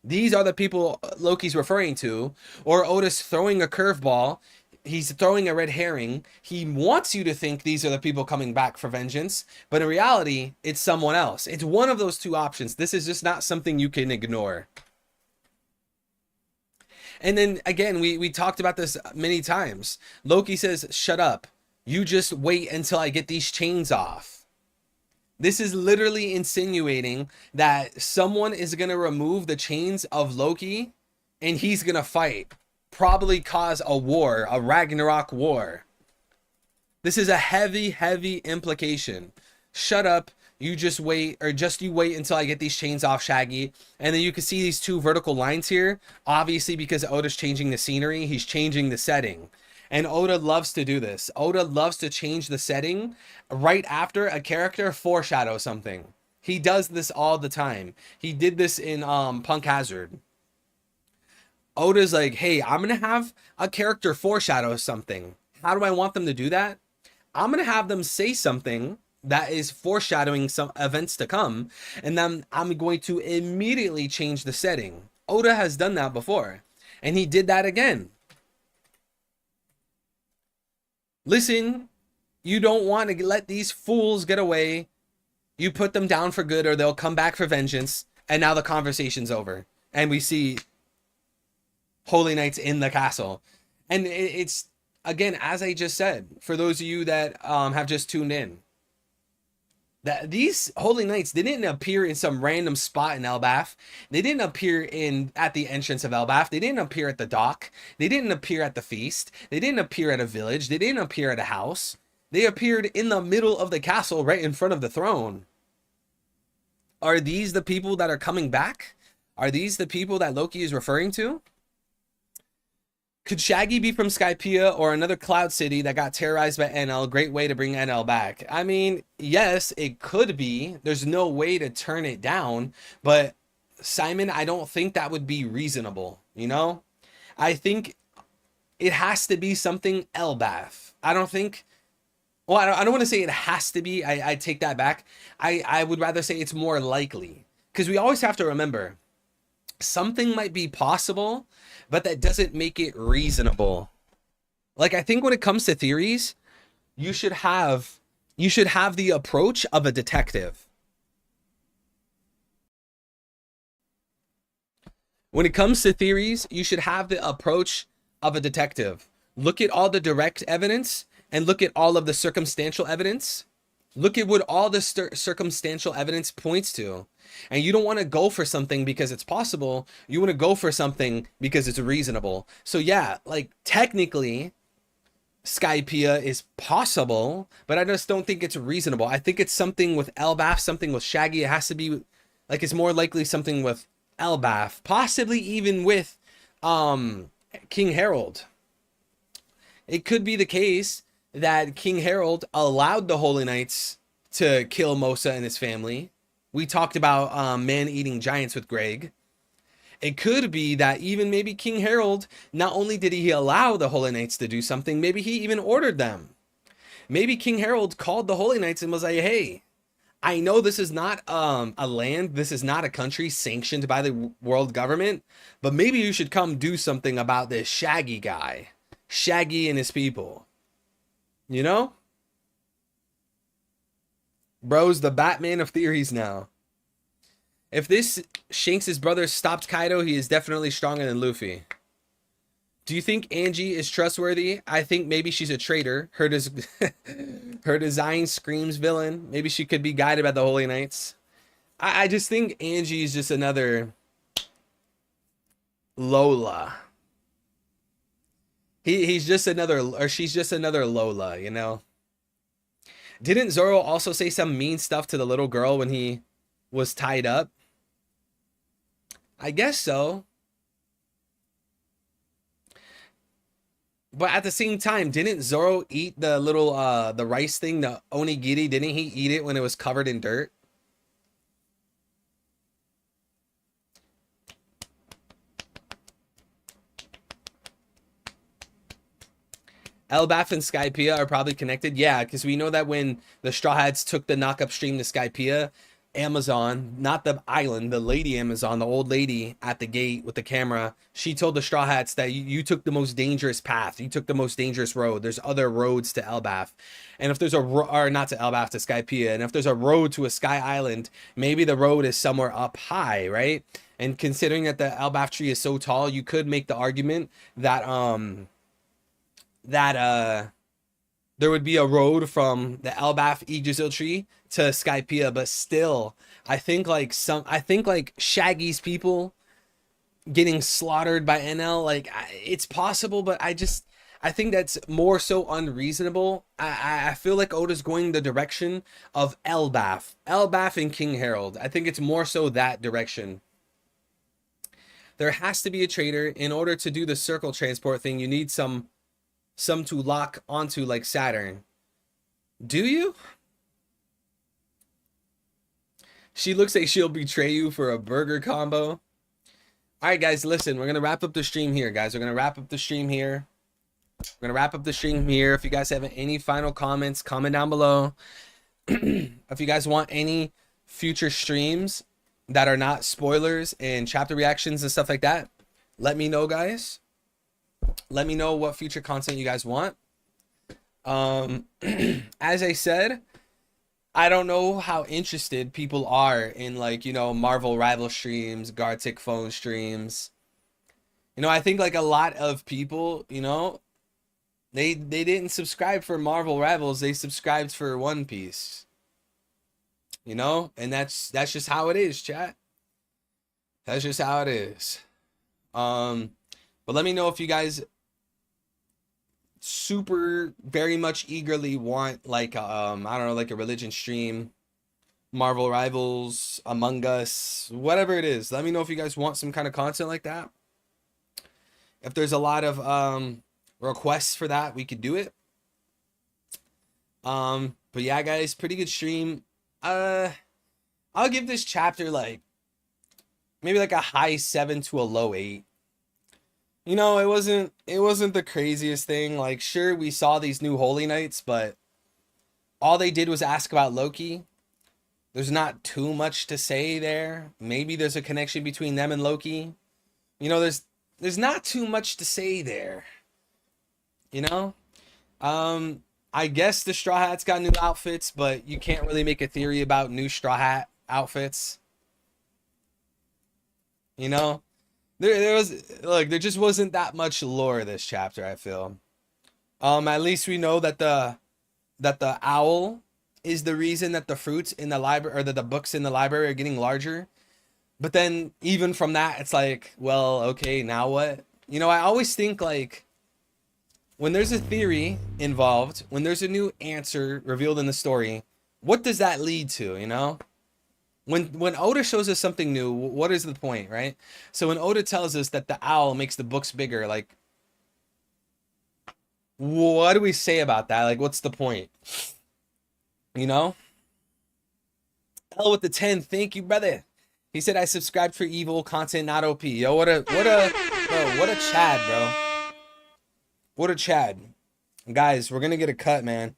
[SPEAKER 1] These are the people Loki's referring to. Or Oda's throwing a curveball. He's throwing a red herring. He wants you to think these are the people coming back for vengeance. But in reality, it's someone else. It's one of those two options. This is just not something you can ignore. And then again, we talked about this many times. Loki says, shut up. You just wait until I get these chains off. This is literally insinuating that someone is going to remove the chains of Loki and he's going to fight. Probably cause a war, a Ragnarok war. This is a heavy, heavy implication. Shut up. You just wait, or just you wait until I get these chains off, Shaggy. And then you can see these two vertical lines here. Obviously, because Oda's changing the scenery, he's changing the setting. And Oda loves to do this. Oda loves to change the setting right after a character foreshadows something. He does this all the time. He did this in Punk Hazard. Oda's like, hey, I'm going to have a character foreshadow something. How do I want them to do that? I'm going to have them say something that is foreshadowing some events to come, and then I'm going to immediately change the setting. Oda has done that before, and he did that again. Listen, you don't want to let these fools get away. You put them down for good or they'll come back for vengeance, and now the conversation's over. And we see holy knights in the castle. And it's, again, as I just said, for those of you that have just tuned in, that these holy knights, they didn't appear in some random spot in Elbaf. They didn't appear at the entrance of Elbaf. They didn't appear at the dock. They didn't appear at the feast. They didn't appear at a village. They didn't appear at a house. They appeared in the middle of the castle, right in front of the throne. Are these the people that are coming back? Are these the people that Loki is referring to? Could Shaggy be from Skypiea or another cloud city that got terrorized by NL? Great way to bring NL back. I mean, yes, it could be. There's no way to turn it down. But Simon, I don't think that would be reasonable. You know, I think it has to be something Elbaf. I don't think. Well, I don't want to say it has to be. I take that back. I would rather say it's more likely, because we always have to remember something might be possible, but that doesn't make it reasonable. Like, I think when it comes to theories, you should have the approach of a detective. When it comes to theories, you should have the approach of a detective. Look at all the direct evidence and look at all of the circumstantial evidence. Look at what all the circumstantial evidence points to. And you don't want to go for something because it's possible. You want to go for something because it's reasonable. So yeah, like technically, Skypiea is possible, but I just don't think it's reasonable. I think it's something with Elbaf, something with Shaggy. It has to be, like, it's more likely something with Elbaf, possibly even with King Harold. It could be the case that King Harold allowed the Holy Knights to kill Mosa and his family. We talked about man-eating giants with Greg. It could be that even maybe King Harold, not only did he allow the Holy Knights to do something, maybe he even ordered them. Maybe King Harold called the Holy Knights and was like, hey, I know this is not a land, this is not a country sanctioned by the world government, but maybe you should come do something about this Shaggy guy. Shaggy and his people. You know? Bro's the Batman of theories now. If this Shanks' brother stopped Kaido, he is definitely stronger than Luffy. Do you think Angie is trustworthy? I think maybe she's a traitor. Her design screams villain. Maybe she could be guided by the Holy Knights. I just think Angie is just another Lola. He's just another, or she's just another Lola, you know? Didn't Zoro also say some mean stuff to the little girl when he was tied up? I guess so. But at the same time, didn't Zoro eat the little the rice thing, the onigiri? Didn't he eat it when it was covered in dirt? Elbaf and Skypiea are probably connected. Yeah, because we know that when the Straw Hats took the knock upstream to Skypiea, Amazon, not the island, the lady Amazon, the old lady at the gate with the camera, she told the Straw Hats that you took the most dangerous path. You took the most dangerous road. There's other roads to Elbaf. And if there's or not to Elbaf, to Skypiea. And if there's a road to a sky island, maybe the road is somewhere up high, right? And considering that the Elbaf tree is so tall, you could make the argument that there would be a road from the Elbaf Yggdrasil tree to Skypiea, but still, I think like Shaggy's people getting slaughtered by NL, like it's possible, but I think that's more so unreasonable. I feel like Oda's going the direction of Elbaf and King Harold. I think it's more so that direction. There has to be a traitor. In order to do the circle transport thing, you need some to lock onto, like Saturn. Do you? She looks like she'll betray you for a burger combo. All right, guys, listen, we're going to wrap up the stream here, guys. We're going to wrap up the stream here. We're going to wrap up the stream here. If you guys have any final comments, comment down below. If you guys want any future streams that are not spoilers and chapter reactions and stuff like that, let me know, guys. Let me know what future content you guys want. As I said, I don't know how interested people are in, like, you know, Marvel Rival streams, Gartic phone streams. You know, I think like a lot of people, you know, they didn't subscribe for Marvel Rivals, they subscribed for One Piece. You know, and that's just how it is, chat. That's just how it is. But let me know if you guys super very much eagerly want like I don't know, like a religion stream, Marvel Rivals, Among Us, whatever it is. Let me know if you guys want some kind of content like that. If there's a lot of requests for that, we could do it. But yeah, guys, pretty good stream. I'll give this chapter like maybe like a high 7 to a low 8. You know, it wasn't the craziest thing. Like, sure, we saw these new Holy Knights, but all they did was ask about Loki. There's not too much to say there. Maybe there's a connection between them and Loki. You know, there's not too much to say there. You know? I guess the Straw Hats got new outfits, but you can't really make a theory about new Straw Hat outfits. You know? There was like there just wasn't that much lore this chapter, I feel. At least we know that the owl is the reason that the fruits in the library or that the books in the library are getting larger. But then even from that, it's like, well, okay, now what? You know, I always think like when there's a theory involved, when there's a new answer revealed in the story, what does that lead to, you know? When Oda shows us something new, what is the point, right? So when Oda tells us that the owl makes the books bigger, like what do we say about that? Like what's the point? You know? Hell with the 10, thank you, brother. He said I subscribed for evil content, not OP. Yo, what a bro, what a Chad, bro. What a Chad. Guys, we're gonna get a cut, man.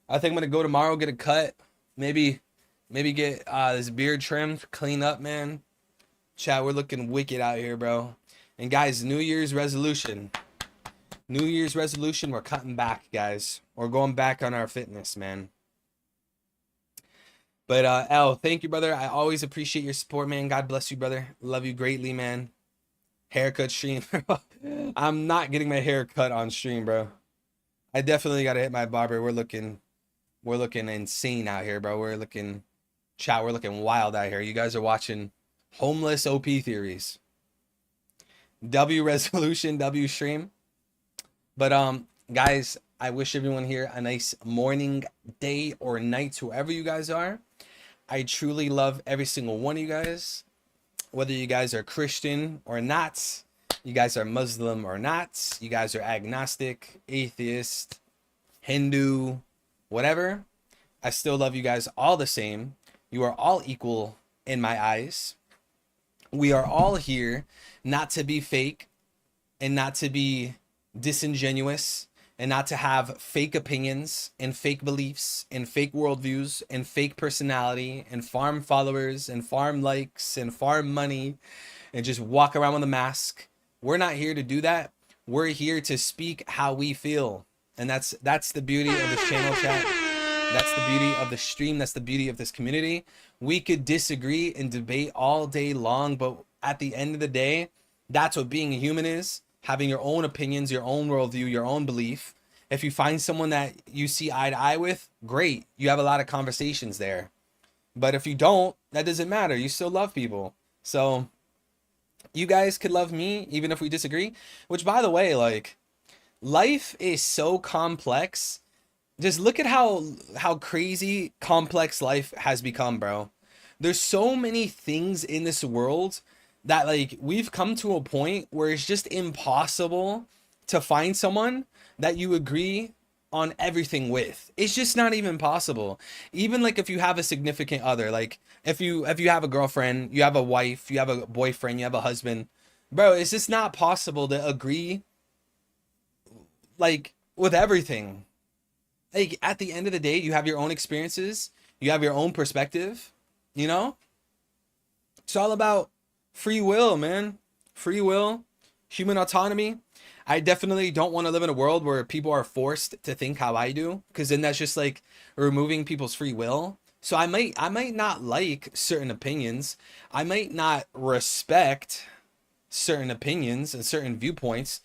[SPEAKER 1] I think I'm gonna go tomorrow, get a cut. Maybe get this beard trimmed, clean up, man. Chad, we're looking wicked out here, bro. And guys, New Year's resolution. New Year's resolution, we're cutting back, guys. We're going back on our fitness, man. But L, thank you, brother. I always appreciate your support, man. God bless you, brother. Love you greatly, man. Haircut stream. I'm not getting my hair cut on stream, bro. I definitely gotta hit my barber. We're looking insane out here, bro. We're looking wild out here. You guys are watching homeless OP theories. W resolution, W stream. But guys, I wish everyone here a nice morning, day, or night, whoever you guys are. I truly love every single one of you guys. Whether you guys are Christian or not, you guys are Muslim or not, you guys are agnostic, atheist, Hindu, whatever. I still love you guys all the same. You are all equal in my eyes. We are all here not to be fake and not to be disingenuous and not to have fake opinions and fake beliefs and fake worldviews and fake personality and farm followers and farm likes and farm money and just walk around with a mask. We're not here to do that. We're here to speak how we feel. And that's the beauty of this channel, chat. That's the beauty of the stream. That's the beauty of this community. We could disagree and debate all day long, but at the end of the day, that's what being a human is. Having your own opinions, your own worldview, your own belief. If you find someone that you see eye to eye with, great. You have a lot of conversations there. But if you don't, that doesn't matter. You still love people. So you guys could love me even if we disagree. Which, by the way, like, life is so complex. Just look at how crazy complex life has become, bro. There's so many things in this world that like we've come to a point where it's just impossible to find someone that you agree on everything with. It's just not even possible. Even like if you have a significant other, like if you have a girlfriend, you have a wife, you have a boyfriend, you have a husband, bro, it's just not possible to agree like with everything. Like at the end of the day, you have your own experiences, you have your own perspective, you know? It's all about free will, man. Free will, human autonomy. I definitely don't want to live in a world where people are forced to think how I do, because then that's just like removing people's free will. So I might not like certain opinions. I might not respect certain opinions and certain viewpoints,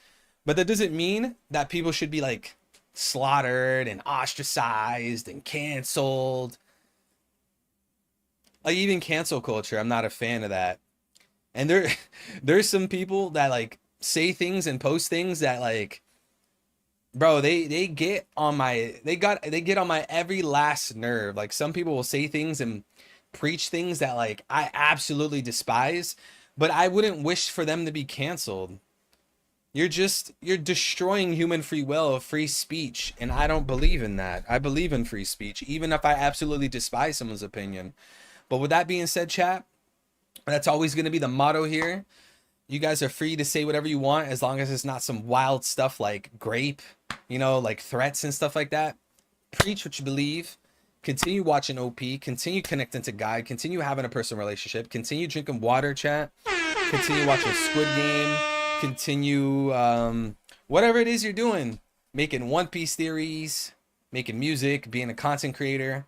[SPEAKER 1] but that doesn't mean that people should be like slaughtered and ostracized and canceled. Like even cancel culture, I'm not a fan of that. And there's some people that like say things and post things that like bro, they get on my they get on my every last nerve. Like some people will say things and preach things that like I absolutely despise, but I wouldn't wish for them to be canceled. You're destroying human free will, free speech, and I don't believe in that. I believe in free speech, even if I absolutely despise someone's opinion. But with that being said, chat, that's always going to be the motto here. You guys are free to say whatever you want as long as it's not some wild stuff like grape, you know, like threats and stuff like that. Preach what you believe. Continue watching OP. Continue connecting to God. Continue having a personal relationship. Continue drinking water, chat. Continue watching Squid Game. Continue whatever it is you're doing. Making One Piece theories. Making music. Being a content creator.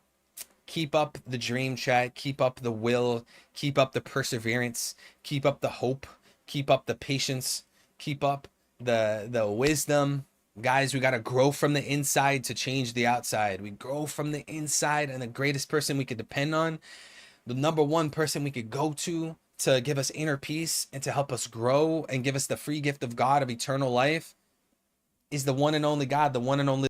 [SPEAKER 1] Keep up the dream, chat. Keep up the will. Keep up the perseverance. Keep up the hope. Keep up the patience. Keep up the wisdom. Guys, we got to grow from the inside to change the outside. We grow from the inside, and the greatest person we could depend on, the number one person we could go to give us inner peace and to help us grow and give us the free gift of God of eternal life is the one and only God, the one and only